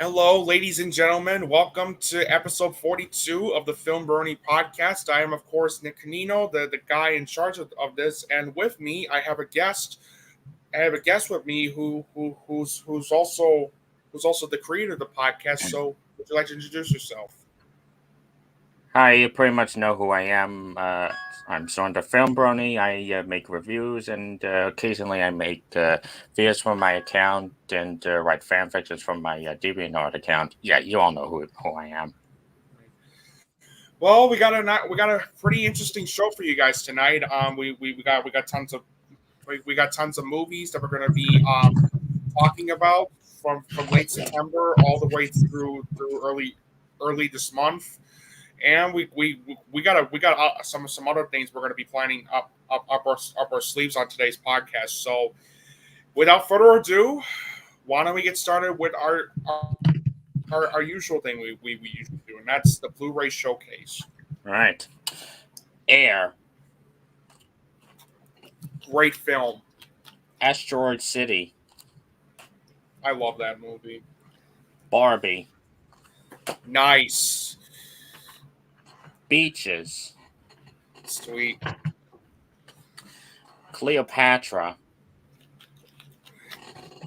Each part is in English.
Hello, ladies and gentlemen. Welcome to episode 42 of the FilmBrony Podcast. I am, of course, Nick Canino, the guy in charge of this, and with me, I have a guest. I have a guest with me who's also the creator of the podcast. So, would you like to introduce yourself? Hi, you pretty much know who I am. I'm Søren the FilmBrony. I make reviews and occasionally I make videos from my account and write fan fictions from my DeviantArt account. Yeah, you all know who I am. Well, we got a pretty interesting show for you guys tonight. We got tons of movies that we're going to be talking about from late September all the way through early this month. And we got some other things we're going to be planning up our sleeves on today's podcast. So, without further ado, why don't we get started with our usual thing we usually do, and that's the Blu-ray Showcase. All right. Air. Great film. Asteroid City. I love that movie. Barbie. Nice. Beaches. Sweet. Cleopatra.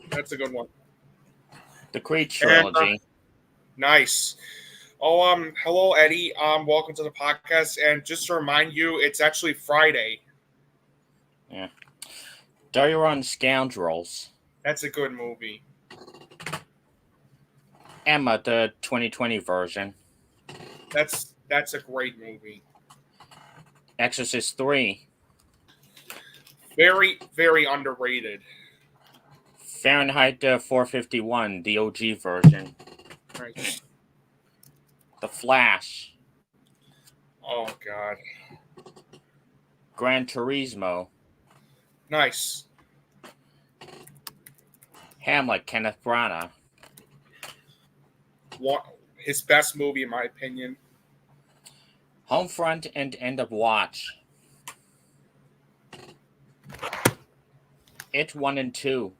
That's a good one. The Creed trilogy. And, nice. Oh, hello, Eddie. Welcome to the podcast. And just to remind you, it's actually Friday. Yeah. Diary Scoundrels. That's a good movie. Emma, the 2020 version. That's a great movie. Exorcist 3. Very, very underrated. Fahrenheit 451, the OG version. Right. The Flash. Oh, God. Gran Turismo. Nice. Hamlet, Kenneth Branagh. His best movie, in my opinion. Homefront and End of Watch. It 1 and 2.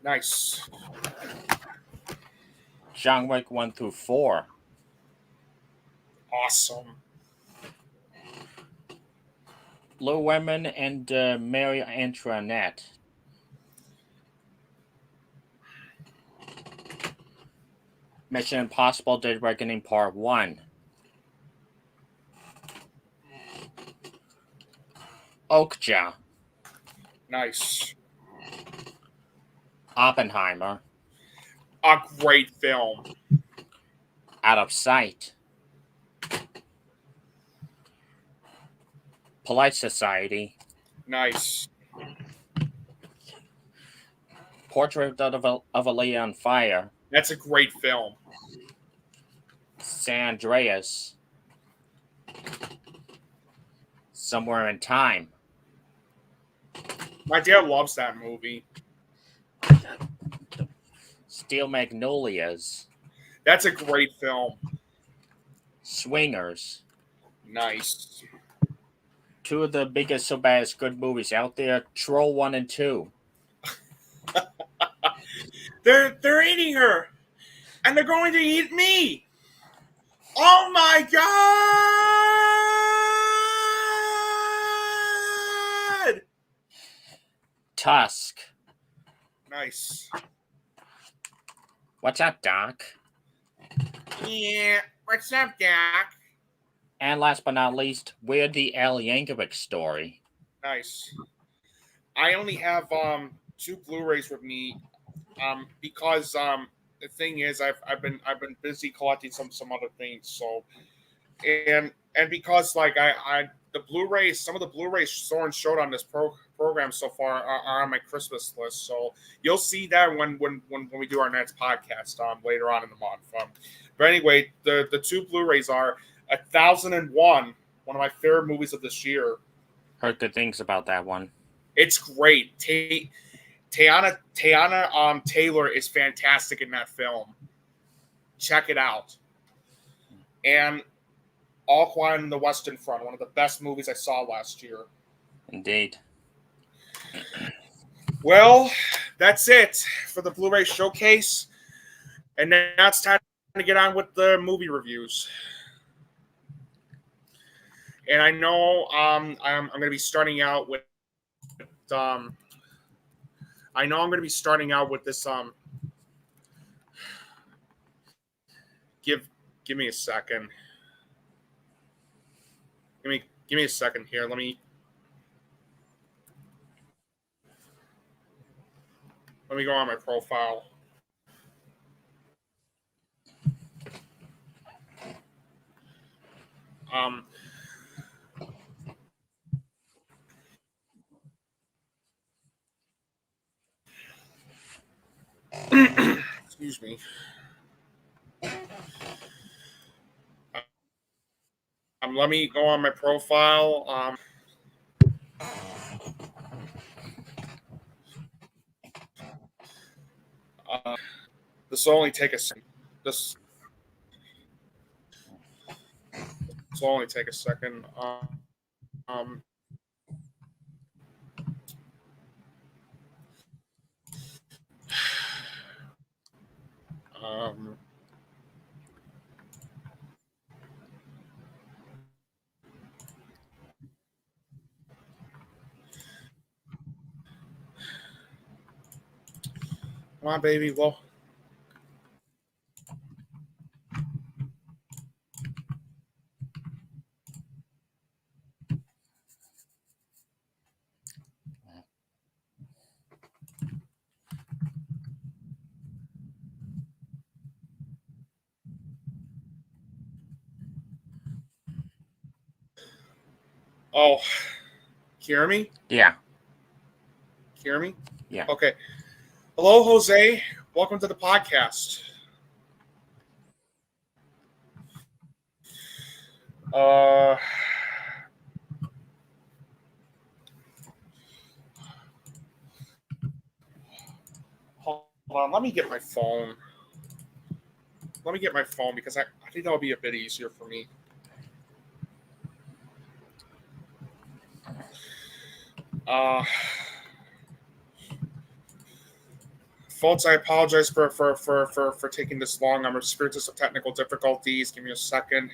Nice. John Wick 1 through 4. Awesome. Little Women and Mary Antoinette. Mission Impossible Dead Reckoning Part 1. Okja. Nice. Oppenheimer. A great film. Out of Sight. Polite Society. Nice. Portrait of a Lady on Fire. That's a great film. San Andreas. Somewhere in Time. My dad loves that movie. Steel Magnolias. That's a great film. Swingers. Nice. Two of the biggest so bad it's good movies out there. Troll 1 and 2. They're eating her. And they're going to eat me. Oh my God! Tusk. Nice. What's up, Doc? Yeah, what's up, Doc? And last but not least, We're the Al Yankovic Story. Nice. I only have two Blu-rays with me because the thing is I've been busy collecting some other things, so and because like I the Blu-rays, some of the Blu-rays Søren showed on this program so far are on my Christmas list, so you'll see that when we do our next podcast later on in the month. But anyway, the two Blu-rays are 1001, one of my favorite movies of this year. Heard good things about that one. It's great. Teyana Taylor is fantastic in that film. Check it out. And All Quiet on the Western Front, one of the best movies I saw last year. Indeed. Well, that's it for the Blu-ray Showcase. And now it's time to get on with the movie reviews. And I know I'm going to be starting out with I know I'm going to be starting out with this give me a second. Give me a second here. Let me go on my profile. Excuse me. Let me go on my profile. This will only take a second. This will only take a second. Come on, baby. Well. Oh, hear me? Yeah. Hear me? Yeah. Okay. Hello, Jose. Welcome to the podcast. Hold on. Let me get my phone. Because I think that'll be a bit easier for me. Folks, I apologize for taking this long. I'm experiencing some technical difficulties. Give me a second.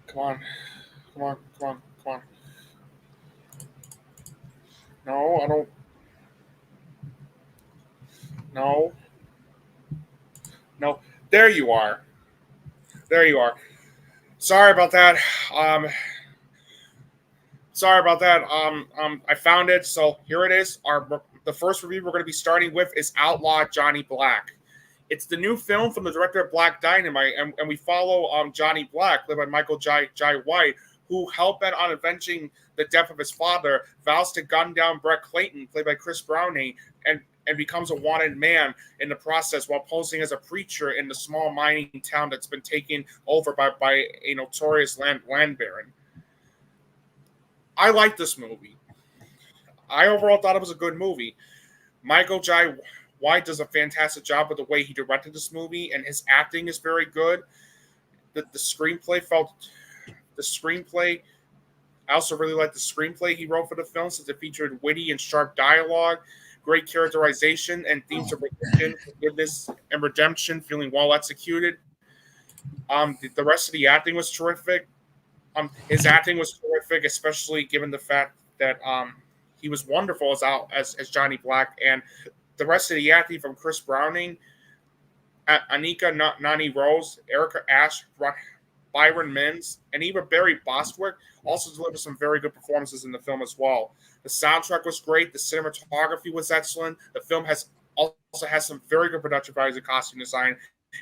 Come on. No, I don't. No. There you are. Sorry about that. I found it. So here it is. The first review we're going to be starting with is Outlaw Johnny Black. It's the new film from the director of Black Dynamite, and we follow Johnny Black, played by Michael Jai White, who, hell-bent on avenging the death of his father, vows to gun down Brett Clayton, played by Chris Browning, and becomes a wanted man in the process while posing as a preacher in the small mining town that's been taken over by a notorious land baron. I like this movie. I overall thought it was a good movie. Michael Jai White does a fantastic job with the way he directed this movie, and his acting is very good. The screenplay I also really liked the screenplay he wrote for the film, since it featured witty and sharp dialogue, great characterization, and themes of religion, forgiveness, and redemption feeling well executed. The rest of the acting was terrific. His acting was terrific, especially given the fact that he was wonderful as Johnny Black, and the rest of the acting from Chris Browning, Anika Nani Rose, Erica Ash, Byron Mins, and even Barry Bostwick also delivered some very good performances in the film as well. The soundtrack was great. The cinematography was excellent. The film also has some very good production values and costume design.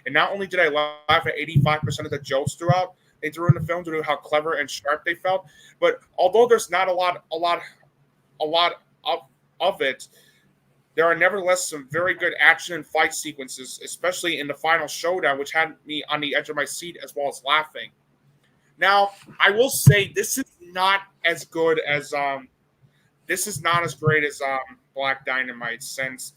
And not only did I laugh at 85% of the jokes throughout they threw in the film due to how clever and sharp they felt, but although there's not a lot of it, there are nevertheless some very good action and fight sequences, especially in the final showdown, which had me on the edge of my seat as well as laughing. Now, I will say this is not as good as this is not as great as Black Dynamite, since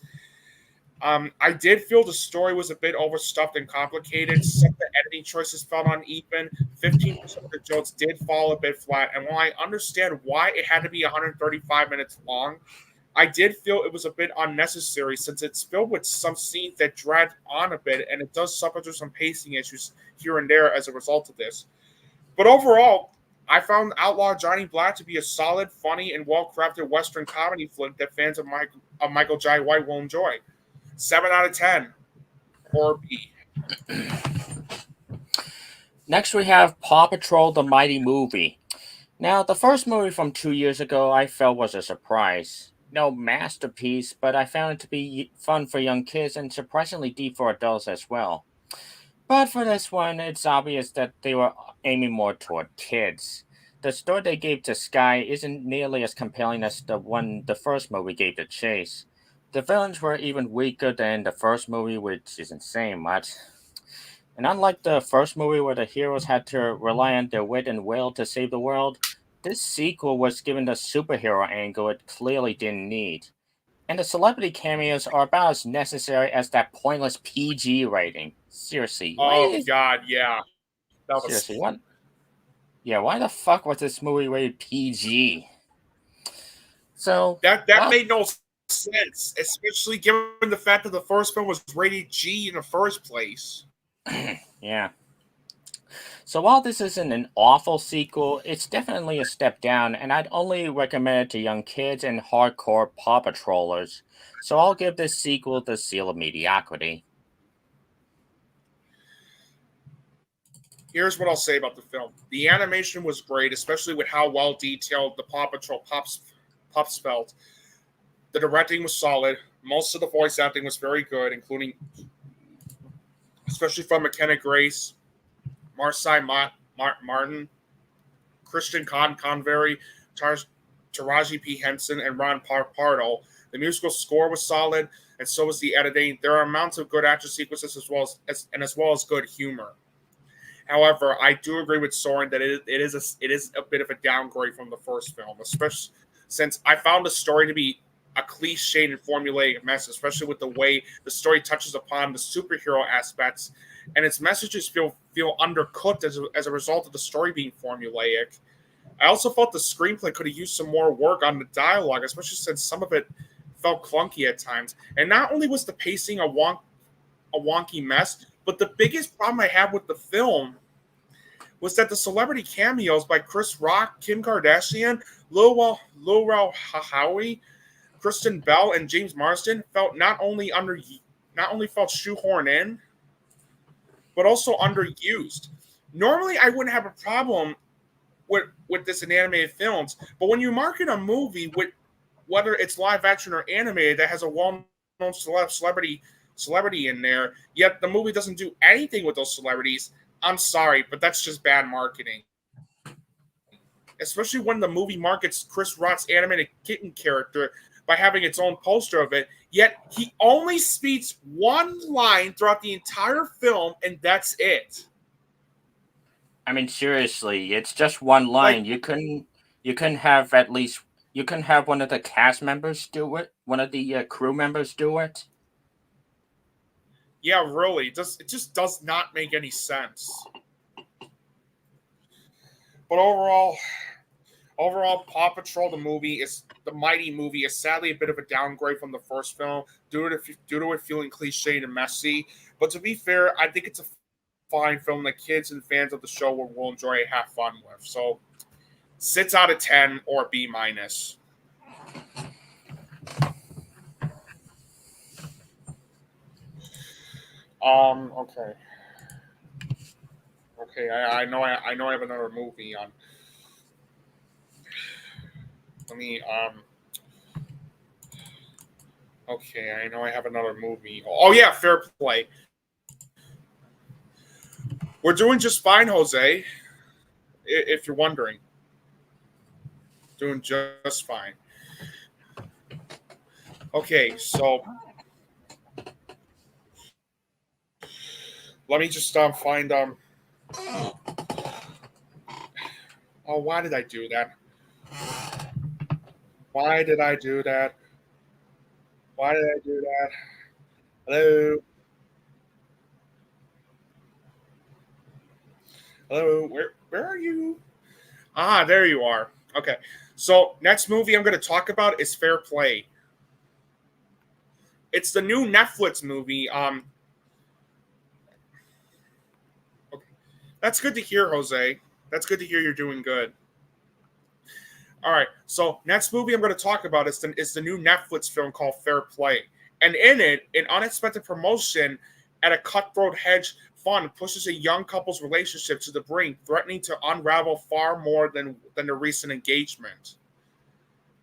I did feel the story was a bit overstuffed and complicated. Some of the editing choices felt uneven. 15% of the jokes did fall a bit flat. And while I understand why it had to be 135 minutes long, I did feel it was a bit unnecessary since it's filled with some scenes that drag on a bit, and it does suffer through some pacing issues here and there as a result of this. But overall, I found Outlaw Johnny Black to be a solid, funny, and well-crafted Western comedy flick that fans of Michael Jai White will enjoy. 7 out of 10, or B. Next, we have Paw Patrol: The Mighty Movie. Now, the first movie from 2 years ago I felt was a surprise. No masterpiece, but I found it to be fun for young kids and surprisingly deep for adults as well. But for this one, it's obvious that they were aiming more toward kids. The story they gave to Sky isn't nearly as compelling as the one the first movie gave to Chase. The villains were even weaker than the first movie, which isn't saying much. And unlike the first movie where the heroes had to rely on their wit and will to save the world, this sequel was given the superhero angle it clearly didn't need. And the celebrity cameos are about as necessary as that pointless PG rating. Seriously, Oh, God, yeah. Seriously, what? Yeah, why the fuck was this movie rated PG? So that made no sense, especially given the fact that the first film was rated G in the first place. Yeah. So while this isn't an awful sequel, it's definitely a step down, and I'd only recommend it to young kids and hardcore Paw Patrollers. So I'll give this sequel the seal of mediocrity. Here's what I'll say about the film. The animation was great, especially with how well detailed the Paw Patrol pups felt. The directing was solid. Most of the voice acting was very good, including, especially from McKenna Grace, Marcy Martin, Christian Convery, Taraji P. Henson, and Ron Pardo. The musical score was solid, and so was the editing. There are amounts of good action sequences as well as good humor. However, I do agree with Søren that it is a bit of a downgrade from the first film, especially since I found the story to be a cliched and formulaic mess, especially with the way the story touches upon the superhero aspects, and its messages feel undercooked as a result of the story being formulaic. I also felt the screenplay could have used some more work on the dialogue, especially since some of it felt clunky at times. And not only was the pacing a wonky mess, but the biggest problem I had with the film was that the celebrity cameos by Chris Rock, Kim Kardashian, Lil Rel Howery, Kristen Bell, and James Marsden felt not only felt shoehorned in, but also underused. Normally, I wouldn't have a problem with this in animated films, but when you market a movie with whether it's live action or animated that has a well-known celebrity in there, yet the movie doesn't do anything with those celebrities, I'm sorry, but that's just bad marketing. Especially when the movie markets Chris Rock's animated kitten character by having its own poster of it, yet he only speaks one line throughout the entire film, and that's it. I mean, seriously, it's just one line. You couldn't have one of the cast members do it, one of the crew members do it. Yeah, really, it just does not make any sense. But overall, Paw Patrol the Mighty Movie is sadly a bit of a downgrade from the first film due to it feeling cliched and messy. But to be fair, I think it's a fine film that kids and fans of the show will enjoy and have fun with. So 6 out of 10 or B minus. Okay. Okay, I know I have another movie on. Let me Okay, I know I have another movie. Oh yeah, Fair Play. We're doing just fine, Jose. If you're wondering. Doing just fine. Okay, so let me just find Oh, why did I do that? Why did I do that? Why did I do that? Hello? Hello? Where are you? Ah, there you are. Okay. So, next movie I'm going to talk about is Fair Play. It's the new Netflix movie. Okay. That's good to hear, Jose. That's good to hear you're doing good. All right. So, next movie I'm going to talk about is the new Netflix film called Fair Play. And in it, an unexpected promotion at a cutthroat hedge fund pushes a young couple's relationship to the brink, threatening to unravel far more than the recent engagement.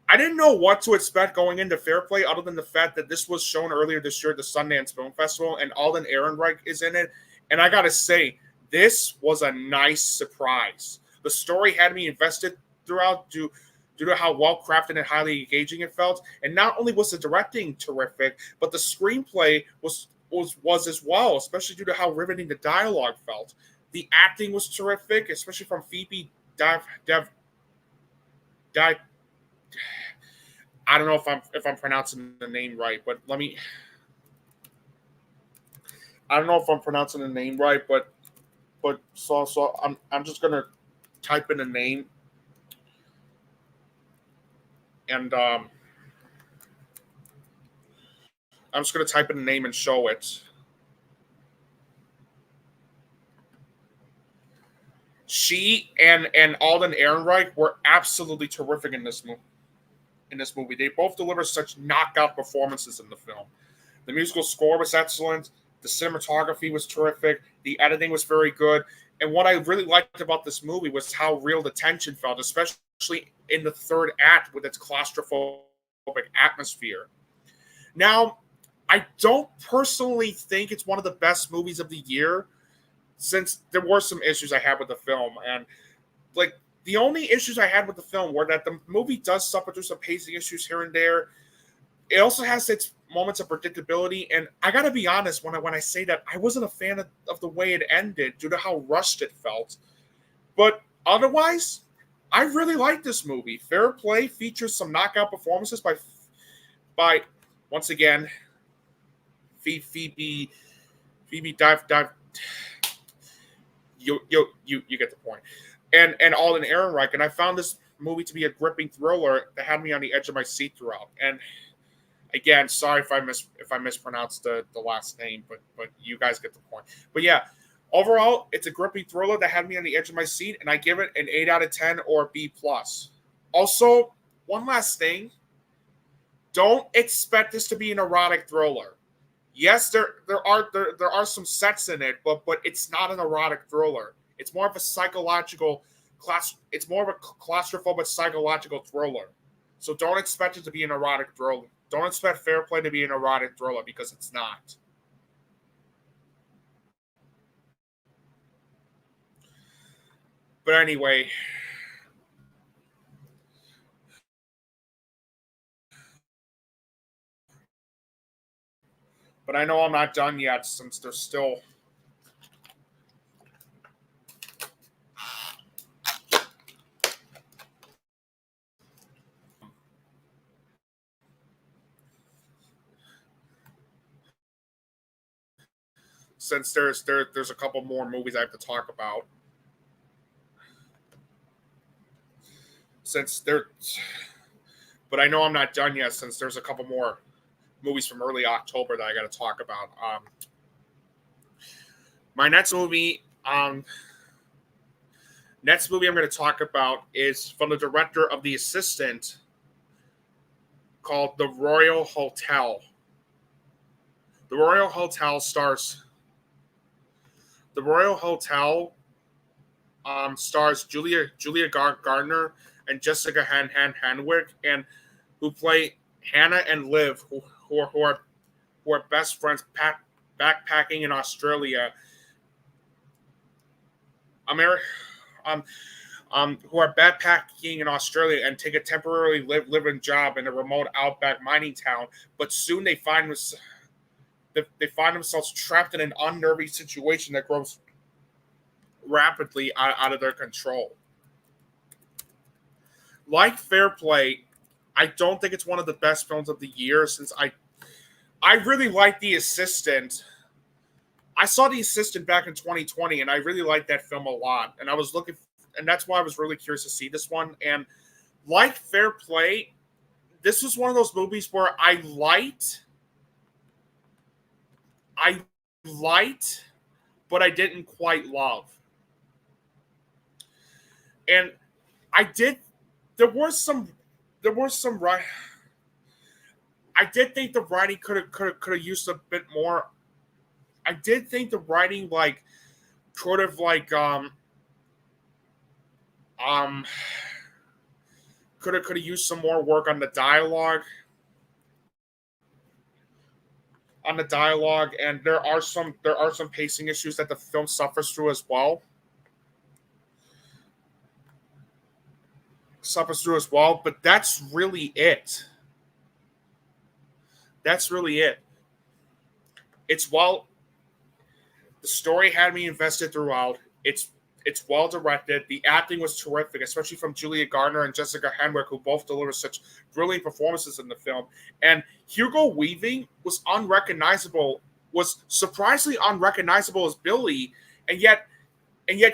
I didn't know what to expect going into Fair Play, other than the fact that this was shown earlier this year at the Sundance Film Festival, and Alden Ehrenreich is in it. And I gotta say, this was a nice surprise. The story had me invested throughout due to how well crafted and highly engaging it felt. And not only was the directing terrific, but the screenplay was as well, especially due to how riveting the dialogue felt. The acting was terrific, especially from Phoebe Dive. I don't know if I'm pronouncing the name right, but let me. I don't know if I'm pronouncing the name right, but so I'm just gonna type in a name, and I'm just gonna type in a name and show it. She and Alden Ehrenreich were absolutely terrific in this movie. They both delivered such knockout performances in the film. The musical score was excellent. The cinematography was terrific. The editing was very good. And what I really liked about this movie was how real the tension felt, especially in the third act with its claustrophobic atmosphere. Now, I don't personally think it's one of the best movies of the year, since there were some issues I had with the film. And like, the only issues I had with the film were that the movie does suffer through some pacing issues here and there. It also has its moments of predictability, and I gotta be honest when I say that I wasn't a fan of the way it ended due to how rushed it felt. But otherwise, I really like this movie. Fair Play features some knockout performances by once again Phoebe dive. You get the point. And Alden Ehrenreich, and I found this movie to be a gripping thriller that had me on the edge of my seat throughout. And again, sorry if I mispronounced the last name, but you guys get the point. But yeah, overall, it's a gripping thriller that had me on the edge of my seat, and I give it an 8 out of 10 or B plus. Also, one last thing: don't expect this to be an erotic thriller. Yes, there are some sex in it, but it's not an erotic thriller. It's more of a psychological class. It's more of a claustrophobic psychological thriller. So don't expect it to be an erotic thriller. Don't expect Fair Play to be an erotic thriller, because it's not. But anyway, I know I'm not done yet, since there's still. Since there's a couple more movies I have to talk about. But I know I'm not done yet, since there's a couple more movies from early October that I got to talk about. My next movie I'm going to talk about is from the director of The Assistant, called The Royal Hotel. The Royal Hotel stars Julia Gardner and Jessica Henwick, and who play Hannah and Liv, who are best friends backpacking in Australia. Who are backpacking in Australia and take a temporarily living job in a remote outback mining town, but soon they find themselves trapped in an unnerving situation that grows rapidly out of their control. Like Fair Play, I don't think it's one of the best films of the year, since I really like The Assistant. I saw The Assistant back in 2020, and I really liked that film a lot. And and that's why I was really curious to see this one. And like Fair Play, this was one of those movies where I liked, but I didn't quite love. And I did. There were some. I did think the writing could have used a bit more. I did think the writing could have could have used some more work on the dialogue. And there are some pacing issues that the film suffers through as well. But that's really it. It's well, the story had me invested throughout. It's well directed. The acting was terrific, especially from Julia Gardner and Jessica Henwick, who both deliver such brilliant performances in the film. And Hugo Weaving was surprisingly unrecognizable as Billy, and yet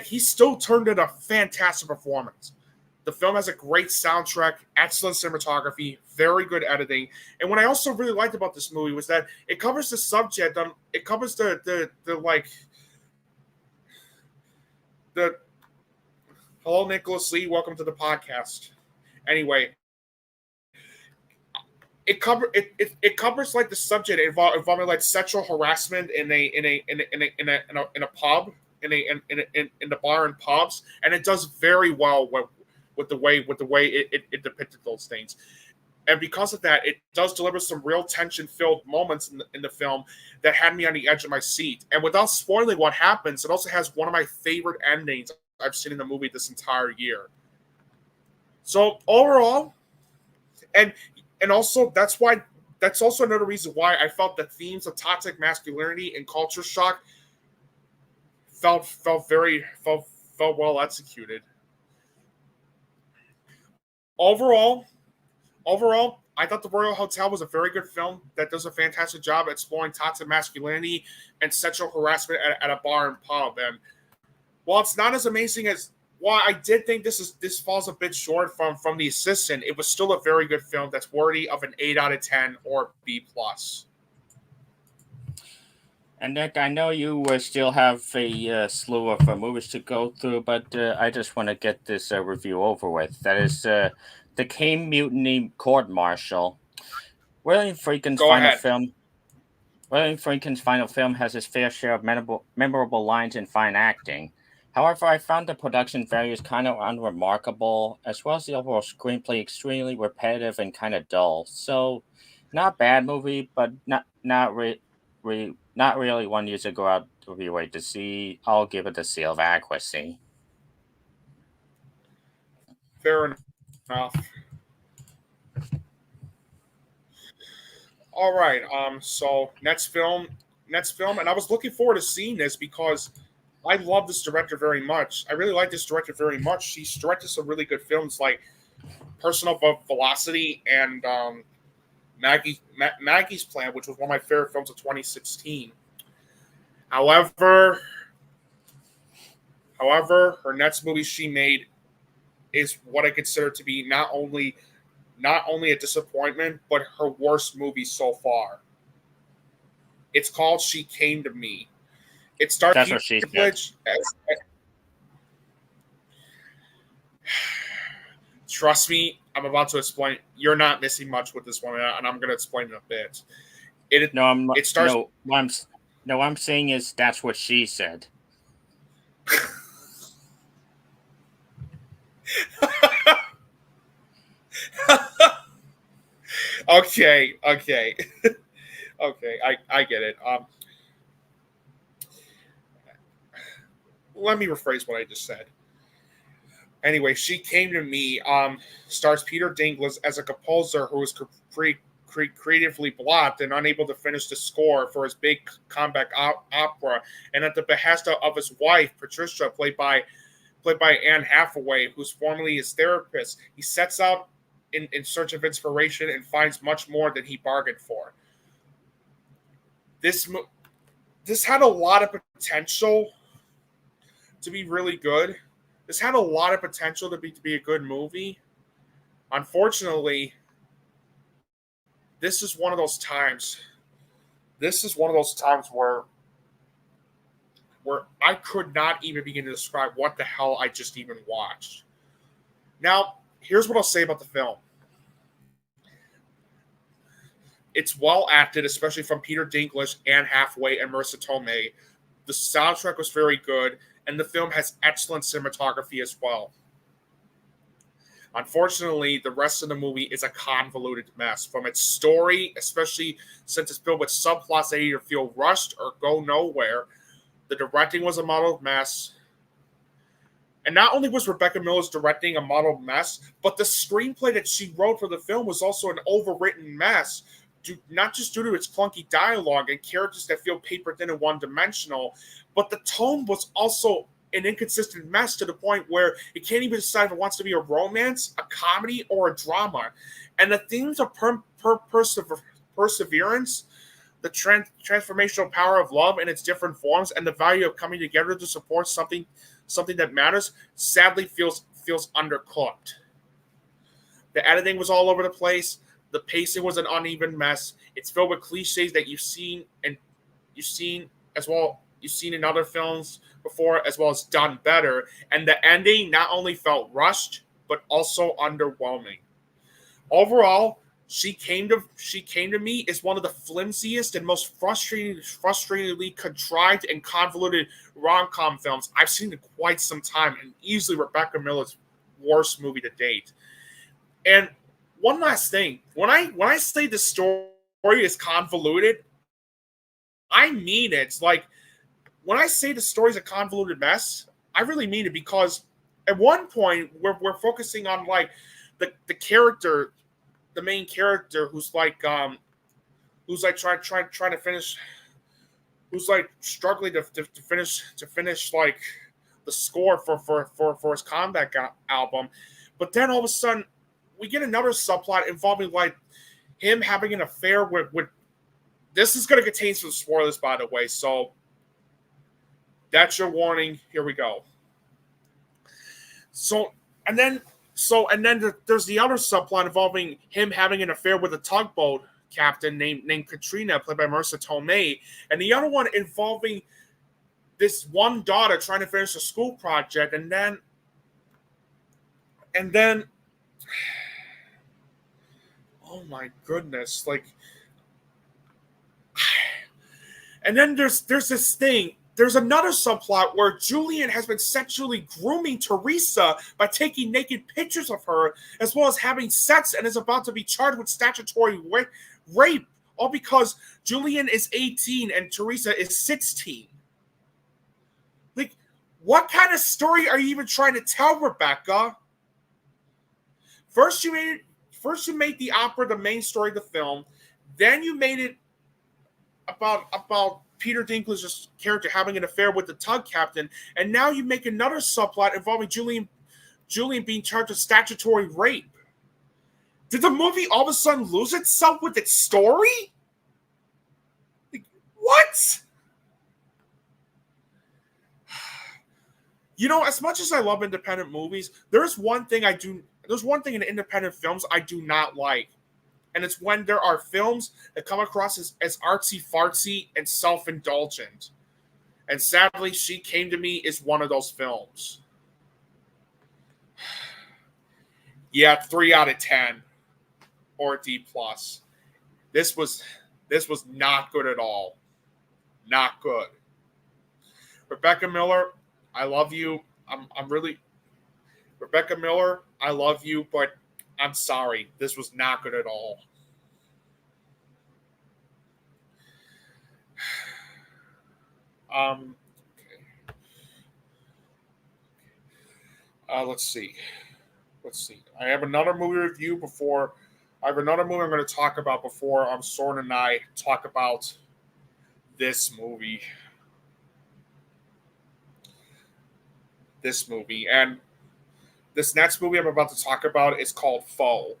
he still turned in a fantastic performance. The film has a great soundtrack, excellent cinematography, very good editing. And what I also really liked about this movie was that it covers the subject. It covers the hello, Nicholas Lee, welcome to the podcast. Anyway, it covers the subject involving sexual harassment in a pub, in the bar and pubs, and it does very well with the way it depicted those things. And because of that, it does deliver some real tension-filled moments in the film that had me on the edge of my seat. And without spoiling what happens, it also has one of my favorite endings I've seen in the movie this entire year. So overall, and also that's also another reason why I felt the themes of toxic masculinity and culture shock felt well executed. Overall, I thought The Royal Hotel was a very good film that does a fantastic job exploring toxic masculinity and sexual harassment at a bar and pub. And while it's not as amazing as, while I did think this falls a bit short from The Assistant, it was still a very good film that's worthy of an 8 out of 10 or B+. And Nick, I know you still have a slew of movies to go through, but I just want to get this review over with. That is the Caine Mutiny court-martial. William Friedkin's final film has its fair share of memorable lines and fine acting. However, I found the production values kind of unremarkable, as well as the overall screenplay extremely repetitive and kind of dull. So, not a bad movie, but not really one you should go out of your way to see. I'll give it the seal of accuracy. Fair enough. All right. So next film, and I was looking forward to seeing this because I love this director very much. I really like this director very much. She's directed some really good films like Personal Velocity and Maggie's Plan, which was one of my favorite films of 2016. However, her next movie she made is what I consider to be not only a disappointment, but her worst movie so far. It's called She Came to Me. It stars That's what she said. Trust me, I'm about to explain. You're not missing much with this one, and I'm going to explain in a bit. What I'm saying is that's what she said. Okay. I get it. Let me rephrase what I just said. Anyway, She Came to Me stars Peter Dinklage as a composer who is creatively blocked and unable to finish the score for his big comeback opera, and at the behest of his wife, Patricia, played by Anne Hathaway, who's formerly his therapist, he sets out in search of inspiration and finds much more than he bargained for. this had a lot of potential to be really good. This had a lot of potential to be a good movie. Unfortunately, this is one of those times. This is one of those times where I could not even begin to describe what the hell I just even watched. Now, here's what I'll say about the film. It's well acted, especially from Peter Dinklage, Anne Hathaway, and Marissa Tomei. The soundtrack was very good, and the film has excellent cinematography as well. Unfortunately, the rest of the movie is a convoluted mess. From its story, especially since it's filled with subplots that either feel rushed or go nowhere, the directing was a muddled mess. And not only was Rebecca Miller's directing a muddled mess, but the screenplay that she wrote for the film was also an overwritten mess, not just due to its clunky dialogue and characters that feel paper thin and one-dimensional, but the tone was also an inconsistent mess to the point where it can't even decide if it wants to be a romance, a comedy, or a drama. And the themes of perseverance, the transformational power of love in its different forms, and the value of coming together to support something that matters, sadly feels undercooked. The editing was all over the place. The pacing was an uneven mess. It's filled with cliches that you've seen in other films before, as well as done better. And the ending not only felt rushed, but also underwhelming. Overall, She Came to Me is one of the flimsiest and most frustratingly contrived and convoluted rom-com films I've seen in quite some time, and easily Rebecca Miller's worst movie to date. And one last thing, when I say the story is convoluted, I mean it. Like, when I say the story's a convoluted mess, I really mean it, because at one point we're focusing on like the character, the main character who's trying to finish, who's like struggling to finish like the score for his comeback album, but then all of a sudden we get another subplot involving like him having an affair with this is going to contain some spoilers, by the way, so that's your warning. Here we go. And then there's the other subplot involving him having an affair with a tugboat captain named Katrina, played by Marissa Tomei, and the other one involving this one daughter trying to finish a school project, and then oh my goodness, like, and then there's this thing. There's another subplot where Julian has been sexually grooming Teresa by taking naked pictures of her, as well as having sex, and is about to be charged with statutory rape, all because Julian is 18 and Teresa is 16. Like, what kind of story are you even trying to tell, Rebecca? First you made the opera the main story of the film, then you made it about Peter Dinklage's character having an affair with the tug captain, and now you make another subplot involving Julian being charged with statutory rape. Did the movie all of a sudden lose itself with its story? Like, what? You know, as much as I love independent movies, there's one thing in independent films I do not like. And it's when there are films that come across as artsy-fartsy and self-indulgent. And sadly, She Came to Me is one of those films. Yeah, 3 out of 10. Or D+. This was not good at all. Not good. Rebecca Miller, I love you. Rebecca Miller, I love you, but I'm sorry. This was not good at all. Okay. Let's see. I have another movie review before. I have another movie I'm going to talk about before Søren and I talk about this movie. And this next movie I'm about to talk about is called Foe.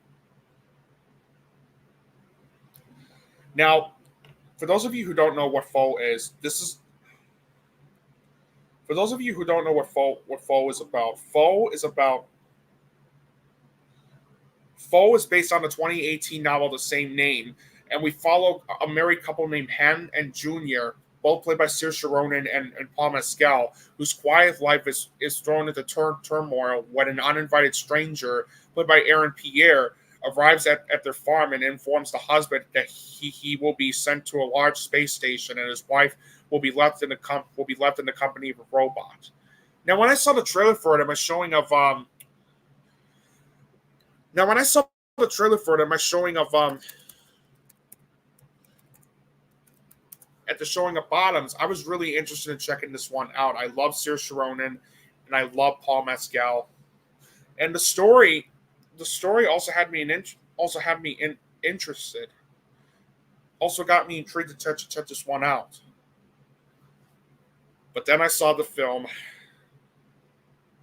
Now, For those of you who don't know what faux is, for those of you who don't know what faux is about. Faux is based on the 2018 novel the same name, and we follow a married couple named Hen and Junior, both played by Saoirse Ronan and Paul Mescal, whose quiet life is thrown into turmoil when an uninvited stranger, played by Aaron Pierre, arrives at their farm and informs the husband that he will be sent to a large space station and his wife will be left in the company of a robot. Now, when I saw the trailer for it, at the showing of Bottoms, I was really interested in checking this one out. I love Saoirse Ronan and I love Paul Mescal, and the story also had me interested. Also got me intrigued to check this one out. But then I saw the film,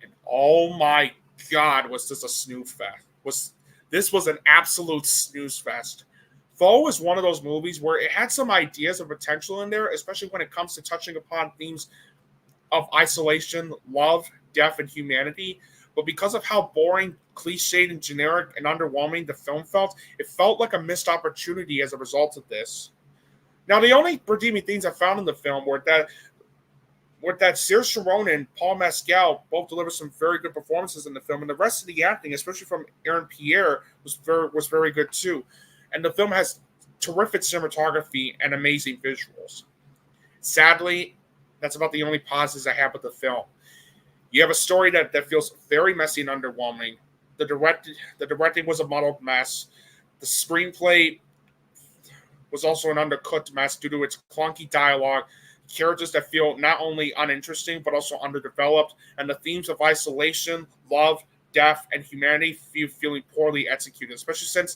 and oh my God, was this a snooze fest? This was an absolute snooze fest. Foe is one of those movies where it had some ideas of potential in there, especially when it comes to touching upon themes of isolation, love, death, and humanity. But because of how boring, cliched, and generic and underwhelming the film felt, it felt like a missed opportunity as a result of this. Now, the only redeeming things I found in the film were that Saoirse Ronan and Paul Mescal both delivered some very good performances in the film, and the rest of the acting, especially from Aaron Pierre, was very good too. And the film has terrific cinematography and amazing visuals. Sadly, that's about the only positives I have with the film. You have a story that feels very messy and underwhelming. The directing was a muddled mess. The screenplay was also an undercooked mess due to its clunky dialogue, characters that feel not only uninteresting but also underdeveloped, and the themes of isolation, love, death, and humanity feeling poorly executed. Especially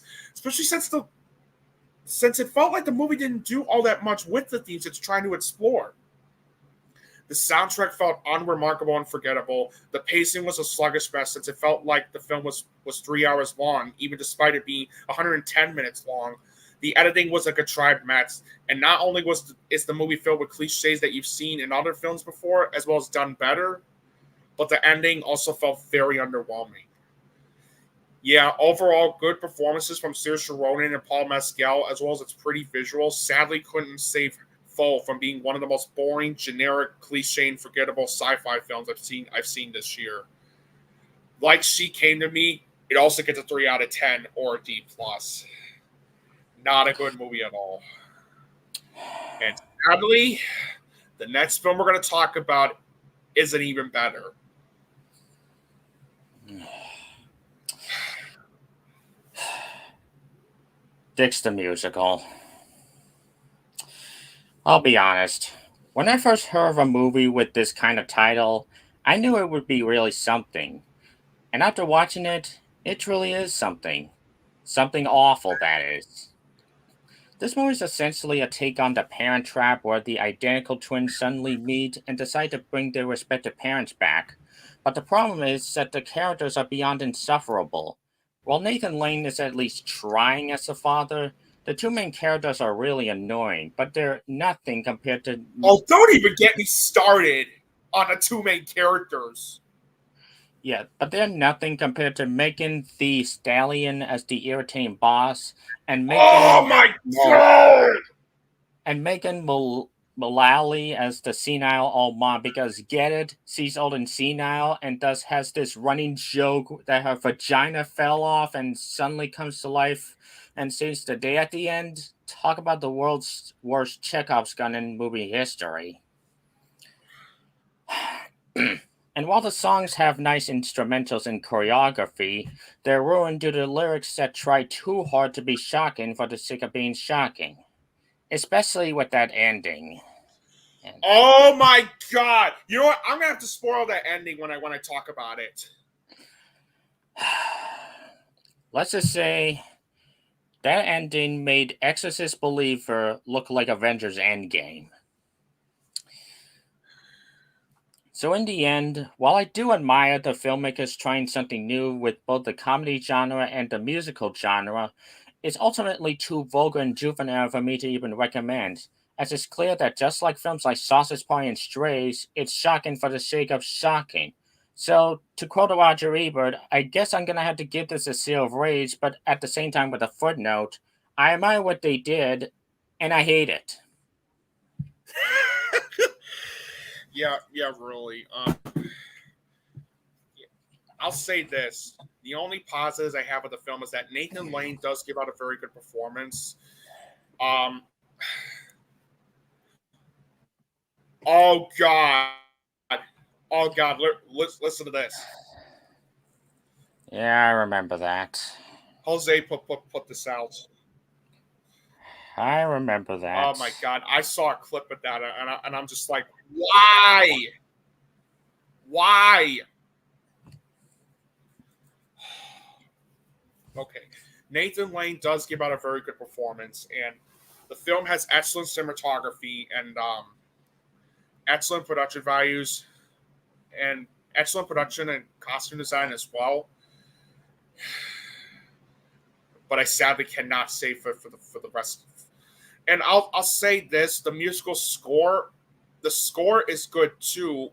since it felt like the movie didn't do all that much with the themes it's trying to explore. The soundtrack felt unremarkable and forgettable. The pacing was a sluggish mess since it felt like the film was 3 hours long, even despite it being 110 minutes long. The editing was a contrived mess, and not only is the movie filled with cliches that you've seen in other films before, as well as done better, but the ending also felt very underwhelming. Yeah, overall, good performances from Saoirse Ronan and Paul Mescal, as well as its pretty visuals, sadly couldn't save Foe from being one of the most boring, generic, cliche, and forgettable sci-fi films I've seen this year. Like She Came to Me, it also gets a 3 out of 10 or a D+. Not a good movie at all. And sadly, the next film we're going to talk about isn't even better. Dick's the Musical. I'll be honest. When I first heard of a movie with this kind of title, I knew it would be really something. And after watching it, it truly is something. Something awful, that is. This movie is essentially a take on The Parent Trap, where the identical twins suddenly meet and decide to bring their respective parents back. But the problem is that the characters are beyond insufferable. While Nathan Lane is at least trying as a father, the two main characters are really annoying, but they're nothing compared to... Oh, don't even get me started on the two main characters. Yeah, but they're nothing compared to Megan the Stallion as the irritating boss, and Megan... Oh my God! And Megan Mullally as the senile old mom, because get it, she's old and senile, and thus has this running joke that her vagina fell off and suddenly comes to life and saves the day at the end. Talk about the world's worst Chekhov's gun in movie history. And while the songs have nice instrumentals and choreography, they're ruined due to lyrics that try too hard to be shocking for the sake of being shocking. Especially with that ending. Oh my God! You know what? I'm gonna have to spoil that ending when I talk about it. Let's just say that ending made Exorcist Believer look like Avengers Endgame. So in the end, while I do admire the filmmakers trying something new with both the comedy genre and the musical genre, is ultimately too vulgar and juvenile for me to even recommend, as it's clear that just like films like Sausage Party and Strays, it's shocking for the sake of shocking. So, to quote Roger Ebert, I guess I'm gonna have to give this a seal of rage, but at the same time with a footnote. I admire what they did, and I hate it. Yeah, really. I'll say this: the only positives I have with the film is that Nathan Lane does give out a very good performance. Um, oh God, oh God, let's listen to this. Yeah, I remember that. Jose put this out. I remember that. Oh my God, I saw a clip of that, and I'm just like, why? Why? Okay, Nathan Lane does give out a very good performance, and the film has excellent cinematography and excellent production values and excellent production and costume design as well. But I sadly cannot say for the rest. And I'll say this: the musical score, the score is good too.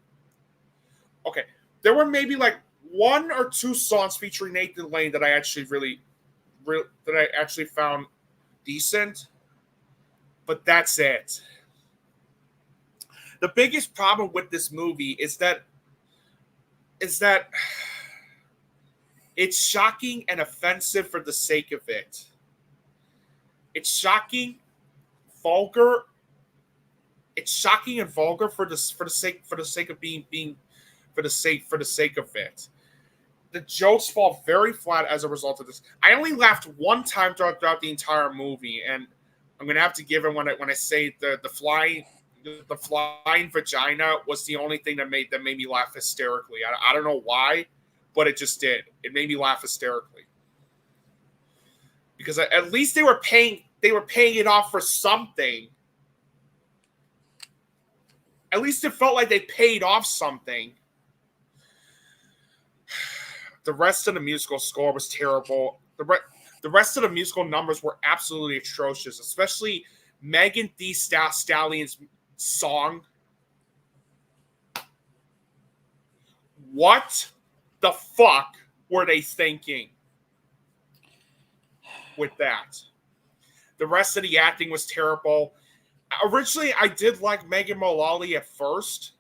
Okay, there were maybe like one or two songs featuring Nathan Lane that I actually that I actually found decent, but that's it. The biggest problem with this movie is that it's shocking and offensive for the sake of it. It's shocking, vulgar. It's shocking and vulgar for the sake of being for the sake of it. The jokes fall very flat as a result of this. I only laughed one time throughout the entire movie, and I'm gonna have to give it when I say the flying vagina was the only thing that made me laugh hysterically. I don't know why, but it just did. It made me laugh hysterically because at least they were paying it off for something. At least it felt like they paid off something. The rest of the musical score was terrible. The rest of the musical numbers were absolutely atrocious, especially Megan Thee Stallion's song. What the fuck were they thinking with that? The rest of the acting was terrible. Originally, I did like Megan Mullally at first,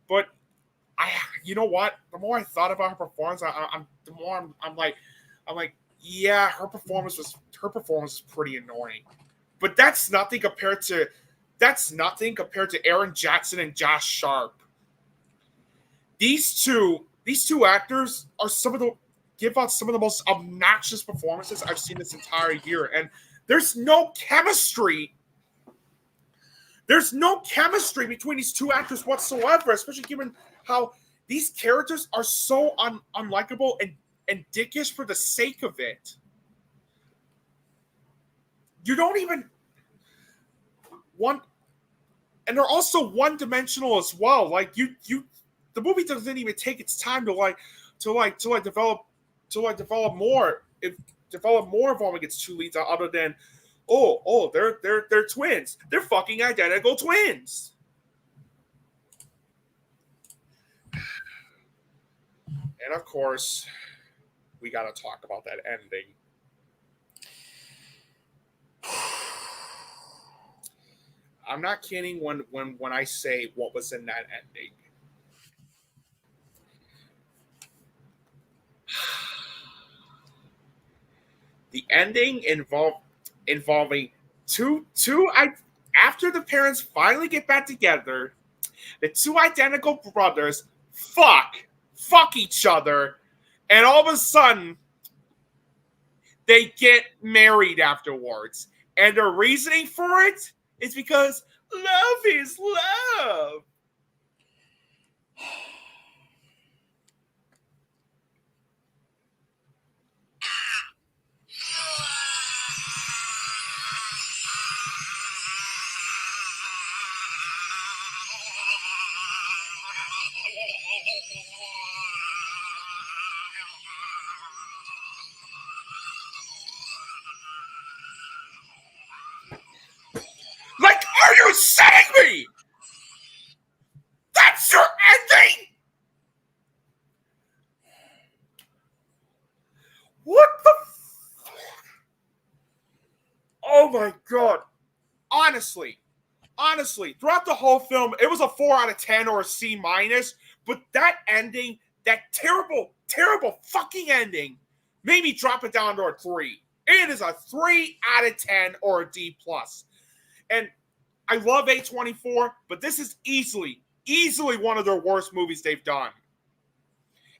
but you know what? The more I thought about her performance, I'm like, yeah, her performance was pretty annoying. But that's nothing compared to Aaron Jackson and Josh Sharp. These two actors are give out some of the most obnoxious performances I've seen this entire year, and there's no chemistry. There's no chemistry between these two actors whatsoever, especially given how these characters are so unlikable and dickish for the sake of it. You don't even and they're also one-dimensional as well. Like the movie doesn't even take its time to develop more involving its two leads other than they're twins. They're fucking identical twins. And of course, we got to talk about that ending. I'm not kidding when I say what was in that ending. The ending involving after the parents finally get back together, the two identical brothers fuck each other, and all of a sudden they get married afterwards. And the reasoning for it is because love is love. my God. Honestly, throughout the whole film, it was a 4 out of 10 or a C minus, but that ending, that terrible, terrible fucking ending, made me drop it down to a 3. It is a 3 out of 10 or a D plus. And I love A24, but this is easily one of their worst movies they've done.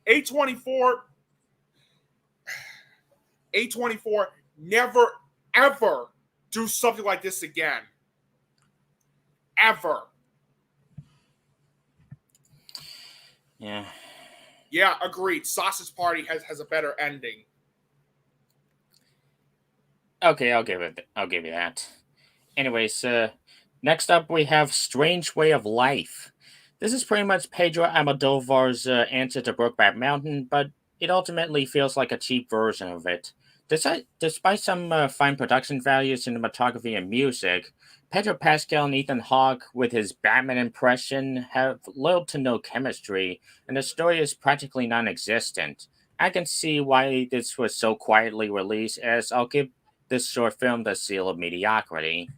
A24 never, ever do something like this again. Ever. Yeah. Yeah, agreed. Sausage Party has a better ending. Okay, I'll give you that. Anyways, next up we have Strange Way of Life. This is pretty much Pedro Almodovar's answer to Brokeback Mountain, but it ultimately feels like a cheap version of it. Despite some fine production value, cinematography, and music, Pedro Pascal and Ethan Hawke, with his Batman impression, have little to no chemistry, and the story is practically non-existent. I can see why this was so quietly released, as I'll give this short film the seal of mediocrity.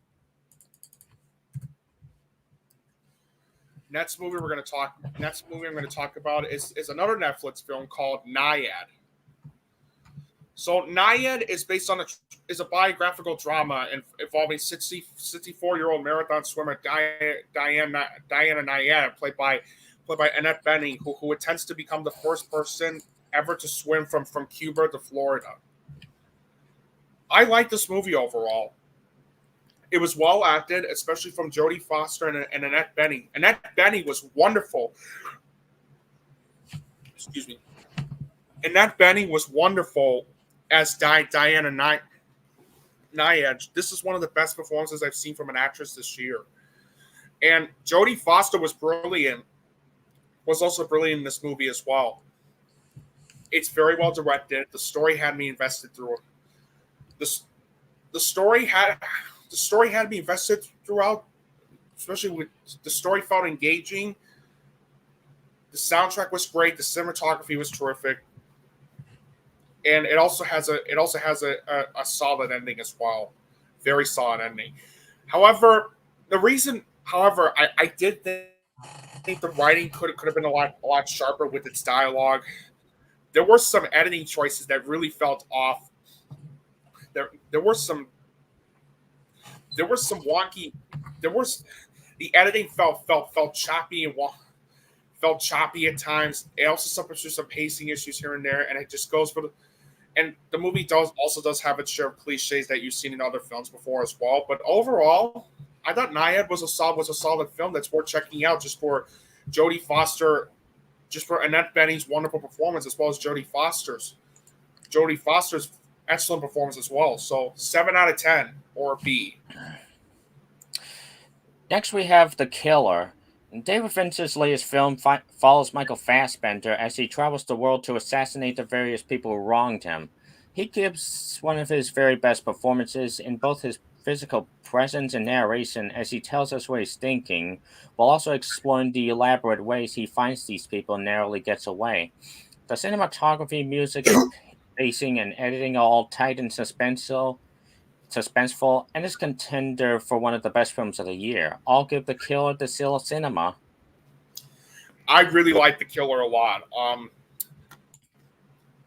Next movie I'm going to talk about is another Netflix film called Nyad. So Nyad is based on a biographical drama involving 64-year-old marathon swimmer Diana Nyad, played by Annette Bening, who intends to become the first person ever to swim from Cuba to Florida. I like this movie overall. It was well acted, especially from Jodie Foster and Annette Bening. Annette Bening was wonderful. Excuse me. Annette Bening was wonderful as Diana Nyad. This is one of the best performances I've seen from an actress this year. And Jodie Foster was also brilliant in this movie as well. It's very well directed. The story had me invested through it. The story had me invested throughout, especially with the story felt engaging. The soundtrack was great. The cinematography was terrific, and it also has a solid ending as well, very solid ending. However, I did think the writing could have been a lot sharper with its dialogue. There were some editing choices that really felt off. There were some wonky. The editing felt choppy and felt choppy at times. It also suffers through some pacing issues here and there, and it just goes for the. And the movie does have its share of cliches that you've seen in other films before as well. But overall, I thought Nyad was a solid film that's worth checking out just for Jodie Foster, just for Annette Bening's wonderful performance, as well as Jodie Foster's excellent performance as well. So 7 out of 10 or B. Next, we have The Killer. David Fincher's latest film follows Michael Fassbender as he travels the world to assassinate the various people who wronged him. He gives one of his very best performances in both his physical presence and narration as he tells us what he's thinking, while also exploring the elaborate ways he finds these people and narrowly gets away. The cinematography, music, pacing, and editing are all tight and suspenseful, and is contender for one of the best films of the year. I'll give The Killer the seal of cinema. I really like The Killer a lot,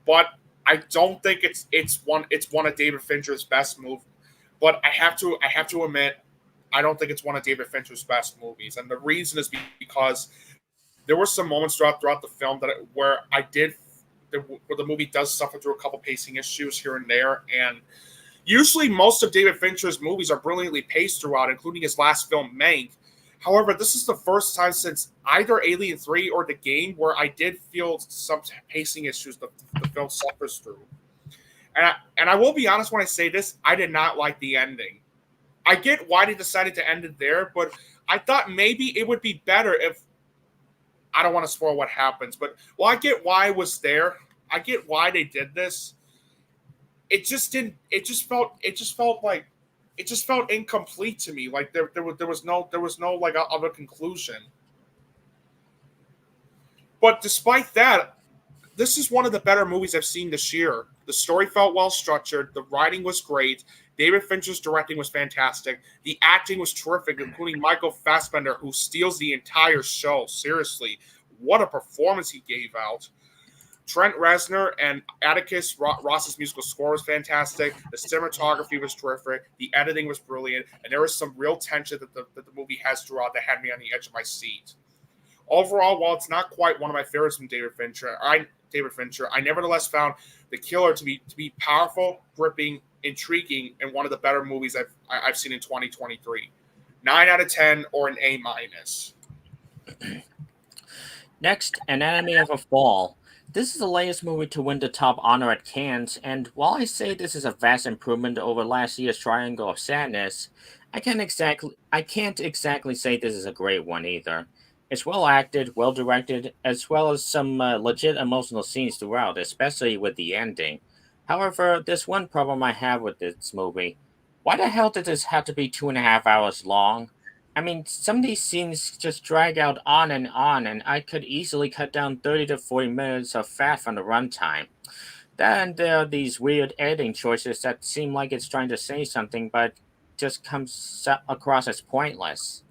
but I don't think it's one of David Fincher's best movies. But I have to admit, I don't think it's one of David Fincher's best movies, and the reason is because there were some moments throughout the film where the movie does suffer through a couple pacing issues here and there, and usually most of David Fincher's movies are brilliantly paced throughout, including his last film, Mank. However, this is the first time since either Alien 3 or The Game where I did feel some pacing issues the film suffers through. And I will be honest when I say this, I did not like the ending. I get why they decided to end it there, but I thought maybe it would be better if, I don't want to spoil what happens, but I get why it was there. I get why they did this. It just felt incomplete to me. Like there was no like other conclusion. But despite that, this is one of the better movies I've seen this year. The story felt well structured. The writing was great. David Fincher's directing was fantastic. The acting was terrific, including Michael Fassbender, who steals the entire show. Seriously, what a performance he gave out. Trent Reznor and Atticus Ross's musical score was fantastic. The cinematography was terrific. The editing was brilliant. And there was some real tension that the movie has throughout that had me on the edge of my seat. Overall, while it's not quite one of my favorites from David Fincher, I nevertheless found The Killer to be powerful, gripping, intriguing, and one of the better movies I've seen in 2023. 9 out of 10 or an A-. Next, Anatomy of a Fall. This is the latest movie to win the top honor at Cannes, and while I say this is a vast improvement over last year's Triangle of Sadness, I can't exactly say this is a great one either. It's well acted, well directed, as well as some legit emotional scenes throughout, especially with the ending. However, there's one problem I have with this movie. Why the hell did this have to be 2.5 hours long? I mean, some of these scenes just drag out on, and I could easily cut down 30 to 40 minutes of fat from the runtime. Then there are these weird editing choices that seem like it's trying to say something, but just comes across as pointless.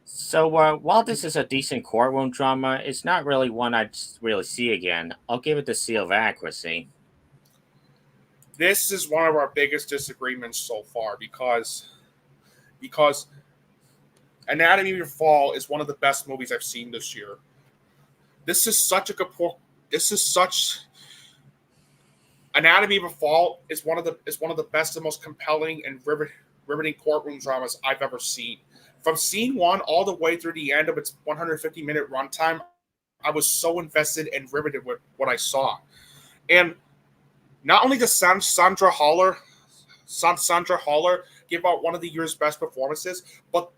So while this is a decent courtroom drama, it's not really one I'd really see again. I'll give it the seal of accuracy. This is one of our biggest disagreements so far because Anatomy of a Fall is one of the best movies I've seen this year. Anatomy of a Fall is one of the best and most compelling and riveting courtroom dramas I've ever seen. From scene one all the way through the end of its 150-minute runtime, I was so invested and riveted with what I saw. And not only does Sandra Haller give out one of the year's best performances, but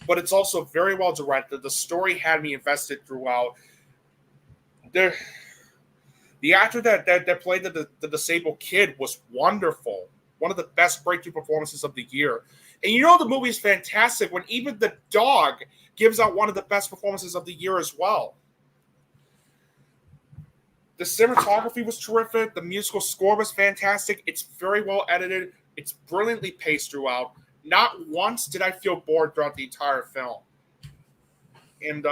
it's also very well directed. The story had me invested throughout. The actor that played the disabled kid was wonderful. One of the best breakthrough performances of the year. And you know the movie is fantastic when even the dog gives out one of the best performances of the year as well. The cinematography was terrific. The musical score was fantastic. It's very well edited. It's brilliantly paced throughout. Not once did I feel bored throughout the entire film. And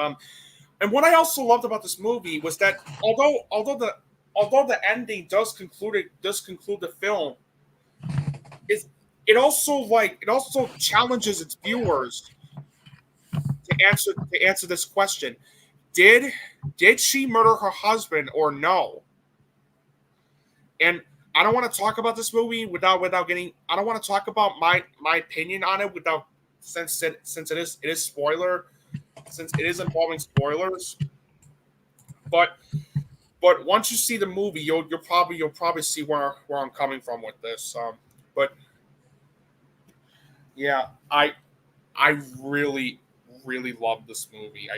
what I also loved about this movie was that although the ending does conclude the film, it also challenges its viewers to answer this question. Did she murder her husband or no? And I don't want to talk about this movie without getting. I don't want to talk about my opinion on it without since it is involving spoilers. But once you see the movie, you'll probably see where I'm coming from with this. But yeah, I really love this movie.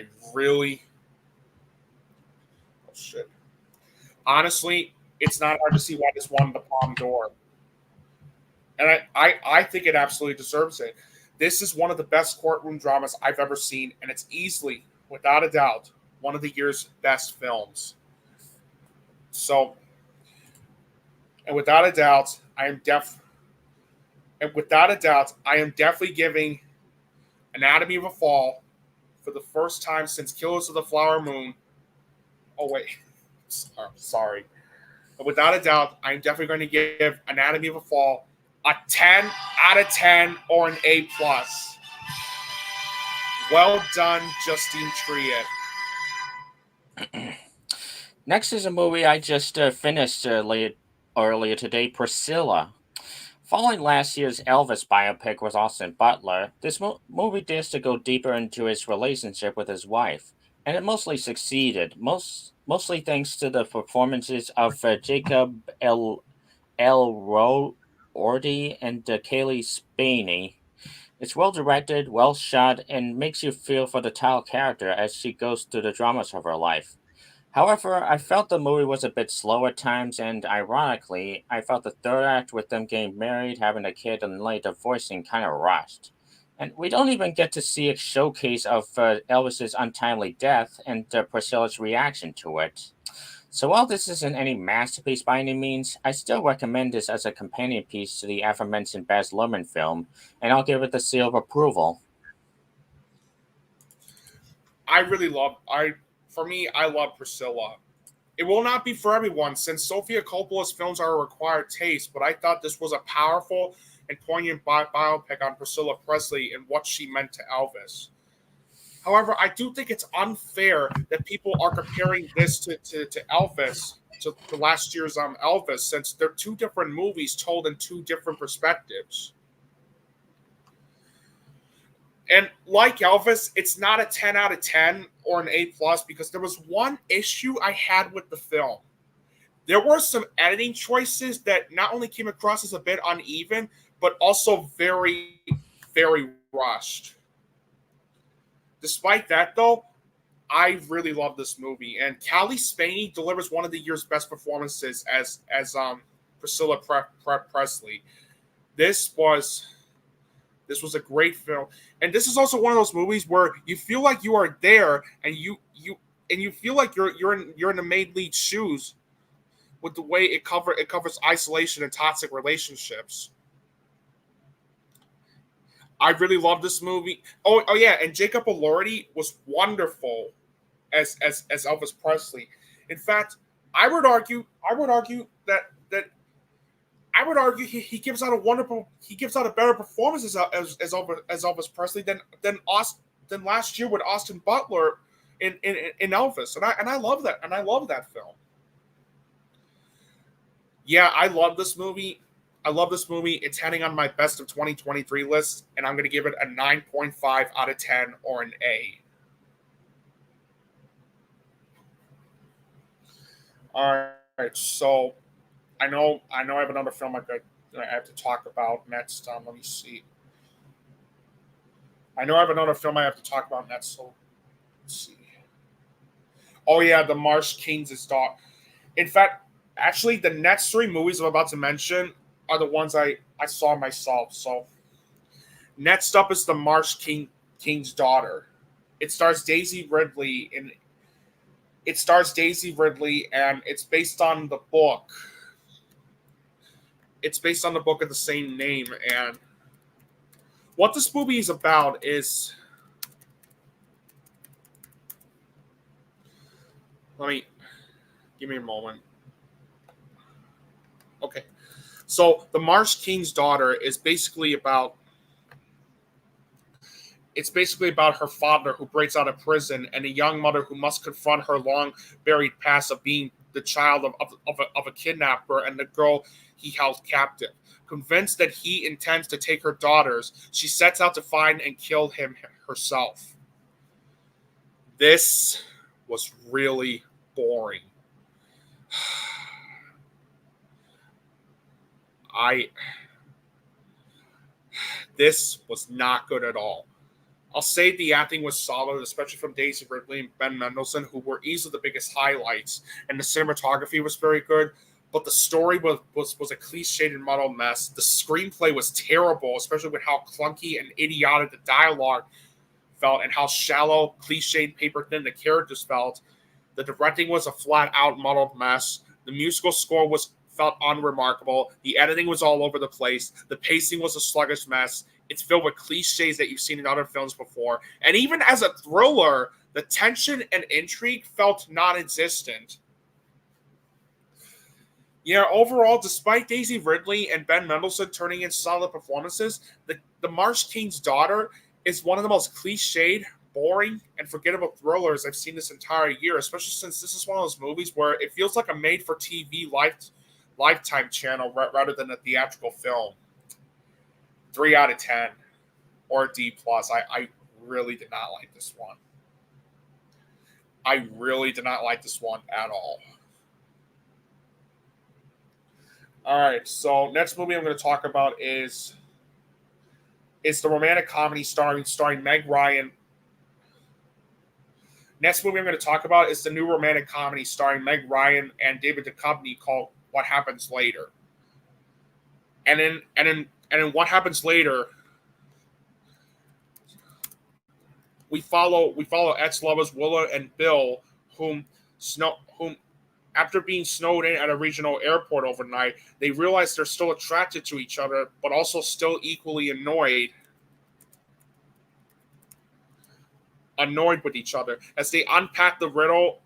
Honestly, it's not hard to see why this won the Palme d'Or. And I think it absolutely deserves it. This is one of the best courtroom dramas I've ever seen, and it's easily, without a doubt, one of the year's best films. So, and without a doubt, I am definitely giving Anatomy of a Fall, for the first time since Killers of the Flower Moon. Oh wait, sorry. But without a doubt, I'm definitely going to give Anatomy of a Fall a 10 out of 10 or an A+. Well done, Justine Triet. Next is a movie I just finished earlier today, Priscilla. Following last year's Elvis biopic with Austin Butler, this movie dares to go deeper into his relationship with his wife, and it mostly succeeded, mostly thanks to the performances of Jacob Elordi and Kaylee Spaney. It's well directed, well shot, and makes you feel for the title character as she goes through the dramas of her life. However, I felt the movie was a bit slow at times, and ironically, I felt the third act with them getting married, having a kid, and later divorcing kind of rushed. And we don't even get to see a showcase of Elvis's untimely death and Priscilla's reaction to it. So while this isn't any masterpiece by any means, I still recommend this as a companion piece to the aforementioned Baz Luhrmann film, and I'll give it the seal of approval. I really love I love Priscilla. It will not be for everyone, since Sofia Coppola's films are a required taste, but I thought this was a powerful and poignant biopic on Priscilla Presley and what she meant to Elvis. However, I do think it's unfair that people are comparing this to Elvis, to last year's Elvis, since they're two different movies told in two different perspectives. And like Elvis, it's not a 10 out of 10 or an A plus because there was one issue I had with the film. There were some editing choices that not only came across as a bit uneven, but also very, very rushed. Despite that, though, I really love this movie, and Callie Spaney delivers one of the year's best performances as Priscilla Presley. This was this was a great film, and this is also one of those movies where you feel like you are there, and you feel like you're in the maid lead shoes with the way it covers isolation and toxic relationships. I really love this movie. Oh yeah, and Jacob Elordi was wonderful as Elvis Presley. In fact, I would argue that I would argue he gives out a better performance as Elvis Presley than last year with Austin Butler in Elvis, and I love that, film. Yeah, I love this movie. I love this movie. It's heading on my best of 2023 list, and I'm going to give it a 9.5 out of 10 or an A. All right, so I know I have another film I have to talk about next. Let me see. I know I have another film I have to talk about next. So let's see. Oh yeah, the Marsh King's daughter. In fact, actually, the next three movies I'm about to mention are the ones I saw myself. So next up is the King's Daughter. It stars Daisy Ridley and it's based on the book. It's based on the book of the same name, and what this movie is about is give me a moment. Okay. So the Marsh King's Daughter is basically about her father who breaks out of prison and a young mother who must confront her long buried past of being the child of a kidnapper and the girl he held captive. Convinced that he intends to take her daughters, she sets out to find and kill him herself. This was really boring. This was not good at all. I'll say the acting was solid, especially from Daisy Ridley and Ben Mendelsohn, who were easily the biggest highlights, and the cinematography was very good, but the story was a cliched and muddled mess. The screenplay was terrible, especially with how clunky and idiotic the dialogue felt and how shallow, cliched, paper-thin the characters felt. The directing was a flat-out muddled mess. The musical score felt unremarkable. The editing was all over the place. The pacing was a sluggish mess. It's filled with cliches that you've seen in other films before. And even as a thriller, the tension and intrigue felt non-existent. Yeah, overall, despite Daisy Ridley and Ben Mendelsohn turning in solid performances, the Marsh King's Daughter is one of the most cliched, boring, and forgettable thrillers I've seen this entire year, especially since this is one of those movies where it feels like a made-for-TV Lifetime channel rather than a theatrical film. 3 out of 10 or D plus. I really did not like this one. I really did not like this one at all. All right, so next movie I'm going to talk about is the romantic comedy starring Meg Ryan. Next movie I'm going to talk about is the new romantic comedy starring Meg Ryan and David Duchovny called What Happens Later. And in What Happens Later, we follow ex-lovers Willa and Bill, whom After being snowed in at a regional airport overnight, they realize they're still attracted to each other, but also still equally annoyed with each other. As they unpack the riddle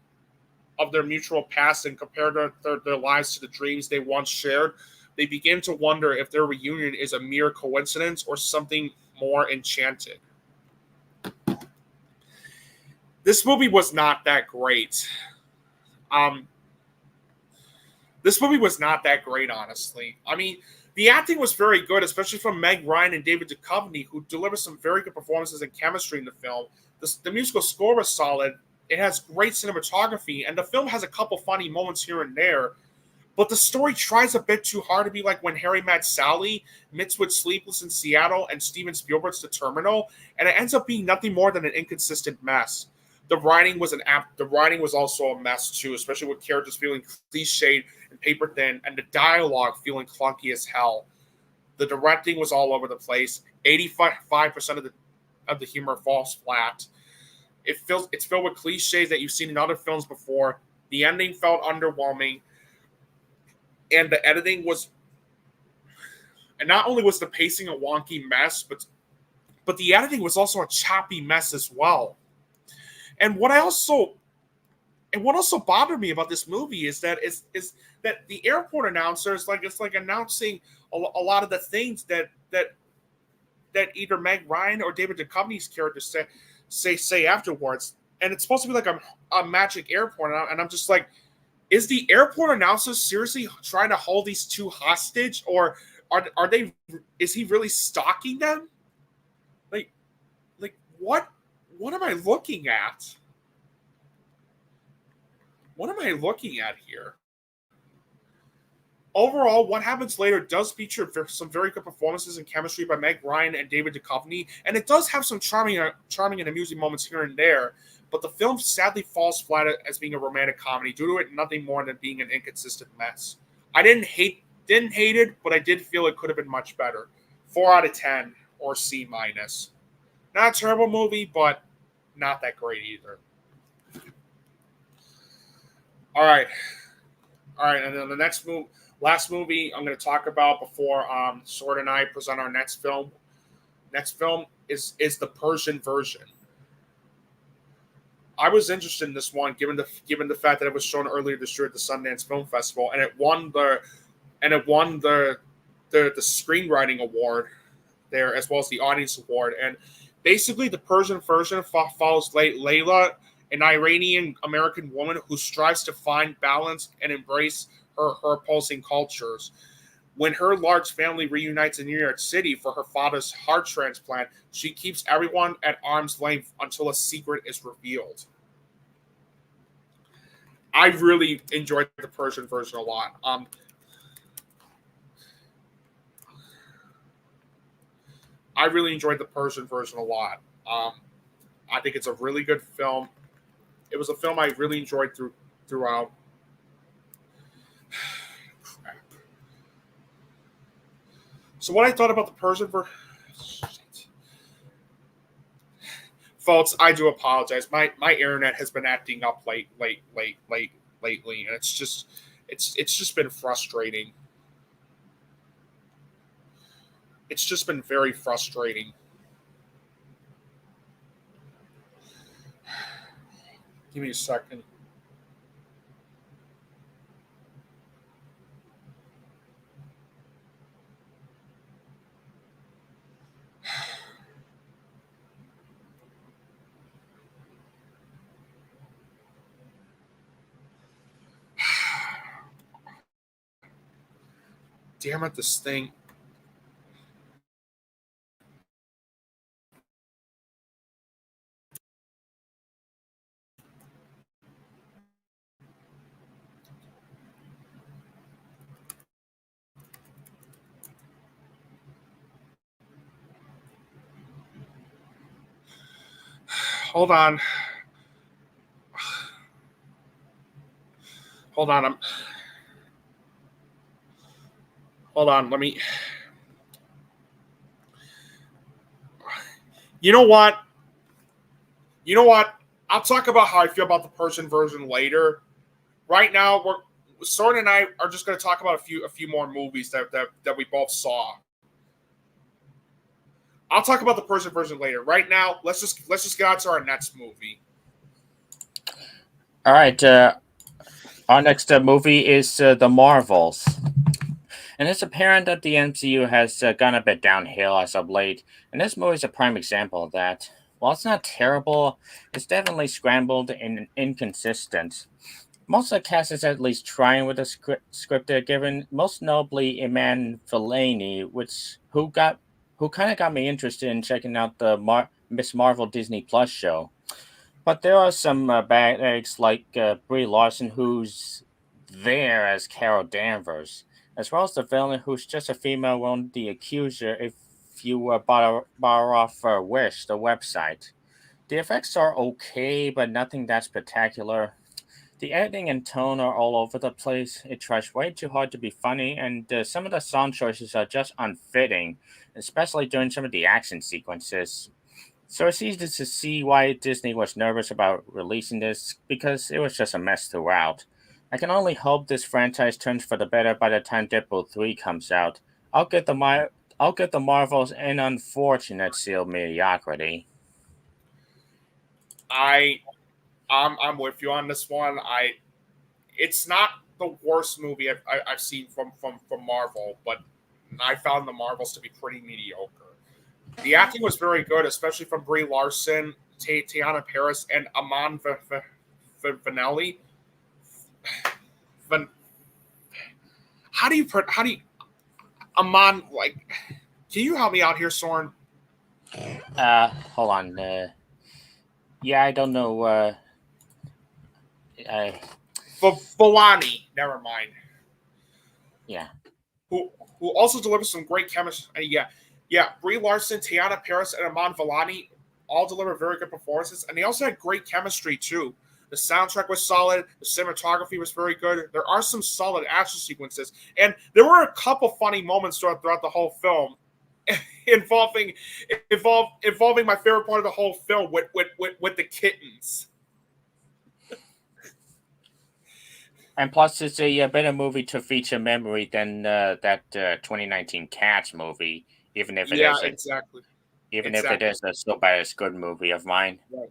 of their mutual past and compare their lives to the dreams they once shared, they begin to wonder if their reunion is a mere coincidence or something more enchanted. This movie was not that great. This movie was not that great, honestly. I mean, the acting was very good, especially from Meg Ryan and David Duchovny, who delivered some very good performances and chemistry in the film. The musical score was solid. It has great cinematography, and the film has a couple funny moments here and there. But the story tries a bit too hard to be like When Harry Met Sally, mixed with Sleepless in Seattle, and Steven Spielberg's The Terminal, and it ends up being nothing more than an inconsistent mess. The writing was also a mess too, especially with characters feeling cliched and paper thin, and the dialogue feeling clunky as hell. The directing was all over the place. 85% of the humor falls flat. It's filled with cliches that you've seen in other films before. The ending felt underwhelming, and the editing was. And not only was the pacing a wonky mess, but the editing was also a choppy mess as well. And what also bothered me about this movie is that that the airport announcer is like announcing a lot of the things that either Meg Ryan or David Duchovny's characters say afterwards, and it's supposed to be like a magic airport, and I'm just like, is the airport announcer seriously trying to hold these two hostage, or are they? Is he really stalking them? Like what? What am I looking at? What am I looking at here? Overall, What Happens Later does feature some very good performances and chemistry by Meg Ryan and David Duchovny, and it does have some charming and amusing moments here and there, but the film sadly falls flat as being a romantic comedy due to it nothing more than being an inconsistent mess. I didn't hate it, but I did feel it could have been much better. 4 out of 10 or C minus. Not a terrible movie, but not that great either. All right, and then the last movie I'm going to talk about before Sword and I present our next film. Next film is the Persian version. I was interested in this one given the fact that it was shown earlier this year at the Sundance Film Festival, and it won the screenwriting award there as well as the audience award. And basically, the Persian version follows Layla, an Iranian-American woman who strives to find balance and embrace her opposing cultures. When her large family reunites in New York City for her father's heart transplant, she keeps everyone at arm's length until a secret is revealed. I really enjoyed the Persian version a lot. I really enjoyed the Persian version a lot. I think it's a really good film. It was a film I really enjoyed throughout. Crap. So what I thought about the Persian version, folks, I do apologize. My internet has been acting up lately, and it's just been frustrating. It's just been very frustrating. Give me a second. Damn it, this thing. Hold on. Hold on. Hold on. Let me. You know what? I'll talk about how I feel about the Persian version later right now, Søren and I are just going to talk about a few more movies that we both saw. I'll talk about the Persian version later. Right now, let's just get on to our next movie. All right. Our next movie is The Marvels. And it's apparent that the MCU has gone a bit downhill as of late, and this movie is a prime example of that. While it's not terrible, it's definitely scrambled and inconsistent. Most of the cast is at least trying with the script they're given, most notably Iman Vellani, who kind of got me interested in checking out the Miss Marvel Disney Plus show. But there are some bad eggs like Brie Larson, who's there as Carol Danvers, as well as the villain, who's just a female on The Accuser if you borrow off Wish, the website. The effects are okay, but nothing that spectacular. The editing and tone are all over the place. It tries way too hard to be funny, and some of the song choices are just unfitting, especially during some of the action sequences. So it's easy to see why Disney was nervous about releasing this, because it was just a mess throughout. I can only hope this franchise turns for the better by the time Deadpool 3 comes out. I'll get the Marvels an unfortunate sealed mediocrity. I'm with you on this one. It's not the worst movie I've seen from Marvel, but I found the Marvels to be pretty mediocre. The acting was very good, especially from Brie Larson, Teyonah Parris, and Iman Vellani. How do you Aman, like, can you help me out here, Søren? Hold on. Yeah, I don't know. Vellani, never mind. Yeah. Who also delivers some great chemistry. Yeah. Brie Larson, Teyonah Parris, and Iman Vellani all deliver very good performances, and they also had great chemistry too. The soundtrack was solid. The cinematography was very good. There are some solid action sequences, and there were a couple funny moments throughout the whole film, involving my favorite part of the whole film with the kittens. And plus, it's a better movie to feature memory than that 2019 Cats movie, even if it is exactly. Even if it is a so bad it's good movie of mine. Right.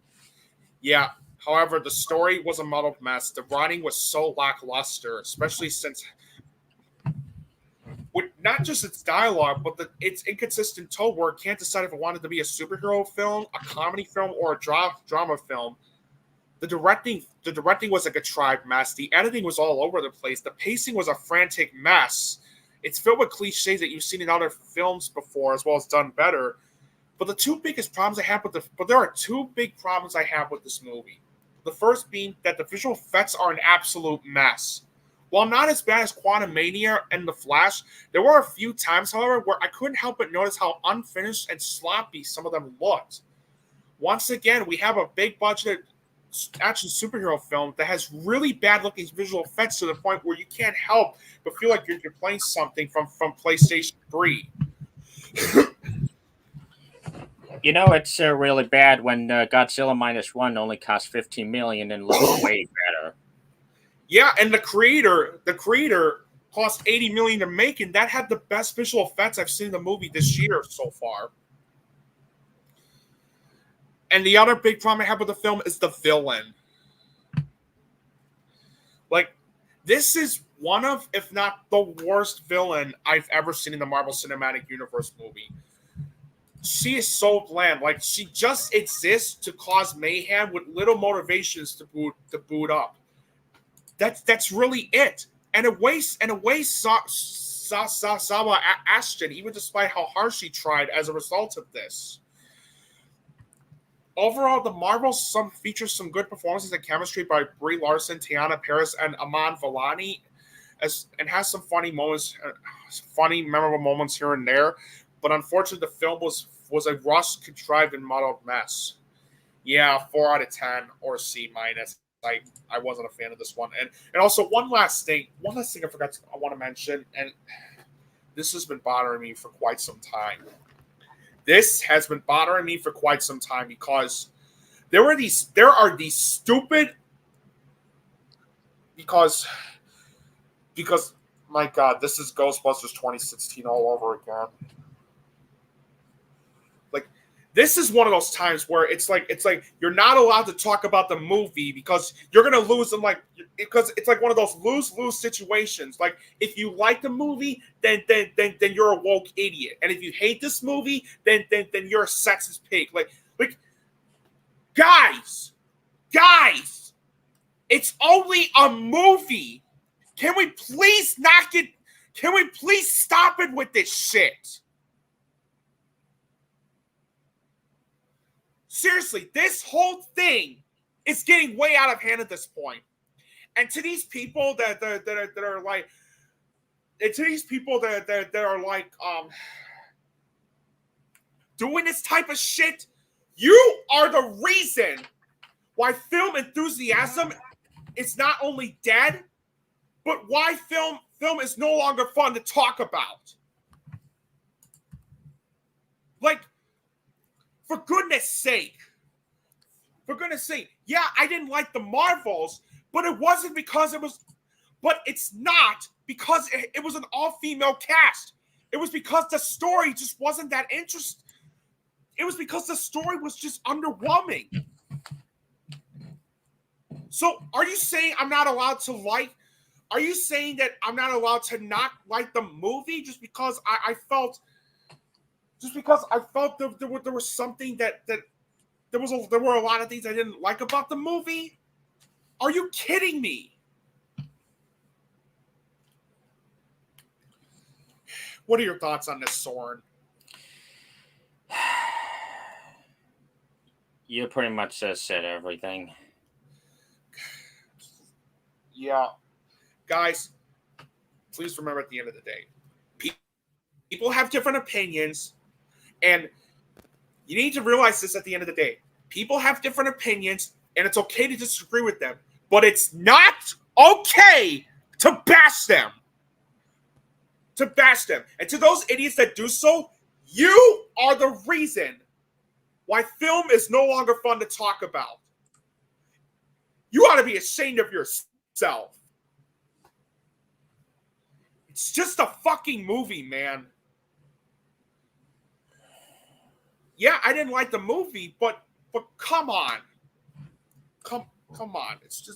Yeah. However, the story was a muddled mess. The writing was so lackluster, especially since with not just its dialogue, but its inconsistent tone, where it can't decide if it wanted to be a superhero film, a comedy film, or a drama film. The directing was a contrived mess. The editing was all over the place. The pacing was a frantic mess. It's filled with cliches that you've seen in other films before, as well as done better. But there are two big problems I have with this movie. The first being that the visual effects are an absolute mess. While not as bad as Quantumania and The Flash, there were a few times, however, where I couldn't help but notice how unfinished and sloppy some of them looked. Once again, we have a big-budgeted action superhero film that has really bad-looking visual effects to the point where you can't help but feel like you're playing something from PlayStation 3. You know, it's really bad when Godzilla -1 only cost $15 million and looks way better. Yeah, and the creator cost $80 million to make, and that had the best visual effects I've seen in the movie this year so far. And the other big problem I have with the film is the villain. Like, this is one of, if not the worst villain I've ever seen in the Marvel Cinematic Universe movie. She is so bland. Like, she just exists to cause mayhem with little motivations to boot up. That's really it. And it wastes Sawa Ashton, even despite how hard she tried as a result of this. Overall, the Marvels features some good performances and chemistry by Brie Larson, Teyonah Parris, and Iman Vellani, and has some funny moments, memorable moments here and there. But unfortunately, the film was a rushed, contrived, and muddled mess. Yeah, 4 out of 10 or C-. I wasn't a fan of this one. And also one last thing I want to mention, and this has been bothering me for quite some time. This has been bothering me for quite some time because there are these because my God, this is Ghostbusters 2016 all over again. Like, this is one of those times where it's like you're not allowed to talk about the movie because you're gonna lose them. Like, because it's like one of those lose situations. Like, if you like the movie, then you're a woke idiot, and if you hate this movie, then you're a sexist pig. Like guys, it's only a movie. Can we please stop it with this shit? Seriously, this whole thing is getting way out of hand at this point. And to these people that are like, doing this type of shit, you are the reason why film enthusiasm is not only dead, but why film is no longer fun to talk about. Like, for goodness sake, yeah, I didn't like the Marvels, but it wasn't because it was, but it's not because it was an all-female cast. It was because the story just wasn't that interesting. It was because the story was just underwhelming. So, are you saying I'm not allowed to like? Are you saying that I'm not allowed to not like the movie just because I felt there was something that there were a lot of things I didn't like about the movie? Are you kidding me? What are your thoughts on this, Søren? You pretty much said everything. Yeah. Guys, please remember at the end of the day, people have different opinions, and you need to realize this at the end of the day. People have different opinions, and it's okay to disagree with them, but it's not okay to bash them. And to those idiots that do so, you are the reason why film is no longer fun to talk about. You ought to be ashamed of yourself. It's just a fucking movie, man. Yeah, I didn't like the movie, but come on. Come on. It's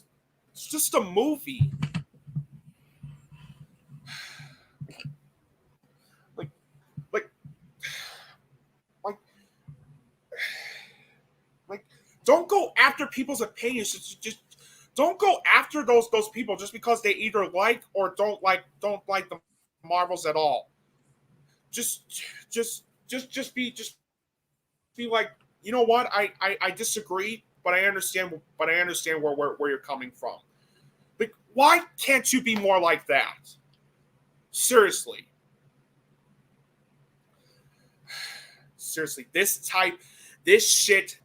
just a movie. Like don't go after people's opinions. Just don't go after those people just because they either like or don't like the Marvels at all. Just be like, you know what? I disagree, but I understand where you're coming from. Like, why can't you be more like that? Seriously, this shit,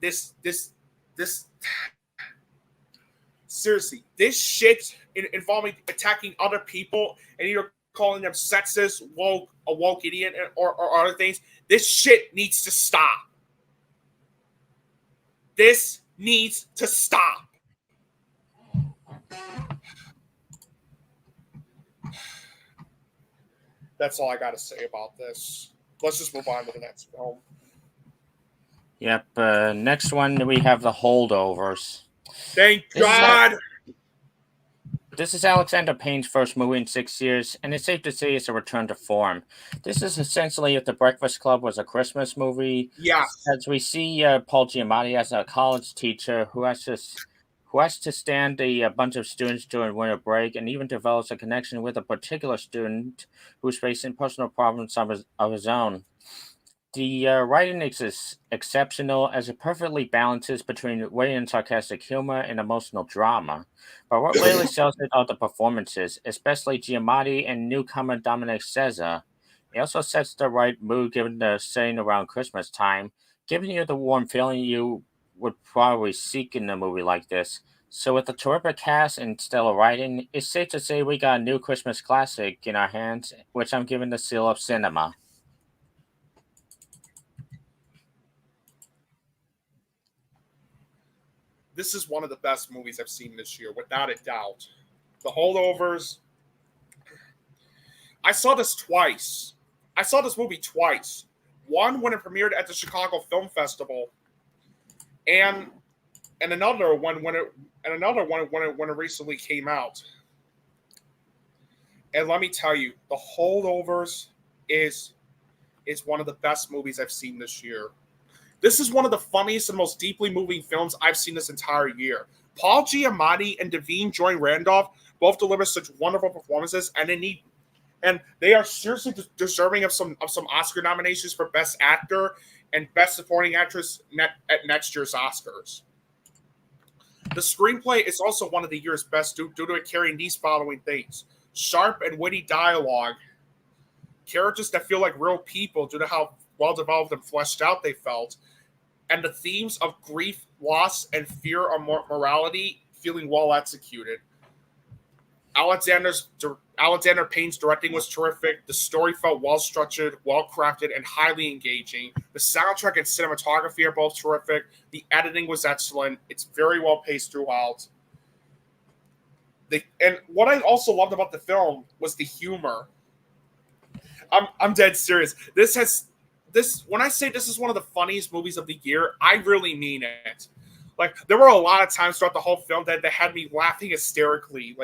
seriously, this shit involving attacking other people and either calling them sexist, woke, a woke idiot, or other things. This shit needs to stop. This needs to stop. That's all I got to say about this. Let's just move on to the next film. Yep. Next one, we have The Holdovers. Thank God. This is Alexander Payne's first movie in 6 years, and it's safe to say it's a return to form. This is essentially if The Breakfast Club was a Christmas movie. Yeah. As we see Paul Giamatti as a college teacher who has to stand a bunch of students during winter break, and even develops a connection with a particular student who's facing personal problems of his own. The writing is exceptional as it perfectly balances between witty and sarcastic humor and emotional drama. But what really sells it are the performances, especially Giamatti and newcomer Dominic Sessa. It also sets the right mood given the setting around Christmas time, giving you the warm feeling you would probably seek in a movie like this. So with a terrific cast and stellar writing, it's safe to say we got a new Christmas classic in our hands, which I'm giving the seal of cinema. This is one of the best movies I've seen this year, without a doubt. The Holdovers. I saw this twice. I saw this movie twice. One when it premiered at the Chicago Film Festival, and another one when it recently came out. And let me tell you, The Holdovers is one of the best movies I've seen this year. This is one of the funniest and most deeply moving films I've seen this entire year. Paul Giamatti and Davine Joy Randolph both deliver such wonderful performances, and they are seriously deserving of some Oscar nominations for Best Actor and Best Supporting Actress at next year's Oscars. The screenplay is also one of the year's best due to it carrying these following things: sharp and witty dialogue, characters that feel like real people due to how well developed and fleshed out they felt, and the themes of grief, loss, and fear of morality feeling well executed. Alexander Payne's directing was terrific. The story felt well structured, well crafted, and highly engaging. The soundtrack and cinematography are both terrific. The editing was excellent. It's very well paced throughout. And what I also loved about the film was the humor. I'm dead serious. When I say this is one of the funniest movies of the year, I really mean it. Like, there were a lot of times throughout the whole film that had me laughing hysterically.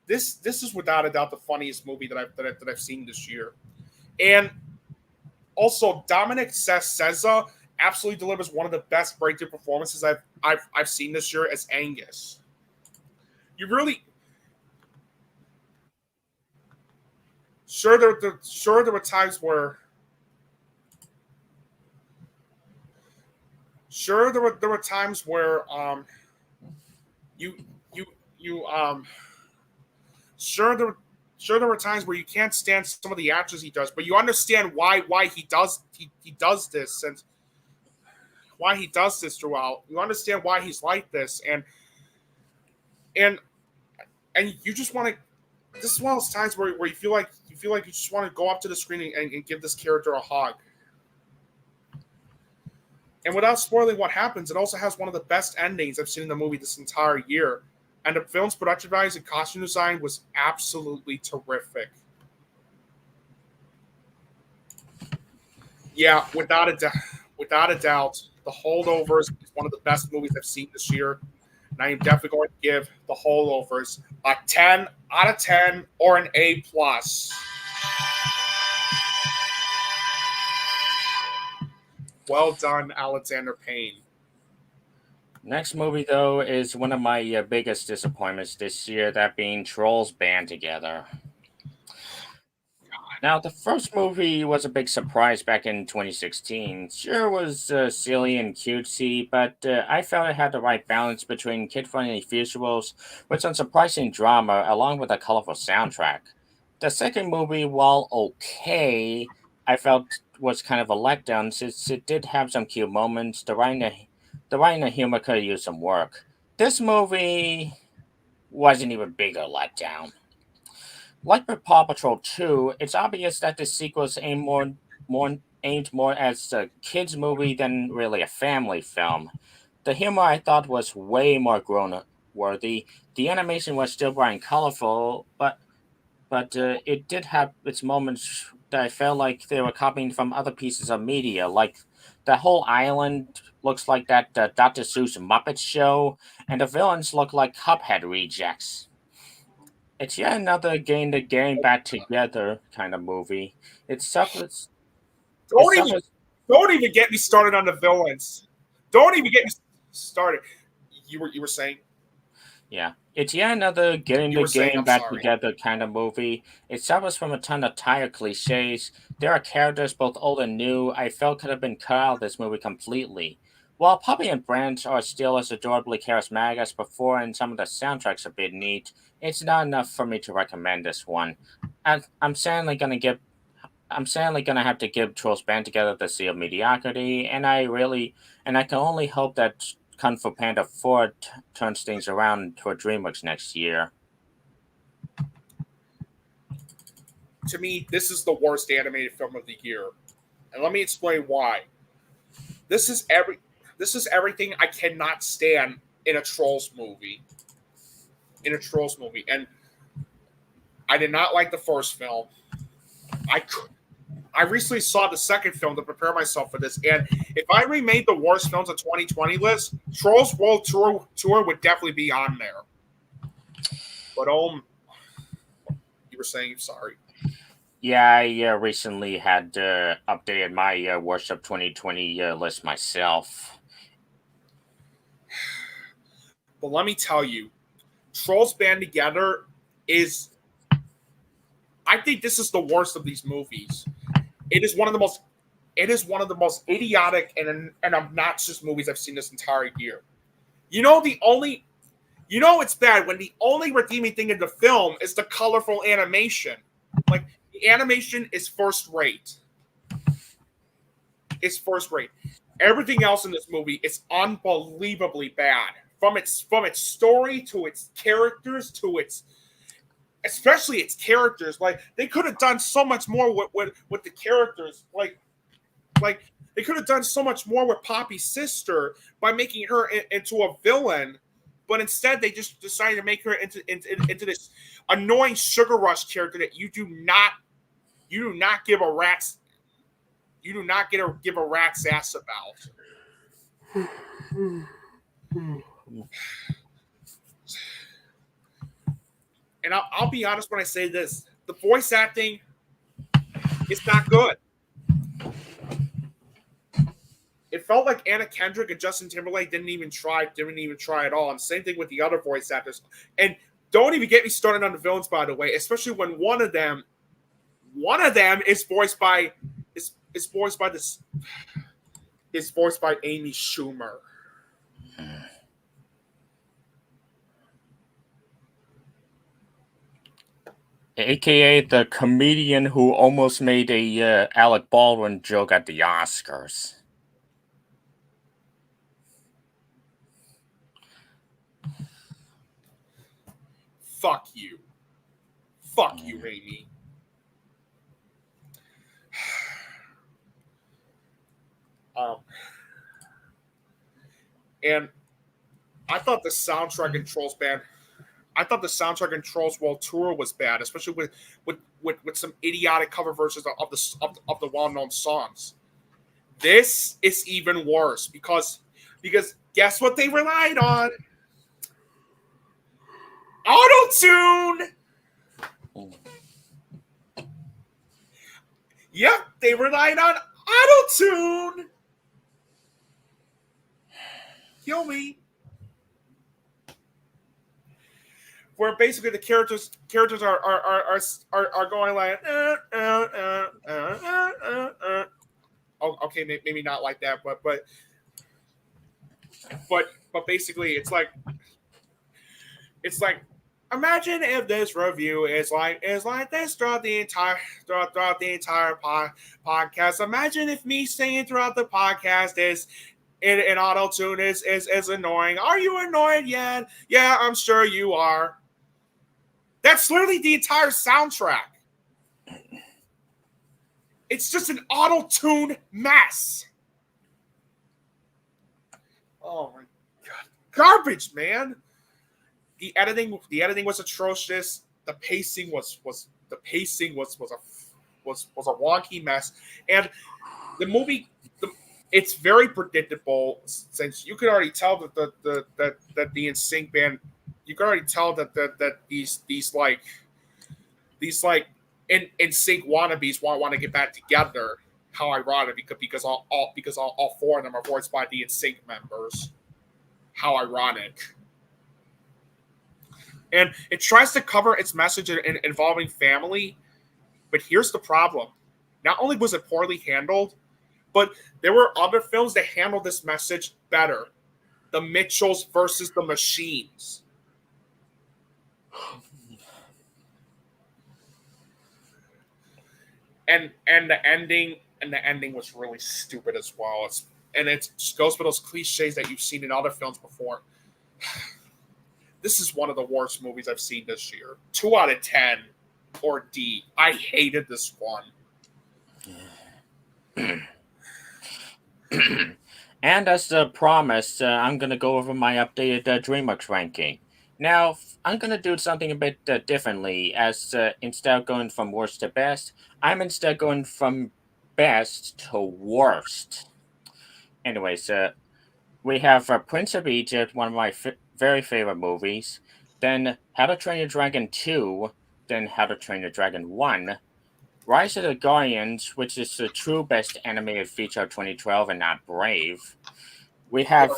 This is without a doubt the funniest movie that I've seen this year. And also, Dominic Sessa absolutely delivers one of the best breakthrough performances I've seen this year as Angus. You really. Sure, there were times where. Sure, there were times where Sure, there were times where you can't stand some of the actions he does, but you understand why he does this, and why he does this throughout. You understand why he's like this, and you just want to. This is one of those times where you feel like you just want to go up to the screen and give this character a hug. And without spoiling what happens, it also has one of the best endings I've seen in the movie this entire year. And the film's production values and costume design was absolutely terrific. Yeah, without a doubt, The Holdovers is one of the best movies I've seen this year. And I am definitely going to give The Holdovers a 10 out of 10 or an A+. Well done, Alexander Payne. Next movie, though, is one of my biggest disappointments this year, that being Trolls Band Together. Now, the first movie was a big surprise back in 2016. Sure, it was silly and cutesy, but I felt it had the right balance between kid-friendly visuals with some surprising drama, along with a colorful soundtrack. The second movie, while okay, I felt was kind of a letdown since it did have some cute moments. The writing and humor could have used some work. This movie wasn't even bigger letdown. Like with Paw Patrol 2, it's obvious that the sequels aimed more as a kids movie than really a family film. The humor I thought was way more grown worthy. The animation was still bright and colorful, but it did have its moments that I felt like they were copying from other pieces of media, like the whole island looks like that Dr. Seuss Muppet Show, and the villains look like Cuphead rejects. It's yet another getting back together kind of movie. It suffers. It Don't even suffers. don't even get me started on the villains. Don't even get me started. You were saying? Yeah, it's yet another getting You the were saying, game I'm back sorry. together kind of movie. It suffers from a ton of tired cliches. There are characters both old and new I felt could have been cut out of this movie completely. While Puppy and Branch are still as adorably charismatic as before, and some of the soundtracks a bit neat, it's not enough for me to recommend this one. And I'm sadly gonna have to give Trolls Band Together the seal of mediocrity, and I can only hope that Kung Fu Panda 4 turns things around toward DreamWorks next year. To me, this is the worst animated film of the year. And let me explain why. This is everything I cannot stand in a Trolls movie. in a Trolls movie, and I did not like the first film. I recently saw the second film to prepare myself for this, and if I remade the worst films of 2020 list, Trolls World Tour would definitely be on there. But you were saying sorry. Yeah, I recently had updated my worst of 2020 list myself. But let me tell you, Trolls Band Together is. I think this is the worst of these movies. It is one of the most idiotic and obnoxious movies I've seen this entire year. It's bad when the only redeeming thing in the film is the colorful animation. Like, the animation is first rate. It's first rate. Everything else in this movie is unbelievably bad. From its story to its characters to especially its characters. Like, they could have done so much more with the characters. Like they could have done so much more with Poppy's sister by making her into a villain, but instead they just decided to make her into this annoying sugar rush character that you do not give a rat's ass about. And I'll be honest when I say this: the voice acting is not good. It felt like Anna Kendrick and Justin Timberlake didn't even try at all. And same thing with the other voice actors. And don't even get me started on the villains, by the way, especially when one of them is voiced by Amy Schumer. AKA the comedian who almost made a Alec Baldwin joke at the Oscars. Fuck you, Amy. And I thought the soundtrack in Trolls World Tour was bad, especially with some idiotic cover versions of the well-known songs. This is even worse because guess what they relied on? Auto-tune! Yep, they relied on auto-tune! Kill me. Where basically the characters are going like, oh, okay, maybe not like that, but basically it's like imagine if this review is like this throughout the entire podcast. Imagine if me singing throughout the podcast is in auto tune is annoying. Are you annoyed yet? Yeah, I'm sure you are. That's literally the entire soundtrack. It's just an auto tune mess. Oh my god, garbage, man. The editing was atrocious. The pacing was a wonky mess, and the movie it's very predictable since you could already tell that the NSYNC band, you could already tell that these NSYNC wannabes want to get back together. How ironic, because all four of them are voiced by the NSYNC members. How ironic. And it tries to cover its message involving family, but here's the problem. Not only was it poorly handled, but there were other films that handled this message better. The Mitchells versus the Machines. And the ending was really stupid as well. It just goes for those cliches that you've seen in other films before. This is one of the worst movies I've seen this year. 2 out of 10 or D. I hated this one. And as promised, I'm going to go over my updated Dreamworks ranking. Now, I'm going to do something a bit differently, as instead of going from worst to best, I'm instead going from best to worst. Anyways, we have Prince of Egypt, one of my very favorite movies, then How to Train Your Dragon 2, then How to Train Your Dragon 1, Rise of the Guardians, which is the true best animated feature of 2012 and not Brave. We have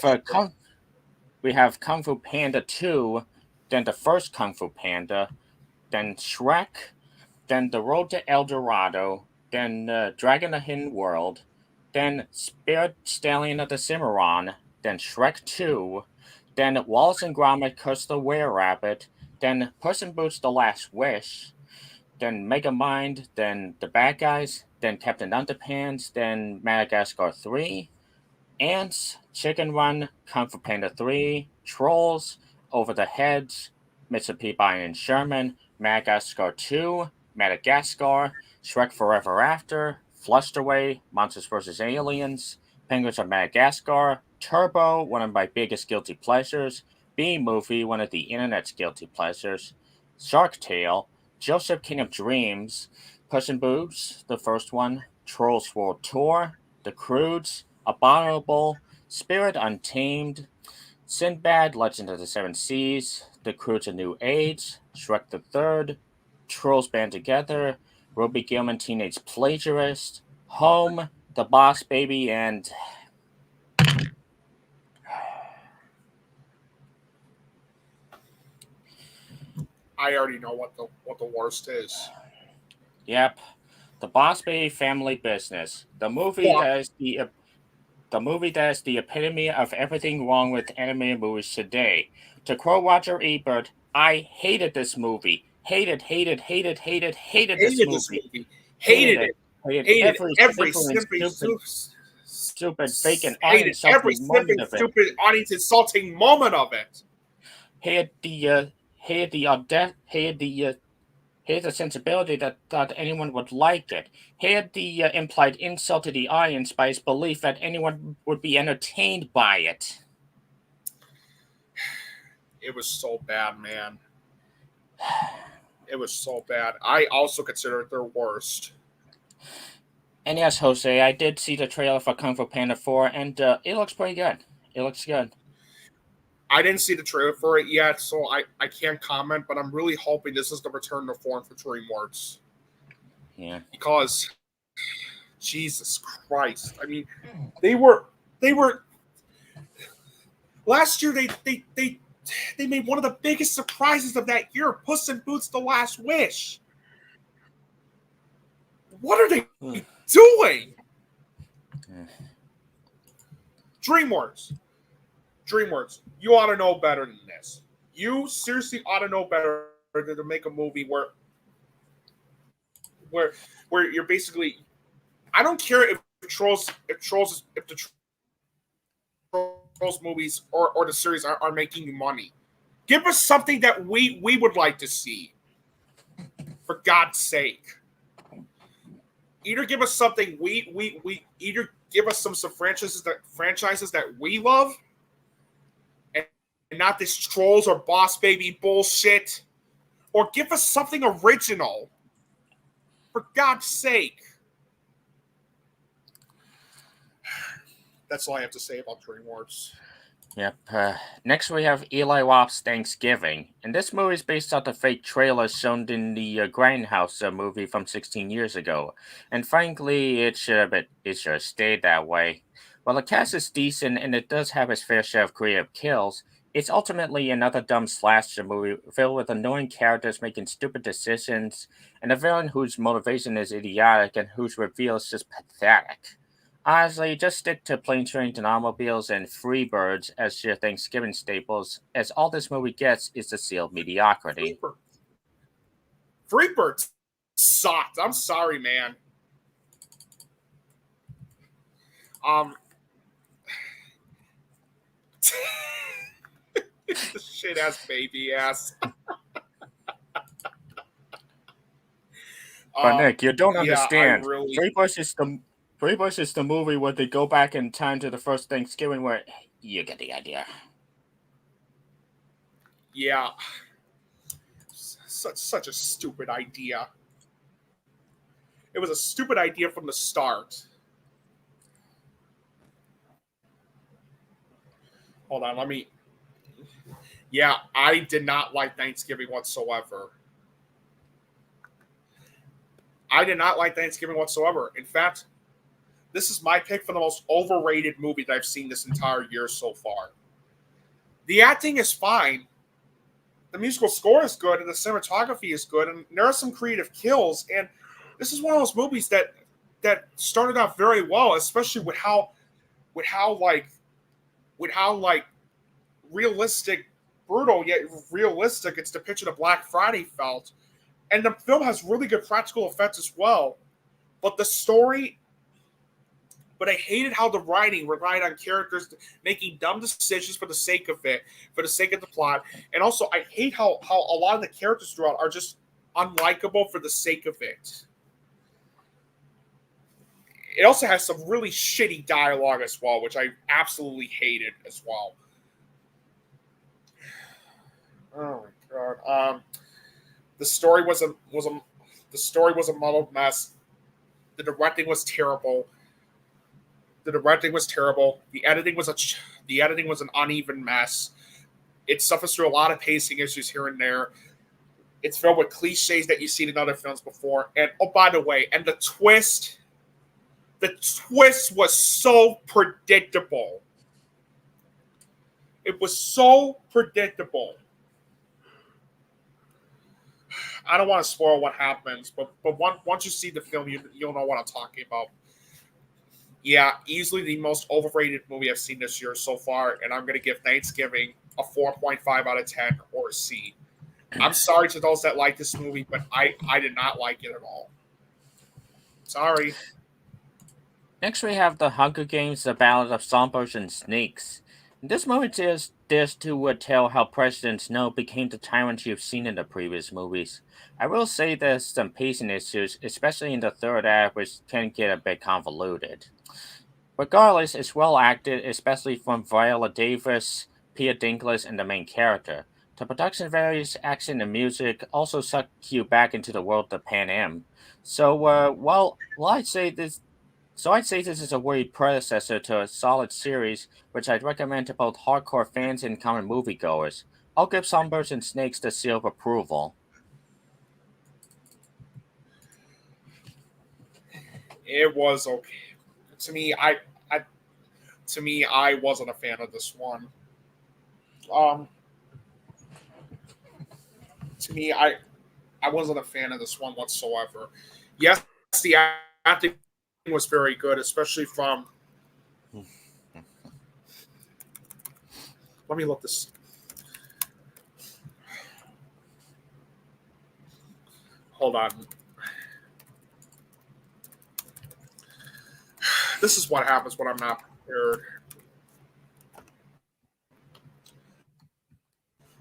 Kung Fu Panda 2, then the first Kung Fu Panda, then Shrek, then The Road to El Dorado, then Dragon of the Hidden World, then Spirit Stallion of the Cimarron, then Shrek 2, then Wallace and Gromit Curse the Were-Rabbit, then Puss in Boots The Last Wish, then Megamind, then The Bad Guys, then Captain Underpants, then Madagascar 3, Ants, Chicken Run, Kung Fu Panda 3, Trolls, Over the Heads, Mr. Peabody and Sherman, Madagascar 2, Madagascar, Shrek Forever After, Flushed Away, Monsters vs. Aliens, Penguins of Madagascar, Turbo, one of my biggest guilty pleasures, B-Movie, one of the internet's guilty pleasures, Shark Tale, Joseph King of Dreams, Puss in Boots, the first one, Trolls World Tour, The Croods, Abominable, Spirit Untamed, Sinbad, Legend of the Seven Seas, The Croods: A New Age, Shrek the Third, Trolls Band Together, Ruby Gilman Teenage Plagiarist, Home, The Boss Baby, and I already know what the worst is. Yep, The Boss Baby Family Business, the movie that is the epitome of everything wrong with animated movies today. To quote Roger Ebert, I hated this movie. Hated this movie. Hated it. Hated every stupid fake audience insulting moment of it. Hated the sensibility that thought anyone would like it. Hated the implied insult to the audience by his belief that anyone would be entertained by it. It was so bad, man. It was so bad. I also consider it their worst. And yes, Jose, I did see the trailer for Kung Fu Panda 4, and it looks pretty good. It looks good. I didn't see the trailer for it yet, so I can't comment, but I'm really hoping this is the return to form for Dreamworks. Yeah. Because, Jesus Christ. I mean, they were last year they made one of the biggest surprises of that year, Puss in Boots: The Last Wish. What are they doing? DreamWorks, you ought to know better than this. You seriously ought to know better than to make a movie where you're basically. I don't care if the Trolls movies or the series are making money. Give us something that we would like to see. For God's sake. Either give us something we either give us some franchises that we love, and not this Trolls or Boss Baby bullshit, or give us something original. For God's sake. That's all I have to say about DreamWorks. Yep. Next we have Eli Roth's Thanksgiving, and this movie is based off the fake trailer shown in the Grindhouse movie from 16 years ago, and frankly, it should have stayed that way. While the cast is decent and it does have its fair share of creative kills, it's ultimately another dumb slasher movie filled with annoying characters making stupid decisions, and a villain whose motivation is idiotic and whose reveal is just pathetic. Honestly, just stick to Planes, Trains, and Automobiles and Freebirds as your Thanksgiving staples, as all this movie gets is the sealed mediocrity. Freebirds sucked. I'm sorry, man. The shit ass baby ass. But Nick, you don't understand. Really... Freebirds is the movie where they go back in time to the first Thanksgiving, where you get the idea. Yeah, such a stupid idea. It was a stupid idea from the start. Hold on, let me. Yeah, I did not like Thanksgiving whatsoever. I did not like Thanksgiving whatsoever. In fact, this is my pick for the most overrated movie that I've seen this entire year so far. The acting is fine. The musical score is good, and the cinematography is good, and there are some creative kills. And this is one of those movies that started out very well, especially with how like with how like realistic, brutal yet realistic its depiction of Black Friday felt. And the film has really good practical effects as well. But the story, but I hated how the writing relied on characters making dumb decisions for the sake of it, for the sake of the plot. And also, I hate how a lot of the characters throughout are just unlikable for the sake of it. It also has some really shitty dialogue as well, which I absolutely hated as well. Oh my god. The story was a muddled mess. The directing was terrible. The editing was an uneven mess. It suffers through a lot of pacing issues here and there. It's filled with cliches that you've seen in other films before. And oh, by the way, and the twist was so predictable. It was so predictable. I don't want to spoil what happens, but once you see the film, you'll know what I'm talking about. Yeah, easily the most overrated movie I've seen this year so far, and I'm going to give Thanksgiving a 4.5 out of 10 or a C. I'm sorry to those that like this movie, but I did not like it at all. Sorry. Next, we have The Hunger Games: The Ballad of Songbirds and Snakes. This movie dares to tell how President Snow became the tyrant you've seen in the previous movies. I will say there's some pacing issues, especially in the third act, which can get a bit convoluted. Regardless, it's well acted, especially from Viola Davis, Peter Dinklage, and the main character. The production values, action, and music also suck you back into the world of Pan Am. I'd say this is a worthy predecessor to a solid series, which I'd recommend to both hardcore fans and common moviegoers. I'll give Songbirds and Snakes the seal of approval. It was okay. To me, I wasn't a fan of this one. Um, to me, I wasn't a fan of this one whatsoever. Yes, the acting was very good, especially from. Let me look this. Hold on. This is what happens when I'm not prepared.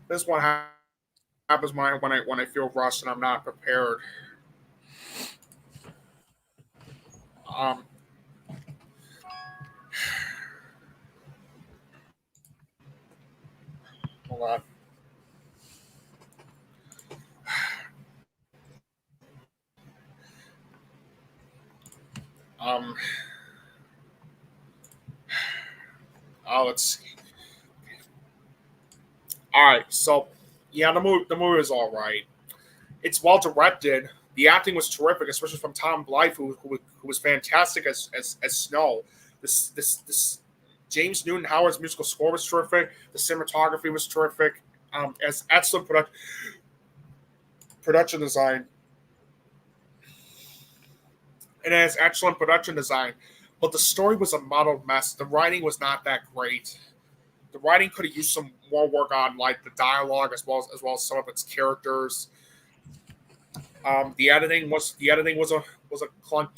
This is what happens when I feel rushed and I'm not prepared. Um, hold on. Um, let's see. All right, so yeah, the movie is all right. It's well directed. The acting was terrific, especially from Tom Blythe, who was fantastic as Snow. This James Newton Howard's musical score was terrific. The cinematography was terrific. As excellent production design, and it has excellent production design. But the story was a muddled mess. The writing was not that great. The writing could have used some more work on like the dialogue as well as some of its characters. The editing was a clunk.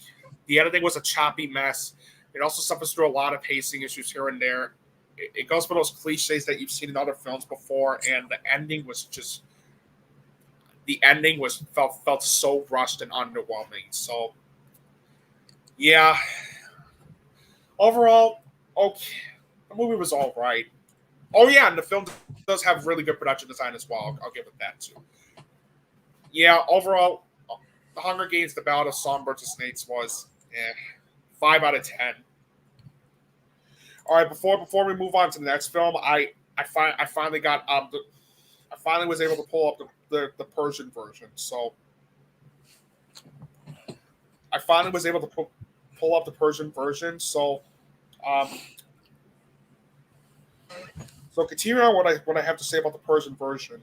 The editing was a choppy mess. It also suffers through a lot of pacing issues here and there. It goes for those cliches that you've seen in other films before, and the ending was felt so rushed and underwhelming. So yeah, overall, okay, the movie was all right. Oh yeah, and the film does have really good production design as well. I'll give it that too. Yeah, overall, The Hunger Games: The Ballad of Songbirds and Snakes was 5 out of 10. All right, before we move on to the next film, I finally got I finally was able to pull up the Persian version. So I finally was able to pull up the Persian version. So so continuing on what I have to say about the Persian version.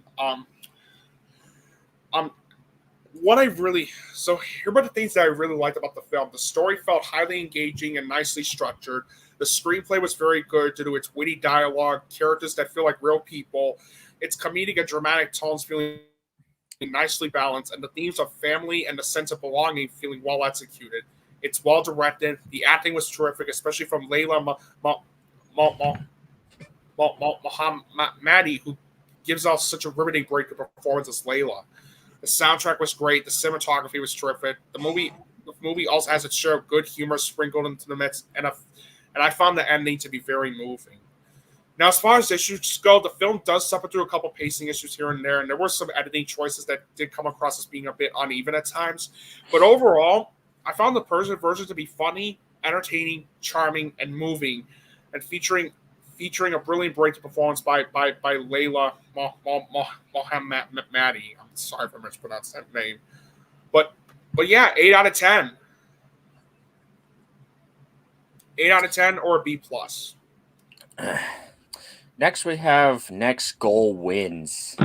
What I really so here are the things that I really liked about the film. The story felt highly engaging and nicely structured. The screenplay was very good due to its witty dialogue, characters that feel like real people, its comedic and dramatic tones feeling nicely balanced, and the themes of family and the sense of belonging feeling well executed. It's well directed. The acting was terrific, especially from Layla Mohammadi, who gives off such a riveting break of performance as Layla. The soundtrack was great. The cinematography was terrific. The movie also has its share of good humor sprinkled into the midst, and I found the ending to be very moving. Now, as far as issues go, the film does suffer through a couple pacing issues here and there, and there were some editing choices that did come across as being a bit uneven at times. But overall, I found the Persian version to be funny, entertaining, charming, and moving, and featuring a brilliant breakthrough performance by Layla Mohammadi. I'm sorry if I mispronounced that name. But yeah, 8 out of 10. 8 out of 10 or a B+. Next, we have Next Goal Wins.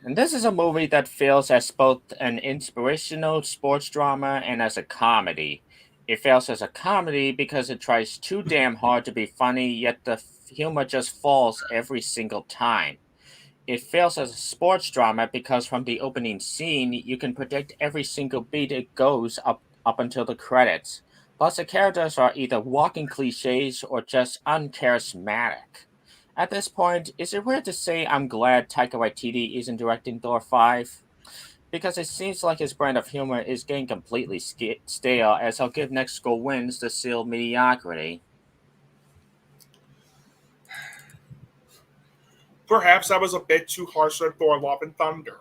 And this is a movie that feels as both an inspirational sports drama and as a comedy. It fails as a comedy because it tries too damn hard to be funny, yet the humor just falls every single time. It fails as a sports drama because from the opening scene, you can predict every single beat it goes up until the credits. Plus, the characters are either walking cliches or just uncharismatic. At this point, is it weird to say I'm glad Taika Waititi isn't directing Thor 5? Because it seems like his brand of humor is getting completely stale, as I'll give Next Goal Wins the seal mediocrity. Perhaps I was a bit too harsh on Thor: Love and Thunder.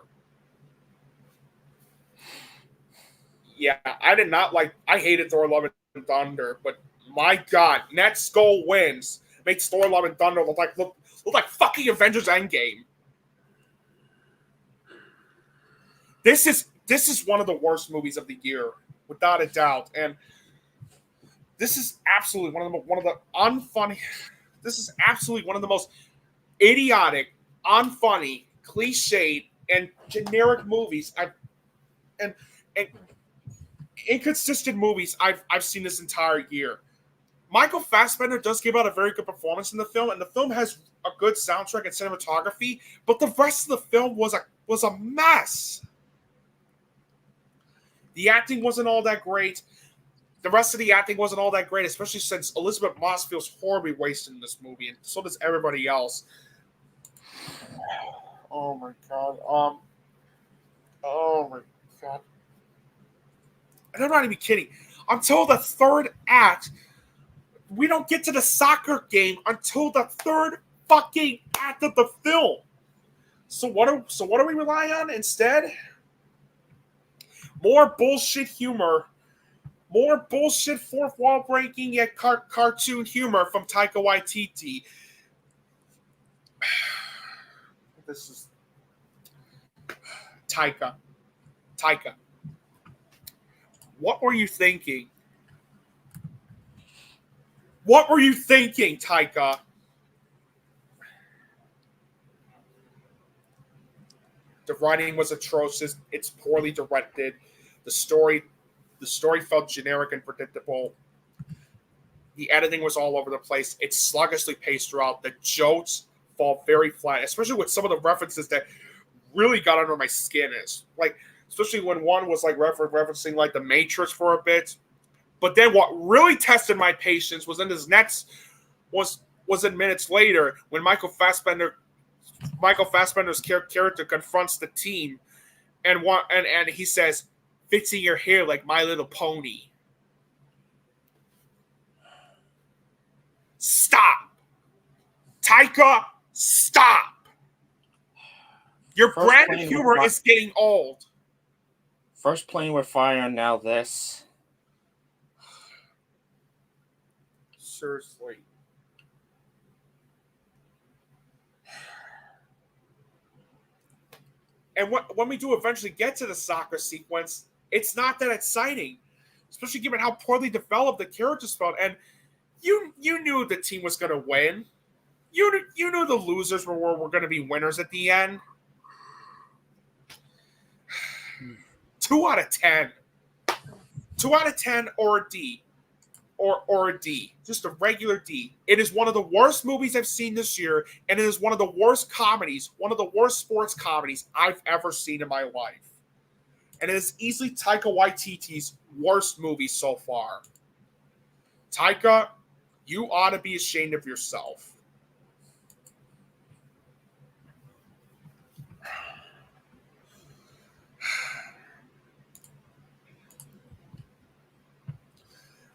Yeah, I hated Thor: Love and Thunder, but my God, Next Goal Wins makes Thor: Love and Thunder look like fucking Avengers Endgame. This is one of the worst movies of the year, without a doubt, and this is absolutely one of the unfunny. This is absolutely one of the most idiotic, unfunny, cliched, and generic movies and inconsistent movies I've seen this entire year. Michael Fassbender does give out a very good performance in the film, and the film has a good soundtrack and cinematography, but the rest of the film was a mess. The acting wasn't all that great. The rest of the acting wasn't all that great, especially since Elizabeth Moss feels horribly wasted in this movie, and so does everybody else. Oh my God. Oh my God. And I'm not even kidding. Until the third act, we don't get to the soccer game until the third fucking act of the film. So what are we relying on instead? More bullshit humor. More bullshit fourth wall breaking yet cartoon humor from Taika Waititi. This is Taika. What were you thinking? What were you thinking, Taika? The writing was atrocious. It's poorly directed. The story felt generic and predictable. The editing was all over the place. It's sluggishly paced throughout. The jokes fall very flat, especially with some of the references that really got under my skin. Especially when one was referencing like the Matrix for a bit. But then what really tested my patience was in his was in minutes later when Michael Fassbender's character confronts the team and he says, "Fixing your hair like My Little Pony." Stop. Taika, stop. Your First brand of Playing humor with is getting old. First Playing with Fire, now this. Seriously. And when we do eventually get to the soccer sequence, it's not that exciting, especially given how poorly developed the characters felt. And you knew the team was going to win. You knew the losers were going to be winners at the end. 2 out of 10. 2 out of 10 or a D. Or a D. Just a regular D. It is one of the worst movies I've seen this year, and it is one of the worst comedies, one of the worst sports comedies I've ever seen in my life. And it is easily Taika Waititi's worst movie so far. Taika, you ought to be ashamed of yourself.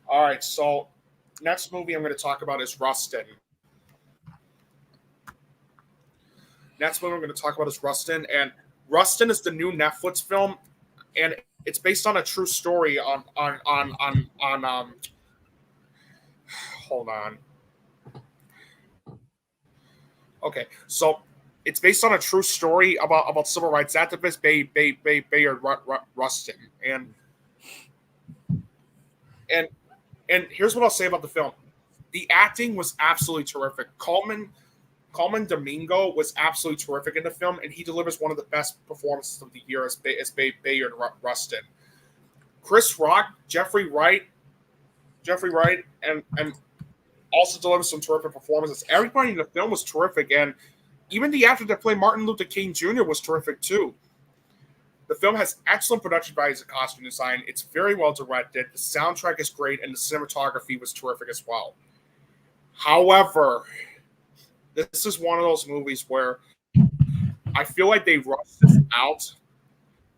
All right, so next movie I'm going to talk about is Rustin. Next movie I'm going to talk about is Rustin, and Rustin is the new Netflix film, and it's based on a true story on hold on. Okay, so it's based on a true story about civil rights activist Bayard Rustin, and here's what I'll say about the film: the acting was absolutely terrific. Coleman Domingo was absolutely terrific in the film, and he delivers one of the best performances of the year as Bayard Rustin. Chris Rock, Jeffrey Wright, and also delivers some terrific performances. Everybody in the film was terrific, and even the actor that played Martin Luther King Jr. was terrific too. The film has excellent production values and costume design. It's very well directed. The soundtrack is great, and the cinematography was terrific as well. However, this is one of those movies where I feel like they rushed this out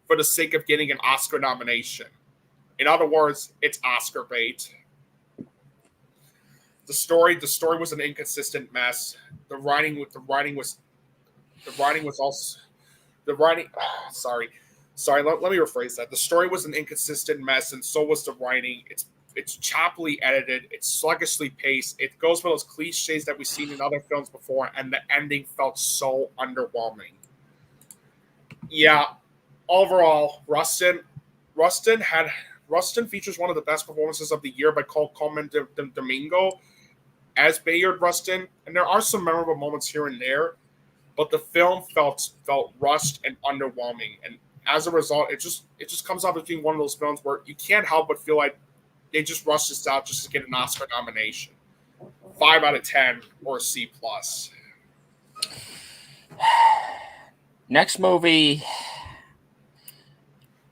for the sake of getting an Oscar nomination. In other words, it's Oscar bait. The story was an inconsistent mess. Sorry, let me rephrase that. The story was an inconsistent mess, and so was the writing. It's choppily edited. It's sluggishly paced. It goes for those cliches that we've seen in other films before, and the ending felt so underwhelming. Yeah, overall, Rustin features one of the best performances of the year by Coleman Domingo as Bayard Rustin, and there are some memorable moments here and there, but the film felt rushed and underwhelming, and as a result, it just comes off as being one of those films where you can't help but feel like they just rushed this out just to get an Oscar nomination. 5 out of 10 or a C+. Next movie,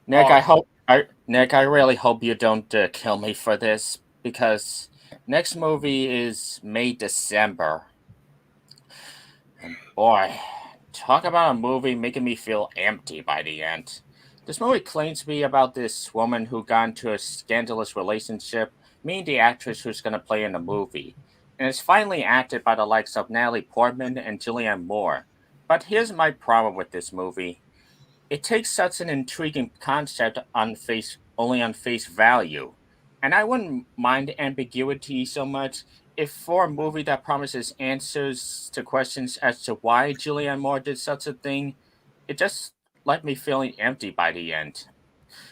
Nick. I really hope you don't kill me for this, because next movie is May December. And boy, talk about a movie making me feel empty by the end. This movie claims to be about this woman who got into a scandalous relationship, meeting the actress who's going to play in the movie. And it's finally acted by the likes of Natalie Portman and Julianne Moore. But here's my problem with this movie. It takes such an intriguing concept only on face value. And I wouldn't mind ambiguity so much if for a movie that promises answers to questions as to why Julianne Moore did such a thing, it just left me feeling empty by the end.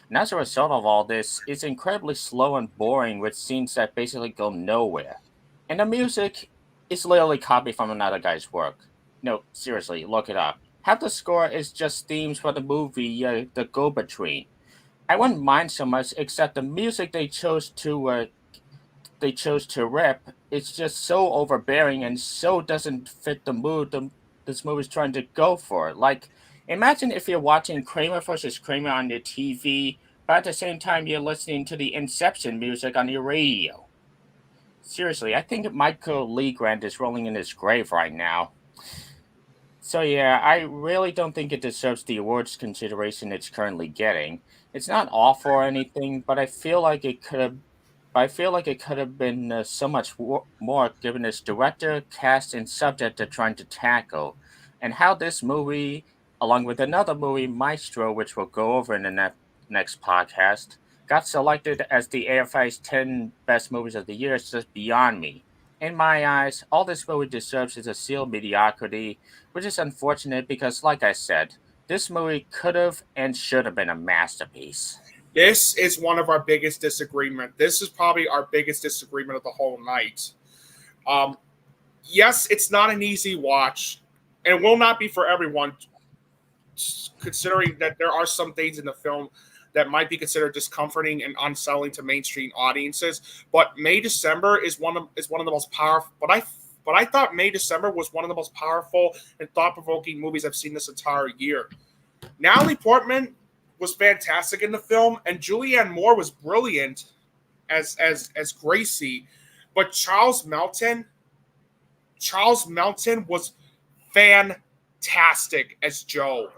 And as a result of all this, it's incredibly slow and boring with scenes that basically go nowhere. And the music is literally copied from another guy's work. No, seriously, look it up. Half the score is just themes for the movie The Go-Between. I wouldn't mind so much, except the music they chose to rip. It's just so overbearing and so doesn't fit the mood this movie's trying to go for. Like, imagine if you're watching Kramer versus Kramer on your TV, but at the same time you're listening to the Inception music on your radio. Seriously, I think Michael Lee Grant is rolling in his grave right now. So yeah, I really don't think it deserves the awards consideration it's currently getting. It's not awful or anything, but I feel like it could have but I feel like it could have been so much more given its director, cast, and subject they're trying to tackle, and how this movie, along with another movie, Maestro, which we'll go over in the next podcast, got selected as the AFI's 10 best movies of the year is just beyond me. In my eyes, all this movie deserves is a seal of mediocrity, which is unfortunate because, like I said, this movie could have and should have been a masterpiece. This is one of our biggest disagreement. This is probably our biggest disagreement of the whole night. Yes, it's not an easy watch, and it will not be for everyone, considering that there are some things in the film that might be considered discomforting and unsettling to mainstream audiences. But May December is one of the most powerful. But I thought May December was one of the most powerful and thought provoking movies I've seen this entire year. Natalie Portman was fantastic in the film, and Julianne Moore was brilliant as Gracie. But Charles Melton was fantastic as Joe.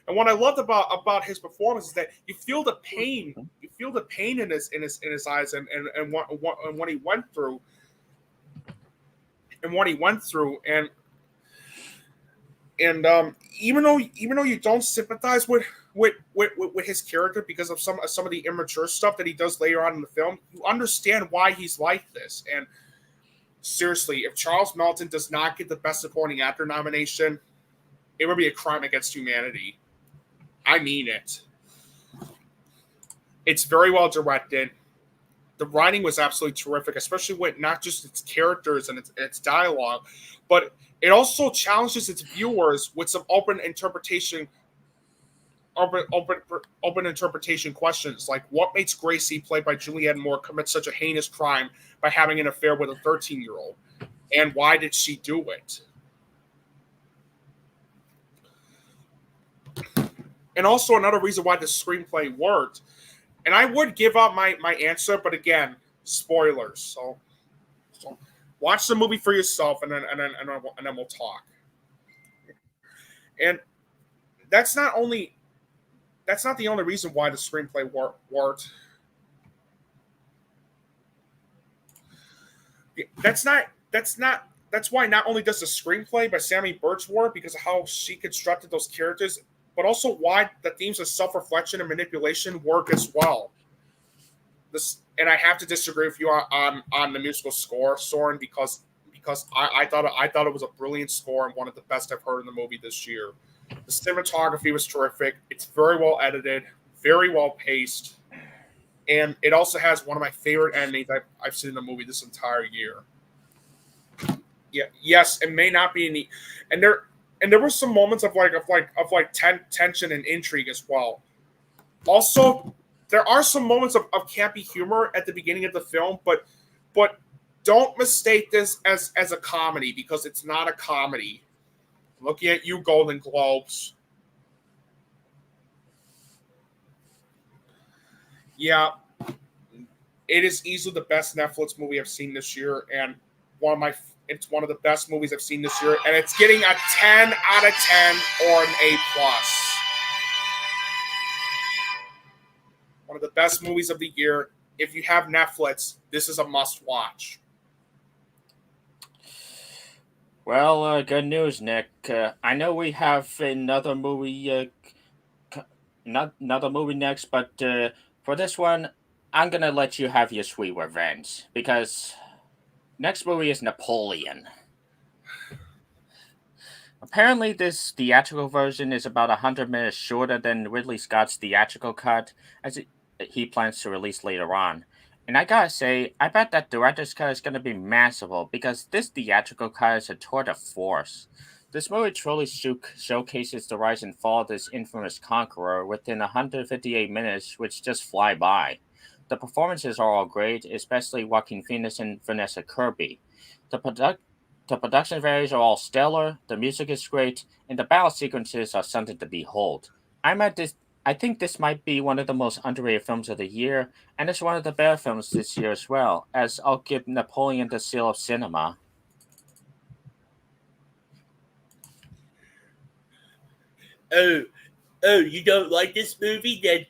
And what I loved about his performance is that you feel the pain in his eyes and what he went through, and even though you don't sympathize with his character because of some of the immature stuff that he does later on in the film, you understand why he's like this. And seriously, if Charles Melton does not get the Best Supporting Actor nomination, it would be a crime against humanity. I mean it. It's very well directed. The writing was absolutely terrific, especially with not just its characters and its dialogue, but it also challenges its viewers with some open interpretation questions, like what makes Gracie, played by Julianne Moore, commit such a heinous crime by having an affair with a 13-year-old, and why did she do it? And also another reason why the screenplay worked. And I would give up my answer, but again, spoilers. So watch the movie for yourself, and then we'll talk. And that's not the only reason why the screenplay worked. That's why not only does the screenplay by Sammy Birch work because of how she constructed those characters, but also why the themes of self-reflection and manipulation work as well. And I have to disagree with you on the musical score, Søren, because I thought it was a brilliant score and one of the best I've heard in the movie this year. The cinematography was terrific. It's very well edited, very well paced, and it also has one of my favorite endings I've seen in the movie this entire year. Yeah, yes, it may not be any, and there were some moments of tension and intrigue as well. Also, there are some moments of campy humor at the beginning of the film, but don't mistake this as a comedy, because it's not a comedy. Looking at you, Golden Globes. Yeah, it is easily the best Netflix movie I've seen this year, and it's one of the best movies I've seen this year, and it's getting a 10 out of 10 or an A+. One of the best movies of the year. If you have Netflix, this is a must-watch. Well, good news, Nick. I know we have another movie next, but for this one, I'm going to let you have your sweet revenge, because next movie is Napoleon. Apparently, this theatrical version is about 100 minutes shorter than Ridley Scott's theatrical cut, as he plans to release later on. And I gotta say, I bet that director's cut is gonna be masterful, because this theatrical cut is a tour de force. This movie truly showcases the rise and fall of this infamous conqueror within 158 minutes, which just fly by. The performances are all great, especially Joaquin Phoenix and Vanessa Kirby. The production values are all stellar, the music is great, and the battle sequences are something to behold. I think this might be one of the most underrated films of the year, and it's one of the better films this year as well, as I'll give Napoleon the seal of cinema. Oh, you don't like this movie? Then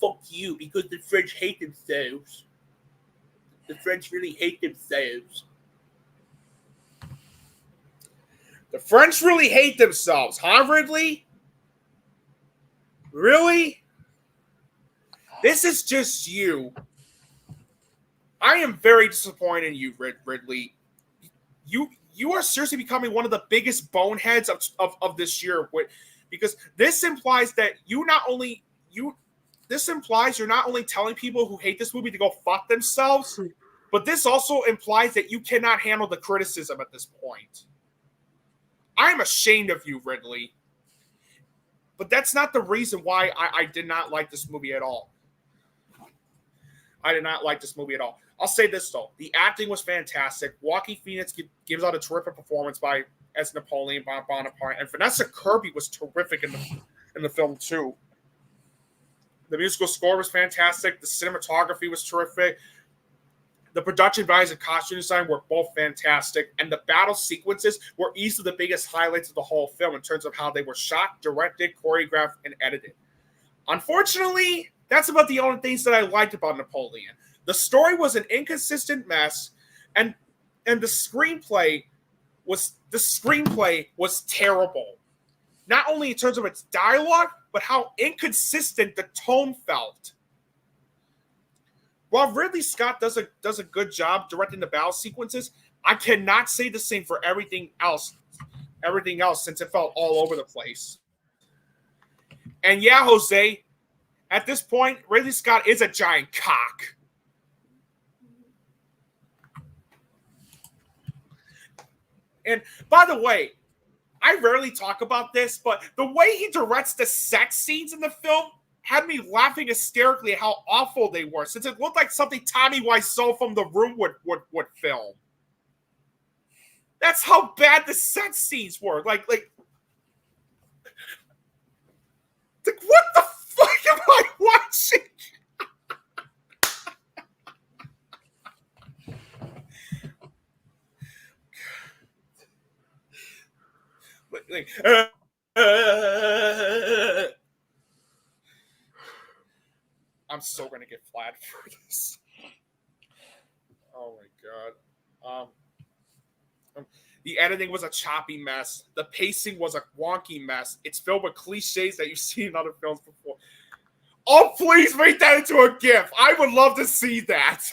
fuck you, because the French hate themselves. The French really hate themselves. The French really hate themselves, huh, Ridley? Really? This is just you. I am very disappointed in you, Ridley. You are seriously becoming one of the biggest boneheads of this year, because this implies that this implies you're not only telling people who hate this movie to go fuck themselves, but this also implies that you cannot handle the criticism at this point. I'm ashamed of you, Ridley. But that's not the reason why I did not like this movie at all. I did not like this movie at all. I'll say this, though. The acting was fantastic. Joaquin Phoenix gives out a terrific performance as Napoleon Bonaparte. And Vanessa Kirby was terrific in the film, too. The musical score was fantastic. The cinematography was terrific. The production values and costume design were both fantastic. And the battle sequences were easily the biggest highlights of the whole film in terms of how they were shot, directed, choreographed, and edited. Unfortunately, that's about the only things that I liked about Napoleon. The story was an inconsistent mess, and the screenplay was terrible. Not only in terms of its dialogue, but how inconsistent the tone felt. While Ridley Scott does a good job directing the battle sequences, I cannot say the same for everything else. Everything else, since it felt all over the place. And yeah, Jose, at this point, Ridley Scott is a giant cock. And by the way, I rarely talk about this, but the way he directs the sex scenes in the film had me laughing hysterically at how awful they were, since it looked like something Tommy Wiseau from The Room would film. That's how bad the sex scenes were. Like what the fuck am I watching? I'm so gonna get flat for this. Oh my god. The editing was a choppy mess. The pacing was a wonky mess. It's filled with cliches that you've seen in other films before. Oh, please make that into a GIF. I would love to see that.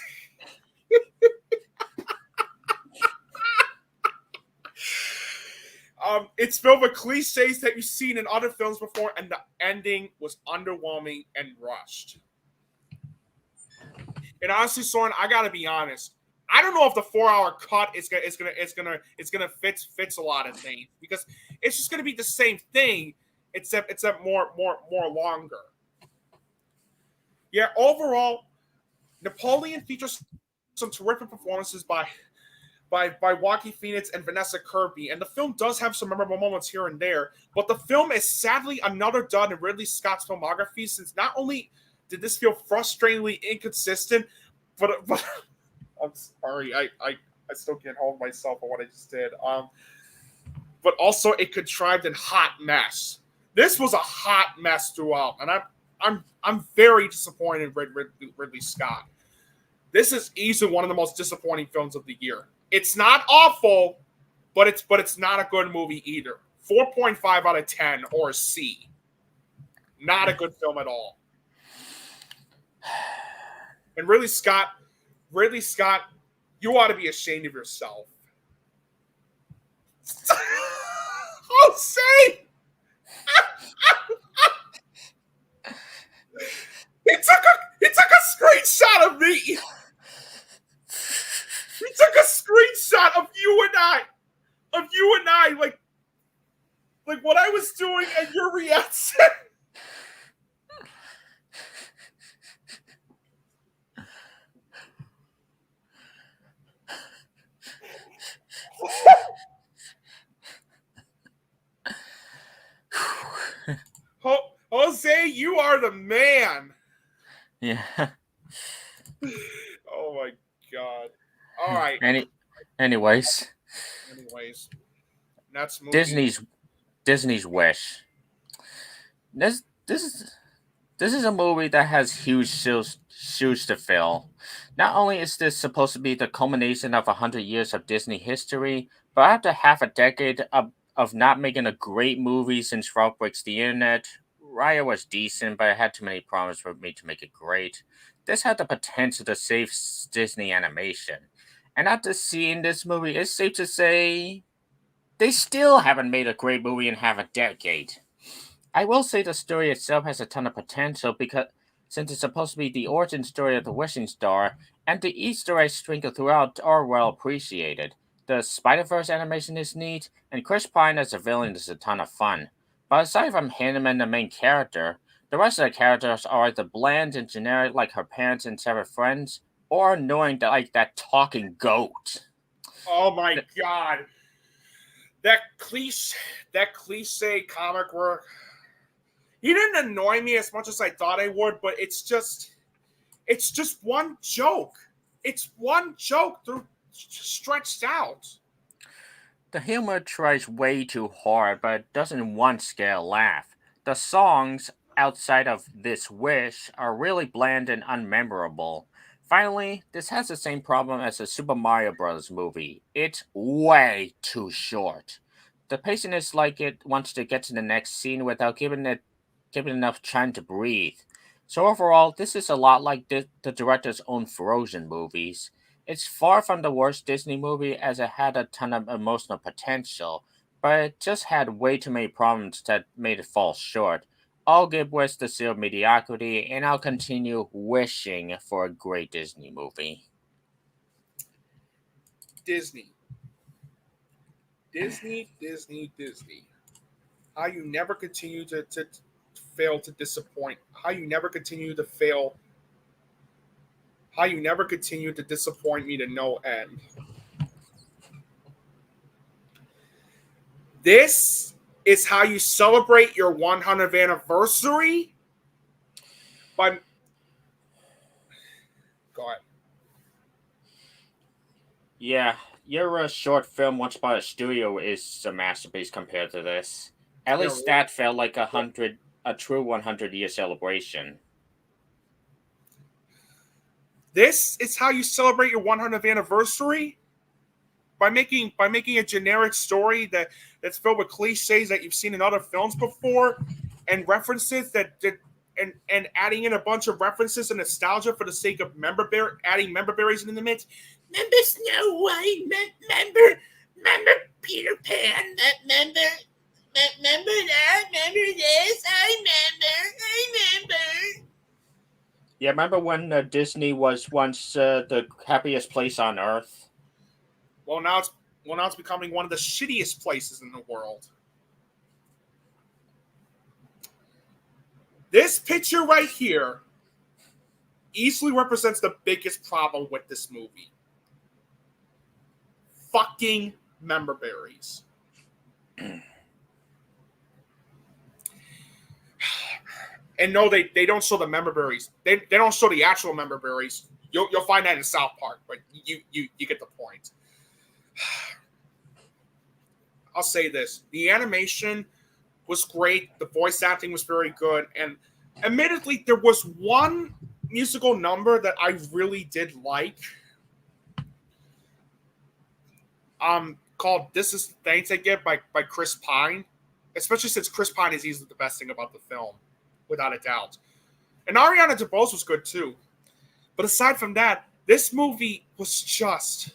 It's filled with cliches that you've seen in other films before, and the ending was underwhelming and rushed. And honestly, Søren, I gotta be honest. I don't know if the 4-hour cut is gonna fits a lot of things, because it's just gonna be the same thing, except more longer. Yeah, overall, Napoleon features some terrific performances by Joaquin Phoenix and Vanessa Kirby, and the film does have some memorable moments here and there, but the film is sadly another dud in Ridley Scott's filmography, since not only did this feel frustratingly inconsistent, but I'm sorry, I still can't hold myself on what I just did. But also a contrived and hot mess. This was a hot mess throughout, and I'm very disappointed in Ridley Scott. This is easily one of the most disappointing films of the year. It's not awful, but it's not a good movie either. 4.5 out of 10 or a C. Not a good film at all. And Ridley Scott, you ought to be ashamed of yourself. Jose! He took a screenshot of me. He took a screenshot of you and I, like what I was doing and your reaction. Jose, you are the man. Yeah. Oh my god. All right. Anyways. That's movie. Disney's Wish. This is This is a movie that has huge shoes to fill. Not only is this supposed to be the culmination of 100 years of Disney history, but after half a decade of not making a great movie since Ralph Breaks the Internet, Raya was decent, but it had too many problems for me to make it great. This had the potential to save Disney animation. And after seeing this movie, it's safe to say they still haven't made a great movie in half a decade. I will say the story itself has a ton of potential because since it's supposed to be the origin story of the wishing star, and the Easter eggs sprinkled throughout are well appreciated. The Spider-Verse animation is neat, and Chris Pine as a villain is a ton of fun. But aside from him and the main character, the rest of the characters are either bland and generic like her parents and several friends, or annoying like that talking goat. Oh my god. That cliche comic work. He didn't annoy me as much as I thought I would, but it's just one joke. It's one joke stretched out. The humor tries way too hard, but doesn't once get a laugh. The songs, outside of This Wish, are really bland and unmemorable. Finally, this has the same problem as the Super Mario Bros. Movie. It's way too short. The pacing is like it wants to get to the next scene without giving enough time to breathe. So overall, this is a lot like the director's own Frozen movies. It's far from the worst Disney movie as it had a ton of emotional potential, but it just had way too many problems that made it fall short. I'll give West the seal of mediocrity, and I'll continue wishing for a great Disney movie. Disney. How you never continue to fail to disappoint. How you never continue to fail. How you never continue to disappoint me to no end. This is how you celebrate your 100th anniversary? By Go ahead. Yeah, your short film Once Upon a Studio is a masterpiece compared to this. At least that felt like a true 100-year celebration. This is how you celebrate your 100th anniversary? By making a generic story that's filled with cliches that you've seen in other films before, and references and adding in a bunch of references and nostalgia for the sake of adding member berries in the mix. Remember Snow White? Remember Peter Pan? Remember that? Remember this? I remember. Yeah, remember when Disney was once the happiest place on earth? Well, now it's becoming one of the shittiest places in the world. This picture right here easily represents the biggest problem with this movie. Fucking member berries. And no, they don't show the member berries. They don't show the actual member berries. You'll find that in South Park, but you get the point. I'll say this. The animation was great. The voice acting was very good. And admittedly, there was one musical number that I really did like. Called This Is the Thanks I Get by Chris Pine. Especially since Chris Pine is easily the best thing about the film, without a doubt. And Ariana DeBose was good too. But aside from that, this movie was just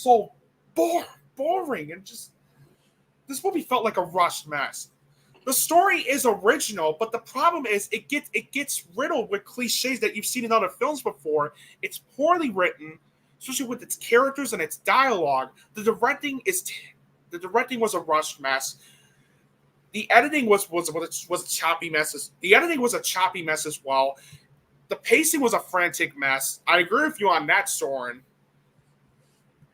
so boring and just this movie felt like a rushed mess. The story is original, but the problem is it gets riddled with cliches that you've seen in other films before. It's poorly written, especially with its characters and its dialogue. The directing was a rushed mess. The editing was a choppy mess. The editing was a choppy mess as well. The pacing was a frantic mess. I agree with you on that, Søren.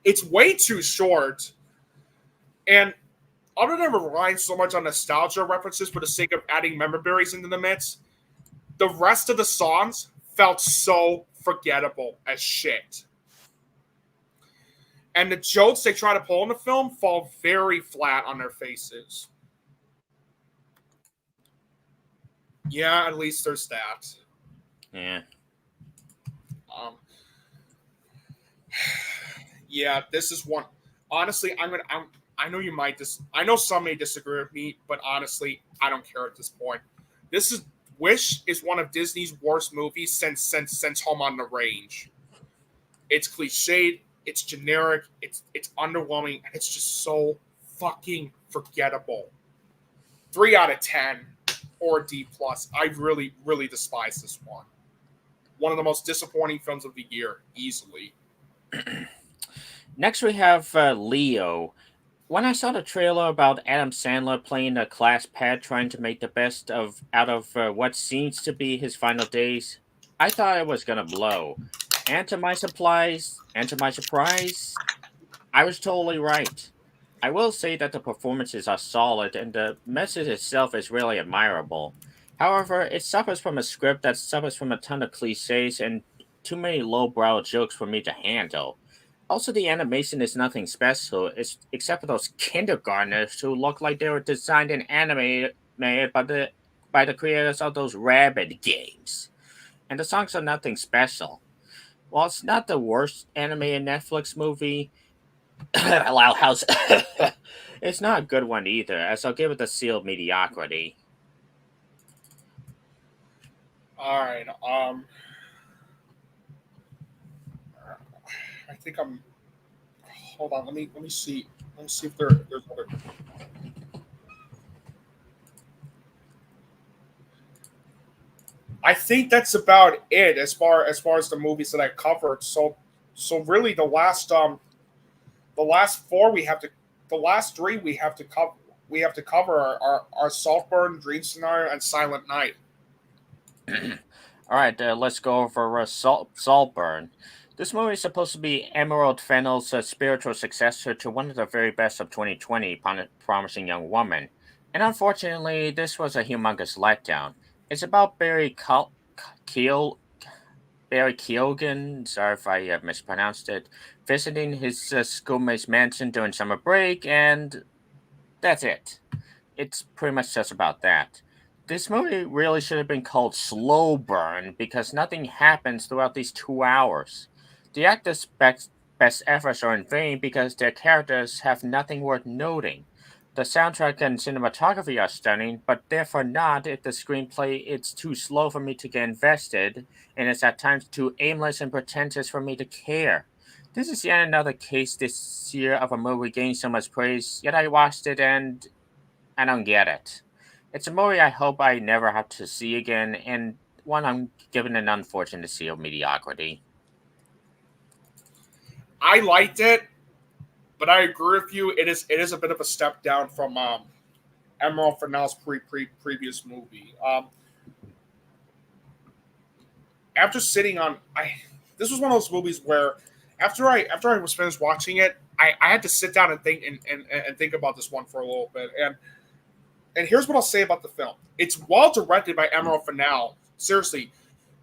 It's way too short. And other than relying so much on nostalgia references for the sake of adding member berries into the mix, the rest of the songs felt so forgettable as shit. And the jokes they try to pull in the film fall very flat on their faces. Yeah, at least there's that. Yeah. Yeah, this is one. Honestly, I know you might I know some may disagree with me, but honestly, I don't care at this point. This is Wish is one of Disney's worst movies since Home on the Range. It's cliched, it's generic, it's underwhelming, and it's just so fucking forgettable. 3 out of 10 or D+. I really despise this one. One of the most disappointing films of the year, easily. Next, we have Leo. When I saw the trailer about Adam Sandler playing a class pet trying to make the best out of what seems to be his final days, I thought it was gonna blow. And to my surprise, I was totally right. I will say that the performances are solid and the message itself is really admirable. However, it suffers from a script that suffers from a ton of cliches and too many lowbrow jokes for me to handle. Also, the animation is nothing special, except for those kindergartners who look like they were designed and animated by the creators of those Rabbit games. And the songs are nothing special. While it's not the worst animated Netflix movie, Loud House, it's not a good one either, as I'll give it the seal of mediocrity. All right. I think I'm. Hold on. Let me see. Let me see if there's other. I think that's about it as far as the movies that I covered. So really the last four we have to the last three we have to cover are Saltburn, Dream Scenario, and Silent Night. All right, let's go over Saltburn. This movie is supposed to be Emerald Fennell's spiritual successor to one of the very best of 2020, Promising Young Woman. And unfortunately, this was a humongous letdown. It's about Keel, Barry Keoghan, sorry if I mispronounced it, visiting his schoolmate's mansion during summer break, and that's it. It's pretty much just about that. This movie really should have been called Slow Burn because nothing happens throughout these 2 hours. The actors' best efforts are in vain because their characters have nothing worth noting. The soundtrack and cinematography are stunning, but therefore not if the screenplay is too slow for me to get invested, and it's at times too aimless and pretentious for me to care. This is yet another case this year of a movie getting so much praise, yet I watched it and I don't get it. It's a movie I hope I never have to see again, and one I'm given an unfortunate seal of mediocrity. I liked it, but I agree with you. It is a bit of a step down from Emerald Fennell's previous movie. After sitting on, this was one of those movies where after I was finished watching it, I had to sit down and think about this one for a little bit. And here's what I'll say about the film: it's well directed by Emerald Fennell. Seriously,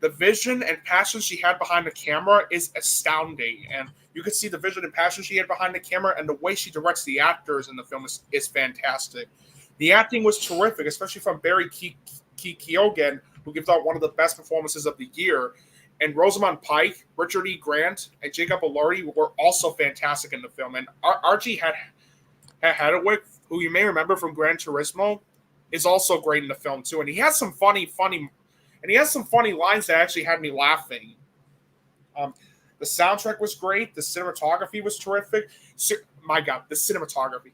the vision and passion she had behind the camera is astounding, and you can see the vision and passion she had behind the camera, and the way she directs the actors in the film is fantastic. The acting was terrific, especially from Barry Keoghan, who gives out one of the best performances of the year. And Rosamund Pike, Richard E. Grant, and Jacob Elordi were also fantastic in the film. And Archie Hadwick, who you may remember from Gran Turismo, is also great in the film too. And he has some funny lines that actually had me laughing. The soundtrack was great. The cinematography was terrific. My God, the cinematography.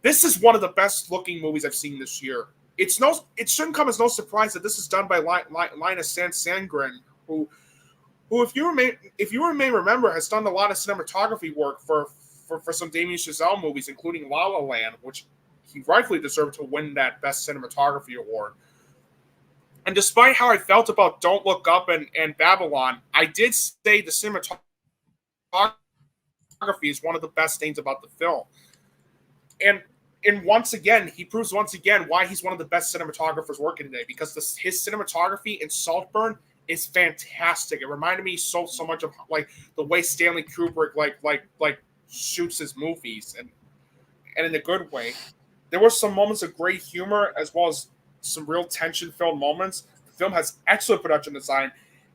This is one of the best looking movies I've seen this year. It shouldn't come as no surprise that this is done by Linus Sandgren, who if you may remember, has done a lot of cinematography work for some Damien Chazelle movies, including La La Land, which he rightfully deserved to win that Best Cinematography Award. And despite how I felt about Don't Look Up and Babylon, I did say the cinematography is one of the best things about the film. And once again, he proves once again why he's one of the best cinematographers working today, because his cinematography in Saltburn is fantastic. It reminded me so much of like the way Stanley Kubrick like shoots his movies, and in a good way. There were some moments of great humor as well as some real tension-filled moments. The film has excellent production design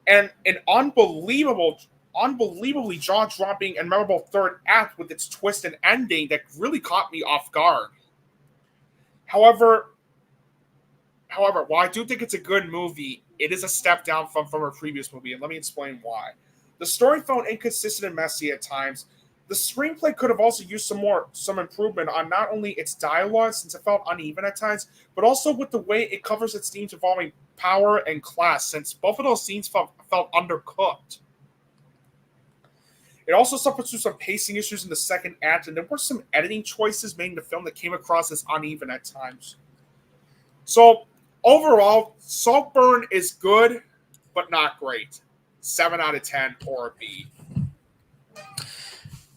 and an unbelievably jaw-dropping and memorable third act with its twist and ending that really caught me off guard. However, while I do think it's a good movie, it is a step down from a previous movie, and let me explain why. The story felt inconsistent and messy at times. The screenplay could have also used some improvement on not only its dialogue, since it felt uneven at times, but also with the way it covers its themes involving power and class, since both of those scenes felt undercooked. It also suffered through some pacing issues in the second act, and there were some editing choices made in the film that came across as uneven at times. So, overall, Saltburn is good, but not great. 7 out of 10 or a B.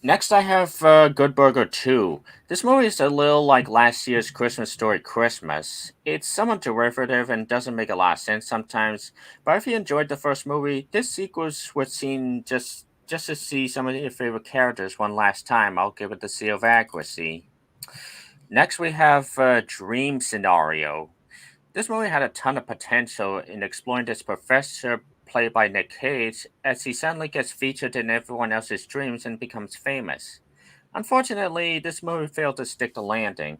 Next, I have Good Burger 2. This movie is a little like last year's Christmas Story Christmas. It's somewhat derivative and doesn't make a lot of sense sometimes, but if you enjoyed the first movie, this sequel's worth seeing just to see some of your favorite characters one last time. I'll give it the seal of accuracy. Next, we have Dream Scenario. This movie had a ton of potential in exploring this professor played by Nick Cage as he suddenly gets featured in everyone else's dreams and becomes famous. Unfortunately, this movie failed to stick the landing.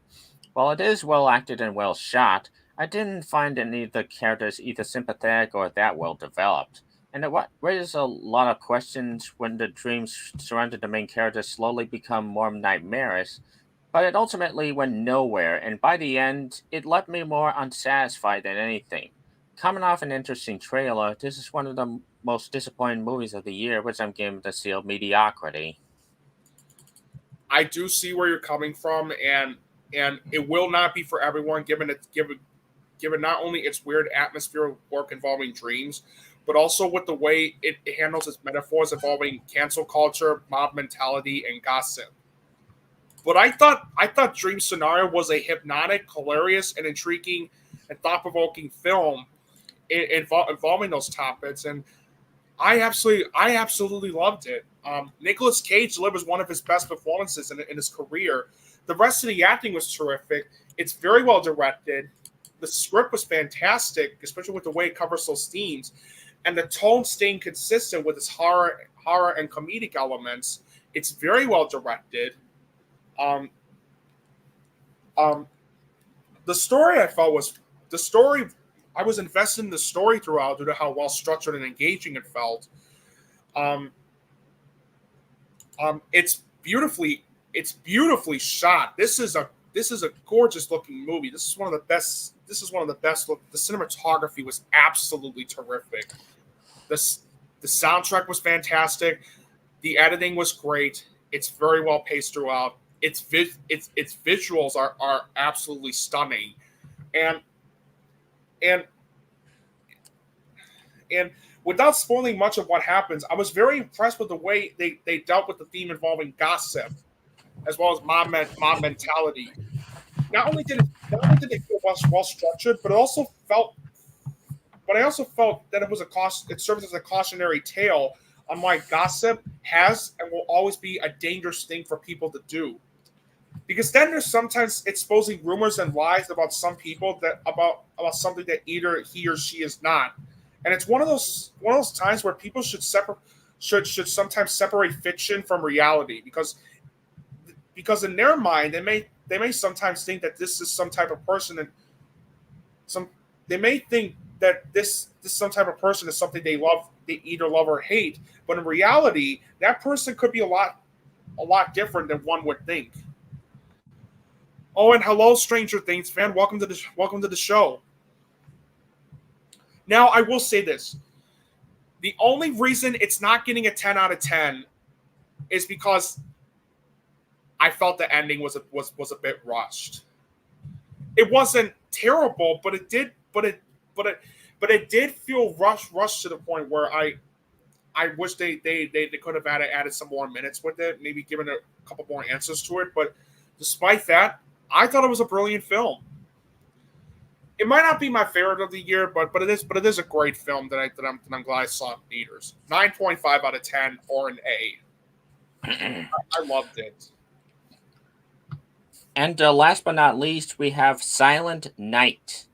While it is well acted and well shot, I didn't find any of the characters either sympathetic or that well developed. And it raises a lot of questions when the dreams surrounding the main character slowly become more nightmarish, but it ultimately went nowhere, and by the end, it left me more unsatisfied than anything. Coming off an interesting trailer, this is one of the most disappointing movies of the year, which I'm giving the seal of mediocrity. I do see where you're coming from, and it will not be for everyone, given not only its weird atmosphere work involving dreams, but also with the way it handles its metaphors involving cancel culture, mob mentality, and gossip. But I thought Dream Scenario was a hypnotic, hilarious, and intriguing and thought-provoking film involving those topics, and I absolutely loved it. Nicolas Cage delivers one of his best performances in his career. The rest of the acting was terrific. It's very well directed. The script was fantastic, especially with the way it covers those themes, and the tone staying consistent with its horror and comedic elements. It's very well directed. The story I was invested in the story throughout due to how well structured and engaging it felt. It's beautifully shot. This is a gorgeous looking movie. This is one of the best. The cinematography was absolutely terrific. The soundtrack was fantastic. The editing was great. It's very well paced throughout. Its visuals are absolutely stunning, and without spoiling much of what happens, I was very impressed with the way they dealt with the theme involving gossip, as well as mob mentality. Not only did it feel well structured, but I also felt that it serves as a cautionary tale on why gossip has and will always be a dangerous thing for people to do. Because then there's sometimes exposing rumors and lies about some people about something that either he or she is not, and it's one of those times where people should sometimes separate fiction from reality, because in their mind they may sometimes think that this is some type of person, and they may think that this some type of person is something they either love or hate, but in reality that person could be a lot different than one would think. Oh, and hello, Stranger Things fan. Welcome to the show. Now, I will say this. The only reason it's not getting a 10 out of 10 is because I felt the ending was a bit rushed. It wasn't terrible, but it did feel rushed to the point where I wish they could have added some more minutes with it, maybe given a couple more answers to it. But despite that, I thought it was a brilliant film. It might not be my favorite of the year, but it is a great film that I'm glad I saw in theaters. 9.5 out of 10 or an A. I loved it. And last but not least, we have Silent Night.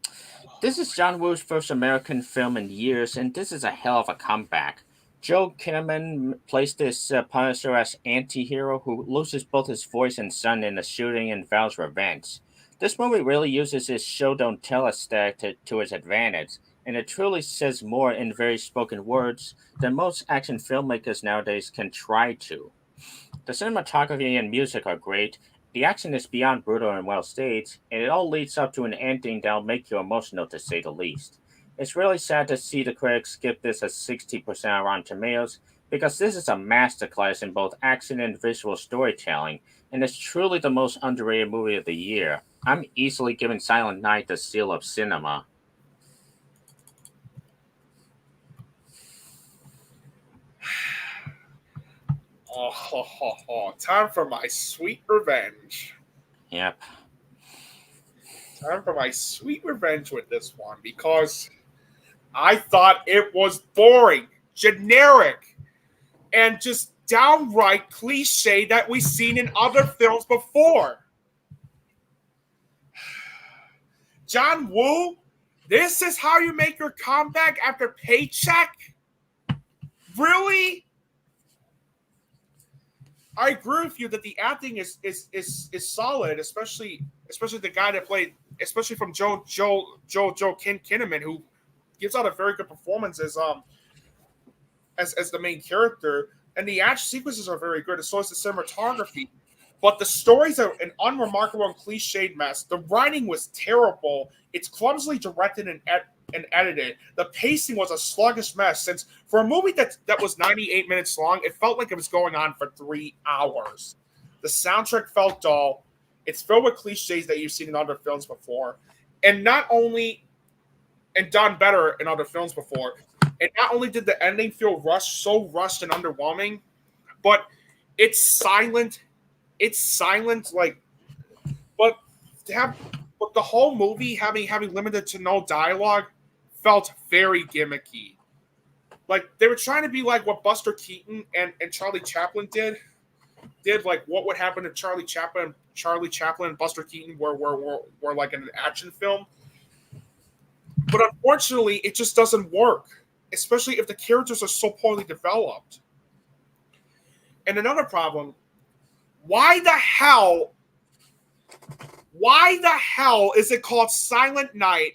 This is John Woo's first American film in years, and this is a hell of a comeback. Joe Kinnaman plays this Punisher as anti-hero who loses both his voice and son in a shooting and vows revenge. This movie really uses his show don't tell aesthetic to its advantage, and it truly says more in very spoken words than most action filmmakers nowadays can try to. The cinematography and music are great. The action is beyond brutal and well staged, and it all leads up to an ending that'll make you emotional to say the least. It's really sad to see the critics give this a 60% on Rotten Tomatoes, because this is a masterclass in both action and visual storytelling, and it's truly the most underrated movie of the year. I'm easily giving Silent Night the seal of cinema. Time for my sweet revenge. Yep. Time for my sweet revenge with this one because I thought it was boring, generic, and just downright cliche that we've seen in other films before. John Woo, this is how you make your comeback after Paycheck? Really? I agree with you that the acting is solid, especially the guy that played, especially from Joe Kinnaman, who gives out a very good performance as the main character, and the action sequences are very good, and so is the cinematography. But the story's an unremarkable and cliched mess. The writing was terrible. It's clumsily directed and edited. The pacing was a sluggish mess. Since for a movie that was 98 minutes long, it felt like it was going on for 3 hours. The soundtrack felt dull. It's filled with cliches that you've seen in other films before, and done better in other films before. And not only did the ending feel rushed and underwhelming, but it's silent. It's silent, but the whole movie having limited to no dialogue felt very gimmicky. Like they were trying to be like what Buster Keaton and Charlie Chaplin did. Like what would happen if Charlie Chaplin and Buster Keaton were like in an action film. But unfortunately, it just doesn't work, especially if the characters are so poorly developed. And another problem. Why the hell is it called Silent Night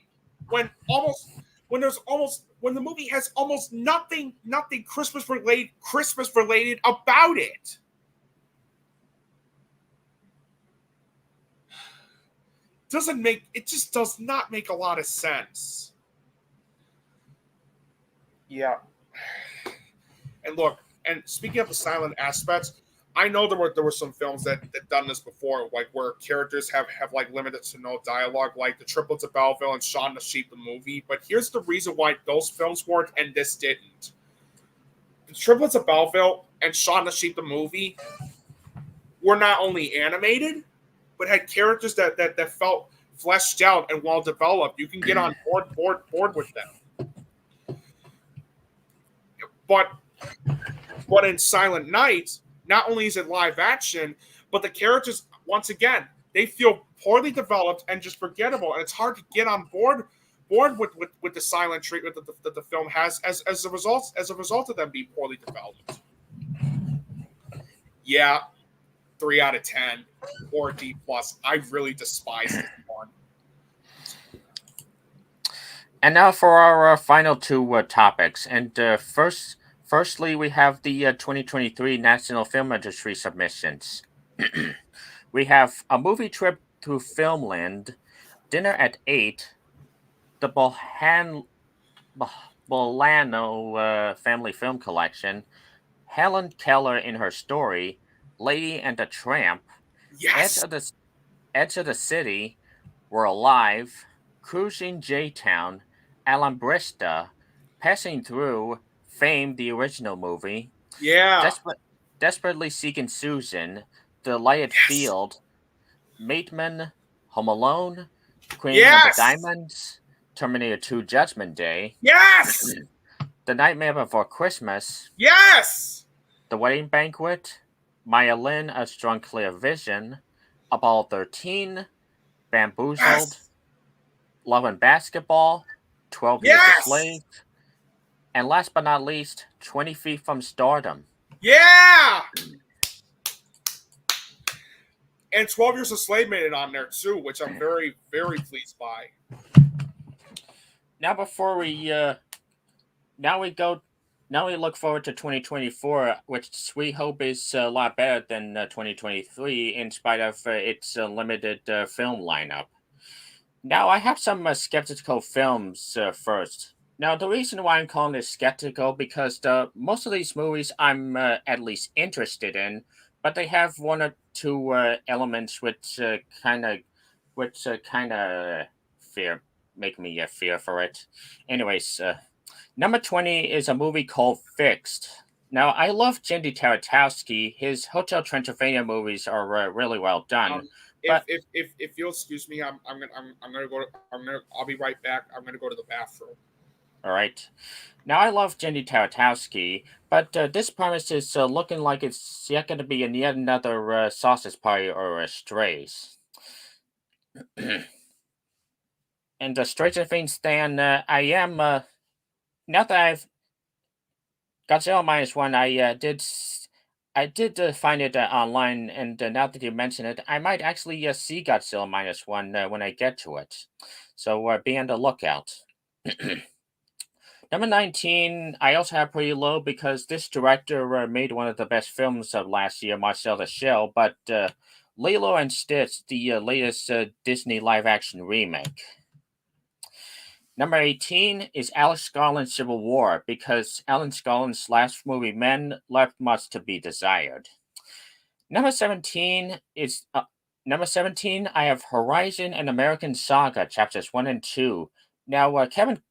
when the movie has almost nothing Christmas related about it? It just does not make a lot of sense. Yeah. And look, and speaking of the silent aspects, I know there were some films that done this before, like where characters have like limited to no dialogue, like The Triplets of Belleville and Shaun the Sheep the movie. But here's the reason why those films worked and this didn't. The Triplets of Belleville and Shaun the Sheep the movie were not only animated, but had characters that felt fleshed out and well developed. You can get on board with them. But in Silent Night, not only is it live action, but the characters, once again, they feel poorly developed and just forgettable, and it's hard to get on board with the silent treatment that the film has as a result of them being poorly developed. Yeah, 3 out of 10 or D+. I really despise this one. And now for our final two topics. And firstly, we have the 2023 National Film Registry submissions. We have A Movie Trip to Filmland, Dinner at 8, the Bolano Family Film Collection, Helen Keller in Her Story, Lady and the Tramp, Yes. Edge of the City, We're Alive, Cruising J-Town, Alambrista, Passing Through, Fame, the original movie. Yeah. Desperately Seeking Susan, The Lighted Field, Mateman, Home Alone, Queen of the Diamonds, Terminator 2 Judgment Day. Yes! The Nightmare Before Christmas. Yes! The Wedding Banquet, Maya Lin, A Strong Clear Vision, Apollo 13, Bamboozled, Love and Basketball, 12 Years a Slave, Yes! and last but not least, 20 Feet from Stardom. Yeah! And 12 Years a Slave made it on there too, which I'm very, very pleased by. Now before we now we look forward to 2024, which we hope is a lot better than 2023 in spite of its limited film lineup. Now I have some skeptical films first. Now the reason why I'm calling this skeptical because most of these movies I'm at least interested in, but they have one or two elements which kind of fear make me fear for it. Anyways, number 20 is a movie called Fixed. Now, I love Jendy Tartakovsky. His Hotel Transylvania movies are really well done. But If you'll excuse me, I'll be right back. I'm gonna go to the bathroom. all right. Now, I love Jendy Tartakovsky, but this premise is looking like it's yet going to be yet another sausage party or Strays. And Stranger Things, Stan, I am now that I've Godzilla minus one, I did find it online, and now that you mention it, I might actually see Godzilla minus one when I get to it. So be on the lookout. Number 19, I also have pretty low because this director made one of the best films of last year, Marcel the Shell, but Lilo and Stitch, the latest Disney live action remake. Number 18 is Alex Garland's Civil War because Alex Garland's last movie, Men, left much to be desired. Number 17 is I have Horizon and American Saga chapters 1 and 2. Now Kevin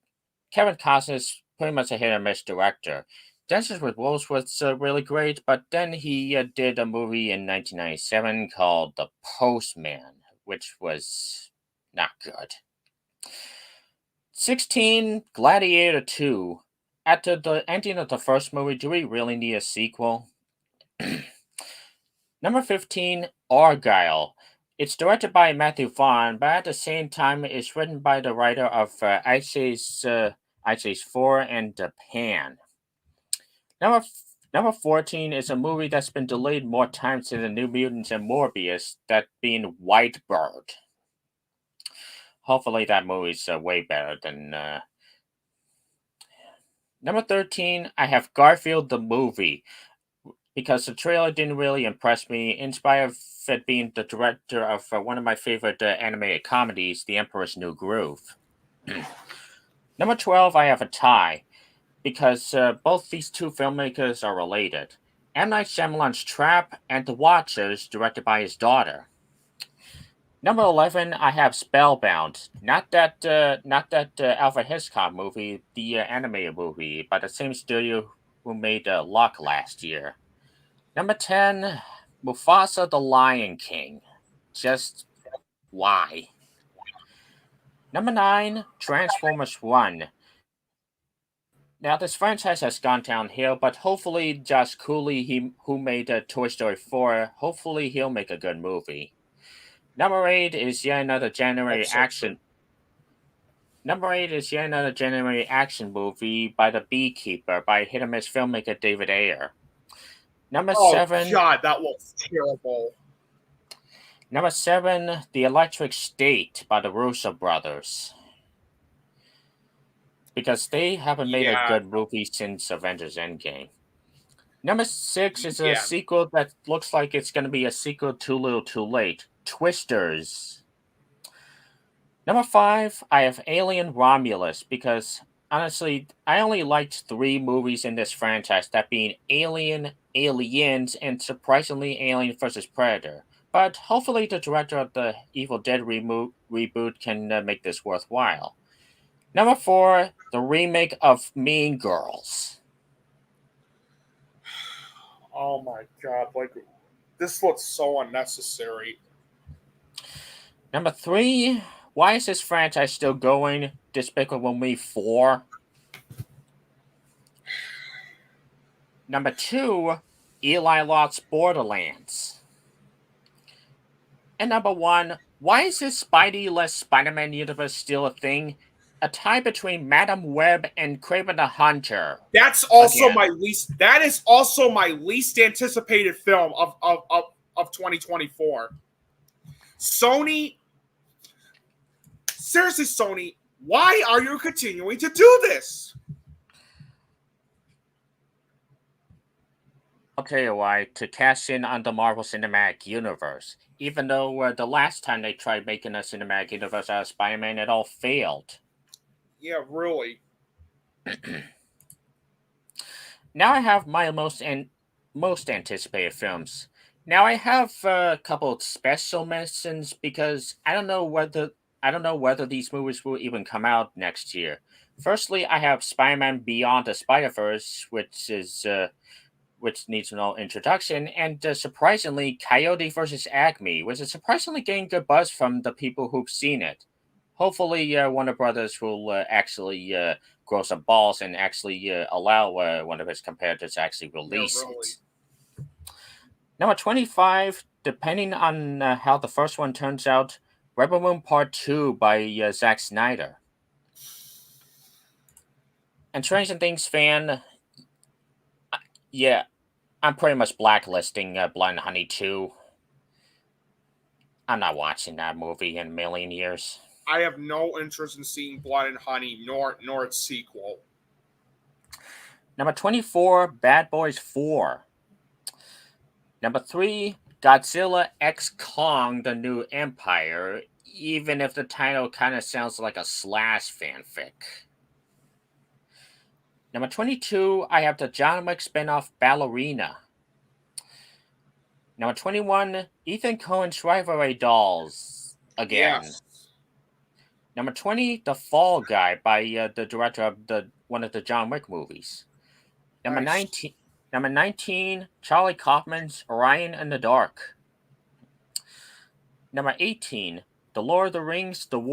Costner is pretty much a hit or miss director. Dances with Wolves was really great, but then he did a movie in 1997 called The Postman, which was not good. 16, Gladiator 2. After the ending of the first movie, do we really need a sequel? Number 15, Argyle. It's directed by Matthew Vaughn, but at the same time, it's written by the writer of Ice Age 4 and Japan. Number 14 is a movie that's been delayed more times than the New Mutants and Morbius, that being Whitebird. Hopefully that movie's way better than... Number 13, I have Garfield the movie, because the trailer didn't really impress me, in spite of it being the director of one of my favorite animated comedies, The Emperor's New Groove. Number 12, I have a tie, because both these two filmmakers are related. M. Night Shyamalan's Trap and The Watchers, directed by his daughter. Number 11, I have Spellbound. Not that Alfred Hitchcock movie, the animated movie, by the same studio who made Luck last year. Number 10, Mufasa the Lion King. Just why? Number 9, Transformers 1. Now, this franchise has gone downhill, but hopefully Josh Cooley, who made Toy Story 4, hopefully he'll make a good movie. Number 8 is yet another January action. Number 8 is yet another January action movie by The Beekeeper by hit or miss filmmaker David Ayer. Number 7. Oh God, that was terrible. Number 7, The Electric State by the Russo brothers. Because they haven't made a good movie since Avengers Endgame. Number 6 is a sequel that looks like it's going to be a sequel Too Little Too Late. Twisters. Number 5, I have Alien Romulus, because honestly, I only liked 3 movies in this franchise, that being Alien, Aliens, and surprisingly Alien vs. Predator. But hopefully the director of the Evil Dead reboot can make this worthwhile. Number 4, the remake of Mean Girls. Oh my God, like, this looks so unnecessary. Number 3, why is this franchise still going? Despicable Me 4. Number 2, Eli Roth's Borderlands. And number 1, Why is this Spidey-less Spider-Man universe still a thing? A tie between Madam Web and Kraven the Hunter. That's also Again. my least. That is also my least anticipated film of 2024. Sony, seriously, Sony, why are you continuing to do this? I'll tell you why. To cash in on the Marvel Cinematic Universe. Even though the last time they tried making a cinematic universe out of Spider-Man, it all failed. Yeah, really. Now I have my most anticipated films. Now I have a couple of special mentions because I don't know whether these movies will even come out next year. Firstly, I have Spider-Man Beyond the Spider-Verse, which needs no introduction, and surprisingly, Coyote vs. Acme, which is surprisingly getting good buzz from the people who've seen it. Hopefully, Warner Brothers will actually grow some balls and actually allow one of its competitors to actually release it. Number 25, depending on how the first one turns out, Rebel Moon Part 2 by Zack Snyder. And Stranger Things fan, yeah, I'm pretty much blacklisting Blind Honey 2. I'm not watching that movie in a million years. I have no interest in seeing Blood and Honey, nor its sequel. Number 24, Bad Boys 4. Number 3, Godzilla X Kong: The New Empire, even if the title kind of sounds like a Slash fanfic. Number 22, I have the John Wick spinoff Ballerina. Number 21, Ethan Coen's Rivalry Dolls, again. Yes. Number 20, The Fall Guy by the director of one of the John Wick movies. Number 19, Charlie Kaufman's Orion in the Dark. Number 18, The Lord of the Rings: The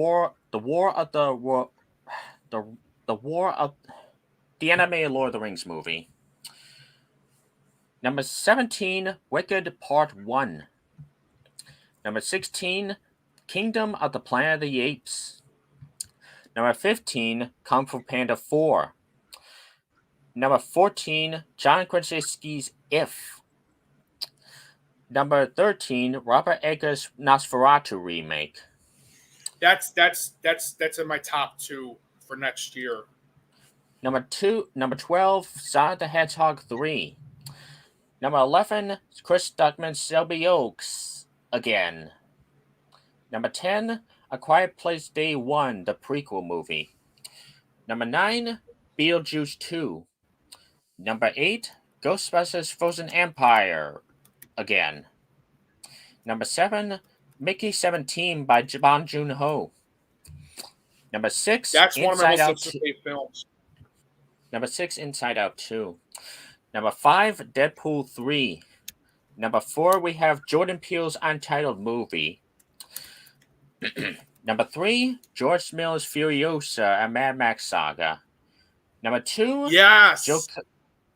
animated Lord of the Rings movie. Number 17, Wicked Part 1. Number 16, Kingdom of the Planet of the Apes. Number 15, Kung Fu Panda 4. Number 14, John Krasinski's If. Number 13, Robert Eggers' Nosferatu remake. That's in my top 2 for next year. Number 12, Sonic the Hedgehog 3. Number 11, Chris Stuckman's Selby Oaks, again. Number 10, A Quiet Place Day 1, the prequel movie. Number 9, Beetlejuice 2. Number 8, Ghostbusters Frozen Empire, again. Number 7, Mickey 17 by Bong Joon-ho. Number 6, that's one of my most anticipated films. Number 6, Inside Out 2. Number 5, Deadpool 3. Number 4, we have Jordan Peele's Untitled Movie. Number 3, George Miller's Furiosa, a Mad Max saga. Number 2, yes.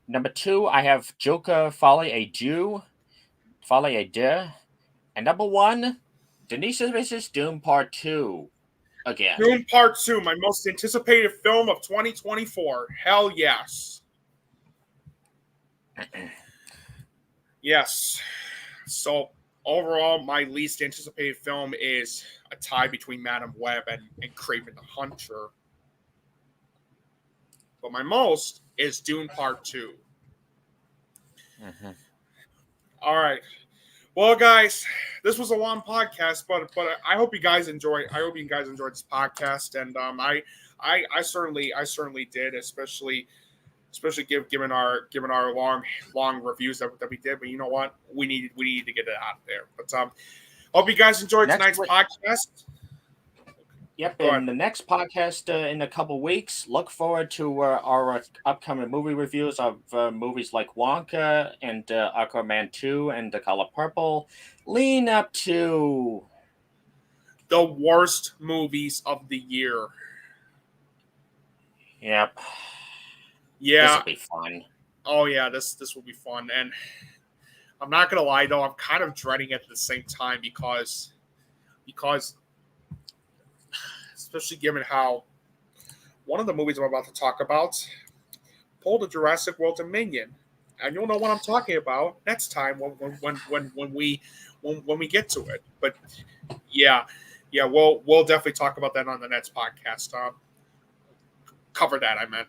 Number 2, I have Joker Folie à Deux. And number 1, Denise vs. Doom Part 2. Again. Doom Part 2, my most anticipated film of 2024. Hell yes. Yes. So overall, my least anticipated film is a tie between Madam Web and Kraven the Hunter. But my most is Dune Part 2. Mm-hmm. All right. Well, guys, this was a long podcast, but I hope you guys enjoyed. I hope you guys enjoyed this podcast, and I certainly did, especially given our long reviews that we did. But you know what, we need to get it out there. But hope you guys enjoyed tonight's podcast. Yep, in the next podcast in a couple weeks, look forward to our upcoming movie reviews of movies like Wonka and Aquaman 2 and The Color Purple, lean up to the worst movies of the year. Yep. Yeah. This will be fun. Oh, yeah, this will be fun. And I'm not going to lie, though, I'm kind of dreading it at the same time because because especially given how one of the movies I'm about to talk about pulled a Jurassic World Dominion, and you'll know what I'm talking about next time when we get to it. But yeah, we'll definitely talk about that on the next podcast. Cover that, I meant.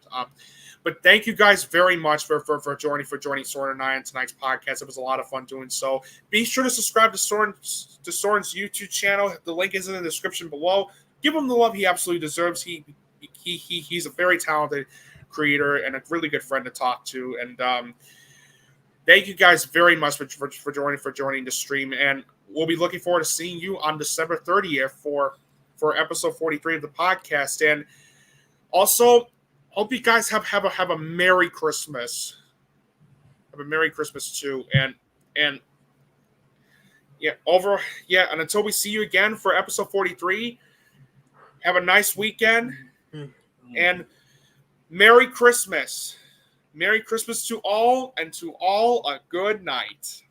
But thank you guys very much for joining Søren and I on tonight's podcast. It was a lot of fun doing so. Be sure to subscribe to Søren's YouTube channel. The link is in the description below. Give him the love he absolutely deserves. He's a very talented creator and a really good friend to talk to. And thank you guys very much for joining the stream. And we'll be looking forward to seeing you on December 30th for episode 43 of the podcast. And also, hope you guys have a Merry Christmas. Have a Merry Christmas too. And and until we see you again for episode 43, have a nice weekend and Merry Christmas. Merry Christmas to all, and to all a good night.